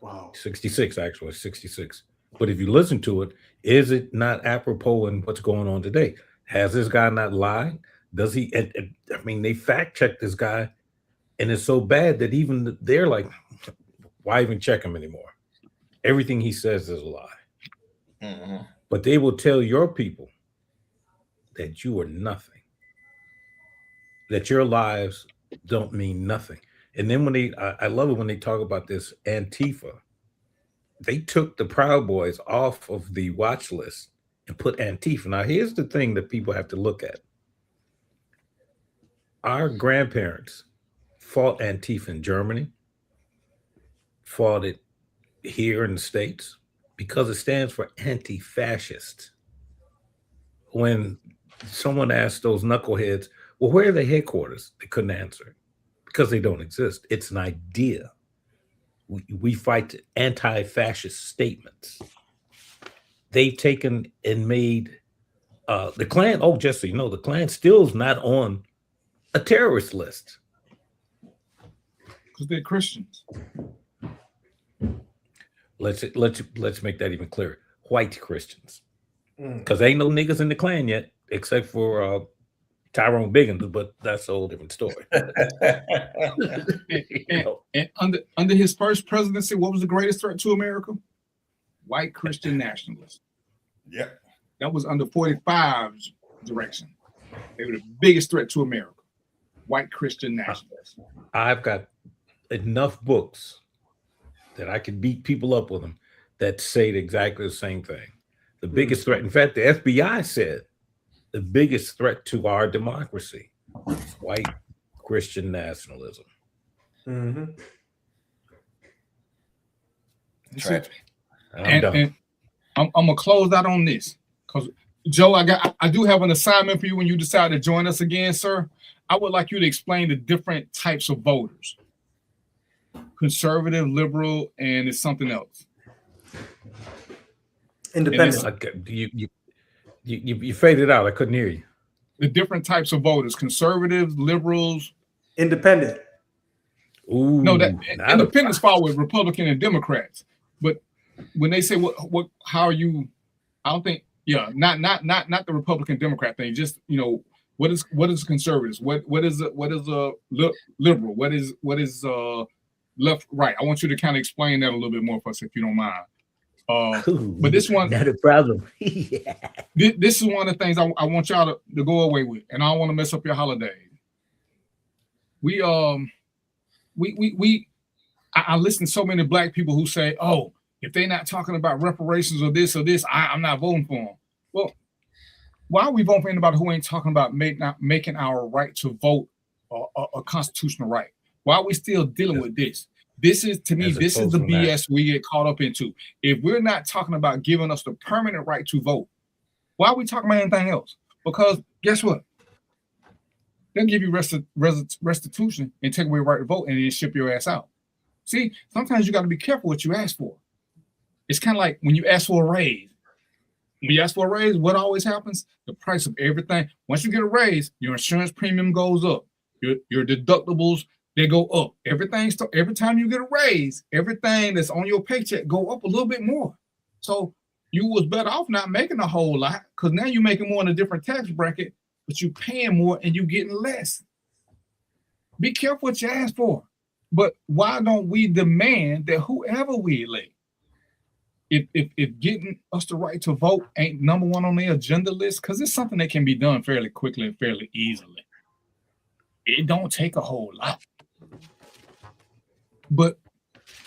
Wow. 66, actually, 66. But if you listen to it, is it not apropos in what's going on today? Has this guy not lied? Does he? I mean, they fact checked this guy, and it's so bad that even they're like, why even check him anymore? Everything he says is a lie. Mm-hmm. But they will tell your people that you are nothing, that your lives don't mean nothing. And then when I love it when they talk about this Antifa, they took the Proud Boys off of the watch list and put Antifa. Now, here's the thing that people have to look at. Our grandparents fought Antifa in Germany, fought it here in the States, because it stands for anti-fascist. When someone asked those knuckleheads, well, where are their headquarters? They couldn't answer because they don't exist. It's an idea. We fight anti-fascist statements. They've taken and made the Klan. Oh, just so you know, the Klan still is not on a terrorist list because they're Christians. Let's make that even clearer. White Christians, because ain't no niggas in the Klan yet, except for Tyrone Biggins, but that's a whole different story. And under his first presidency, what was the greatest threat to America? White Christian nationalists. Yep. That was under 45's direction. They were the biggest threat to America. White Christian nationalists. I've got enough books that I could beat people up with them that say exactly the same thing. The biggest threat, in fact, the FBI said the biggest threat to our democracy is white Christian nationalism. Mm-hmm. Tragic. I'm done. And I'm gonna close out on this because Joe, I do have an assignment for you when you decide to join us again, sir. I would like you to explain the different types of voters: conservative, liberal, and it's something else. Independent. You faded out. I couldn't hear you. The different types of voters: conservatives, liberals, independent. Ooh, no, that independents fall with Republican and Democrats. But when they say what, how are you? I don't think, yeah, not the Republican Democrat thing. Just what is conservatives? What is a liberal? What is left right? I want you to kind of explain that a little bit more for us, if you don't mind. But this one, not a problem. Yeah. This is one of the things I want y'all to go away with, and I don't want to mess up your holiday. I listen to so many black people who say, "Oh, if they're not talking about reparations or this, I'm not voting for them." Well, why are we voting for anybody who ain't talking about making our right to vote a constitutional right? Why are we still dealing with this? This is, to me, this is the BS we get caught up into. If we're not talking about giving us the permanent right to vote, why are we talking about anything else? Because guess what? They'll give you restitution and take away your right to vote and then ship your ass out. See, sometimes you got to be careful what you ask for. It's kind of like when you ask for a raise. When you ask for a raise, what always happens? The price of everything. Once you get a raise, your insurance premium goes up. Your deductibles, they go up. Every time you get a raise, everything that's on your paycheck go up a little bit more. So you was better off not making a whole lot, because now you're making more in a different tax bracket, but you're paying more and you're getting less. Be careful what you ask for. But why don't we demand that whoever we elect, if getting us the right to vote ain't number one on the agenda list, because it's something that can be done fairly quickly and fairly easily. It don't take a whole lot. But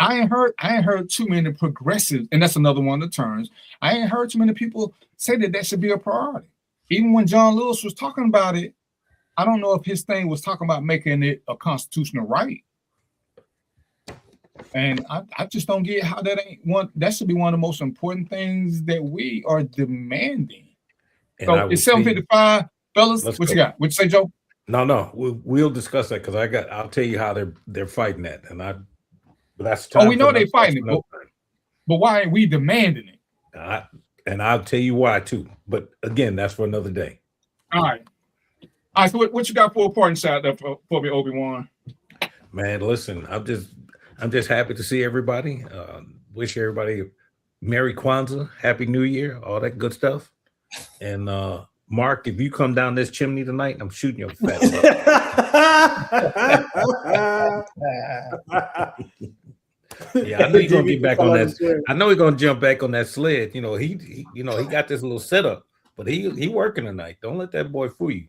I ain't heard too many progressives, and that's another one of the terms. I ain't heard too many people say that should be a priority. Even when John Lewis was talking about it, I don't know if his thing was talking about making it a constitutional right. And I just don't get how that ain't one. That should be one of the most important things that we are demanding. And so it's 7:55, fellas. What you got? What you say, Joe? No, we'll discuss that because I'll tell you how they're fighting that, but that's we know they're fighting it, but why ain't we demanding it? And I'll tell you why too. But again, that's for another day. All right. So what you got for a parting shot there for me, Obi-Wan? Man, listen, I'm just happy to see everybody. Wish everybody Merry Kwanzaa, Happy New Year, all that good stuff. And Mark, if you come down this chimney tonight, I'm shooting your fat Yeah, I know he's gonna get back on that. I know he's gonna jump back on that sled. You know, he got this little setup, but he working tonight. Don't let that boy fool you.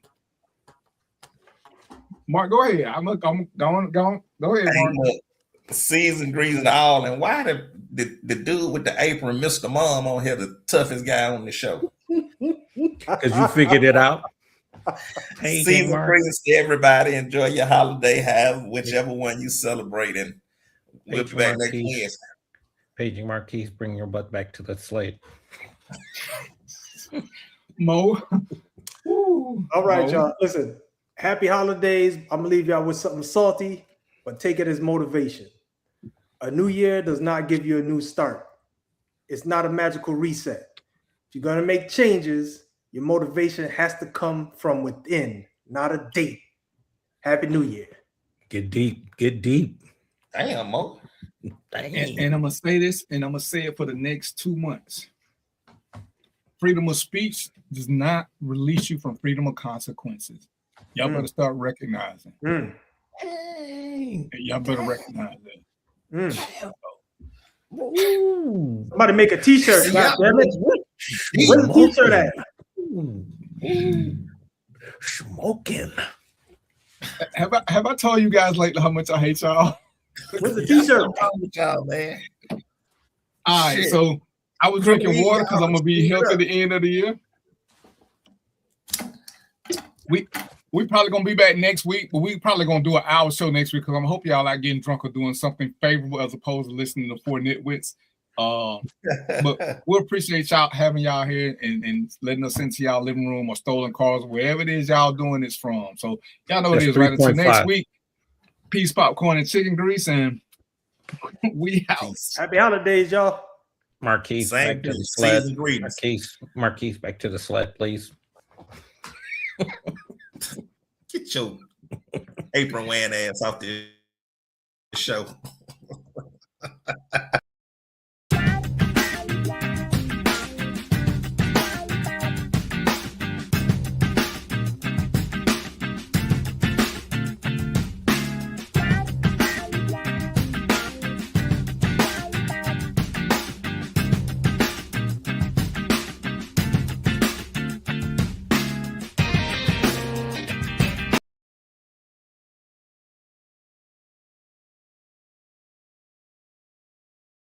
Mark, go ahead. I'm going. Go ahead, Mark. Season greetings to all. And why the dude with the apron, Mr. Mom, on here, the toughest guy on the show? Because you figured it out. Season greetings to everybody. Enjoy your holiday. Have whichever one you celebrate. And we'll be back next Wednesday. Paging Marquise, bring your butt back to the slate. Mo. All right, y'all. Listen, happy holidays. I'm going to leave y'all with something salty, but take it as motivation. A new year does not give you a new start. It's not a magical reset. If you're going to make changes, your motivation has to come from within, not a date. Happy New Year. Get deep. Get deep. Damn, Mo. And I'm going to say this, and I'm going to say it for the next 2 months. Freedom of speech does not release you from freedom of consequences. Y'all better start recognizing. Y'all better recognize that. Somebody make a t-shirt. God damn it. Where's the t-shirt at? Smoking. Have I told you guys lately how much I hate y'all? Where's the t-shirt? With y'all, man. All right, so I was drinking water because I'm gonna be healthy at the end of the year. We probably gonna be back next week, but we probably gonna do an hour show next week because I'm hope y'all like getting drunk or doing something favorable as opposed to listening to four nitwits. But we appreciate y'all having y'all here and letting us into y'all living room or stolen cars, wherever it is y'all doing this from. So y'all know what it is, right? Until next week. Peace, popcorn, and chicken grease, and we out. Happy holidays, y'all. Marquise, back to the sled. Marquise, back to the sled, please. Get your apron wearing ass off the show.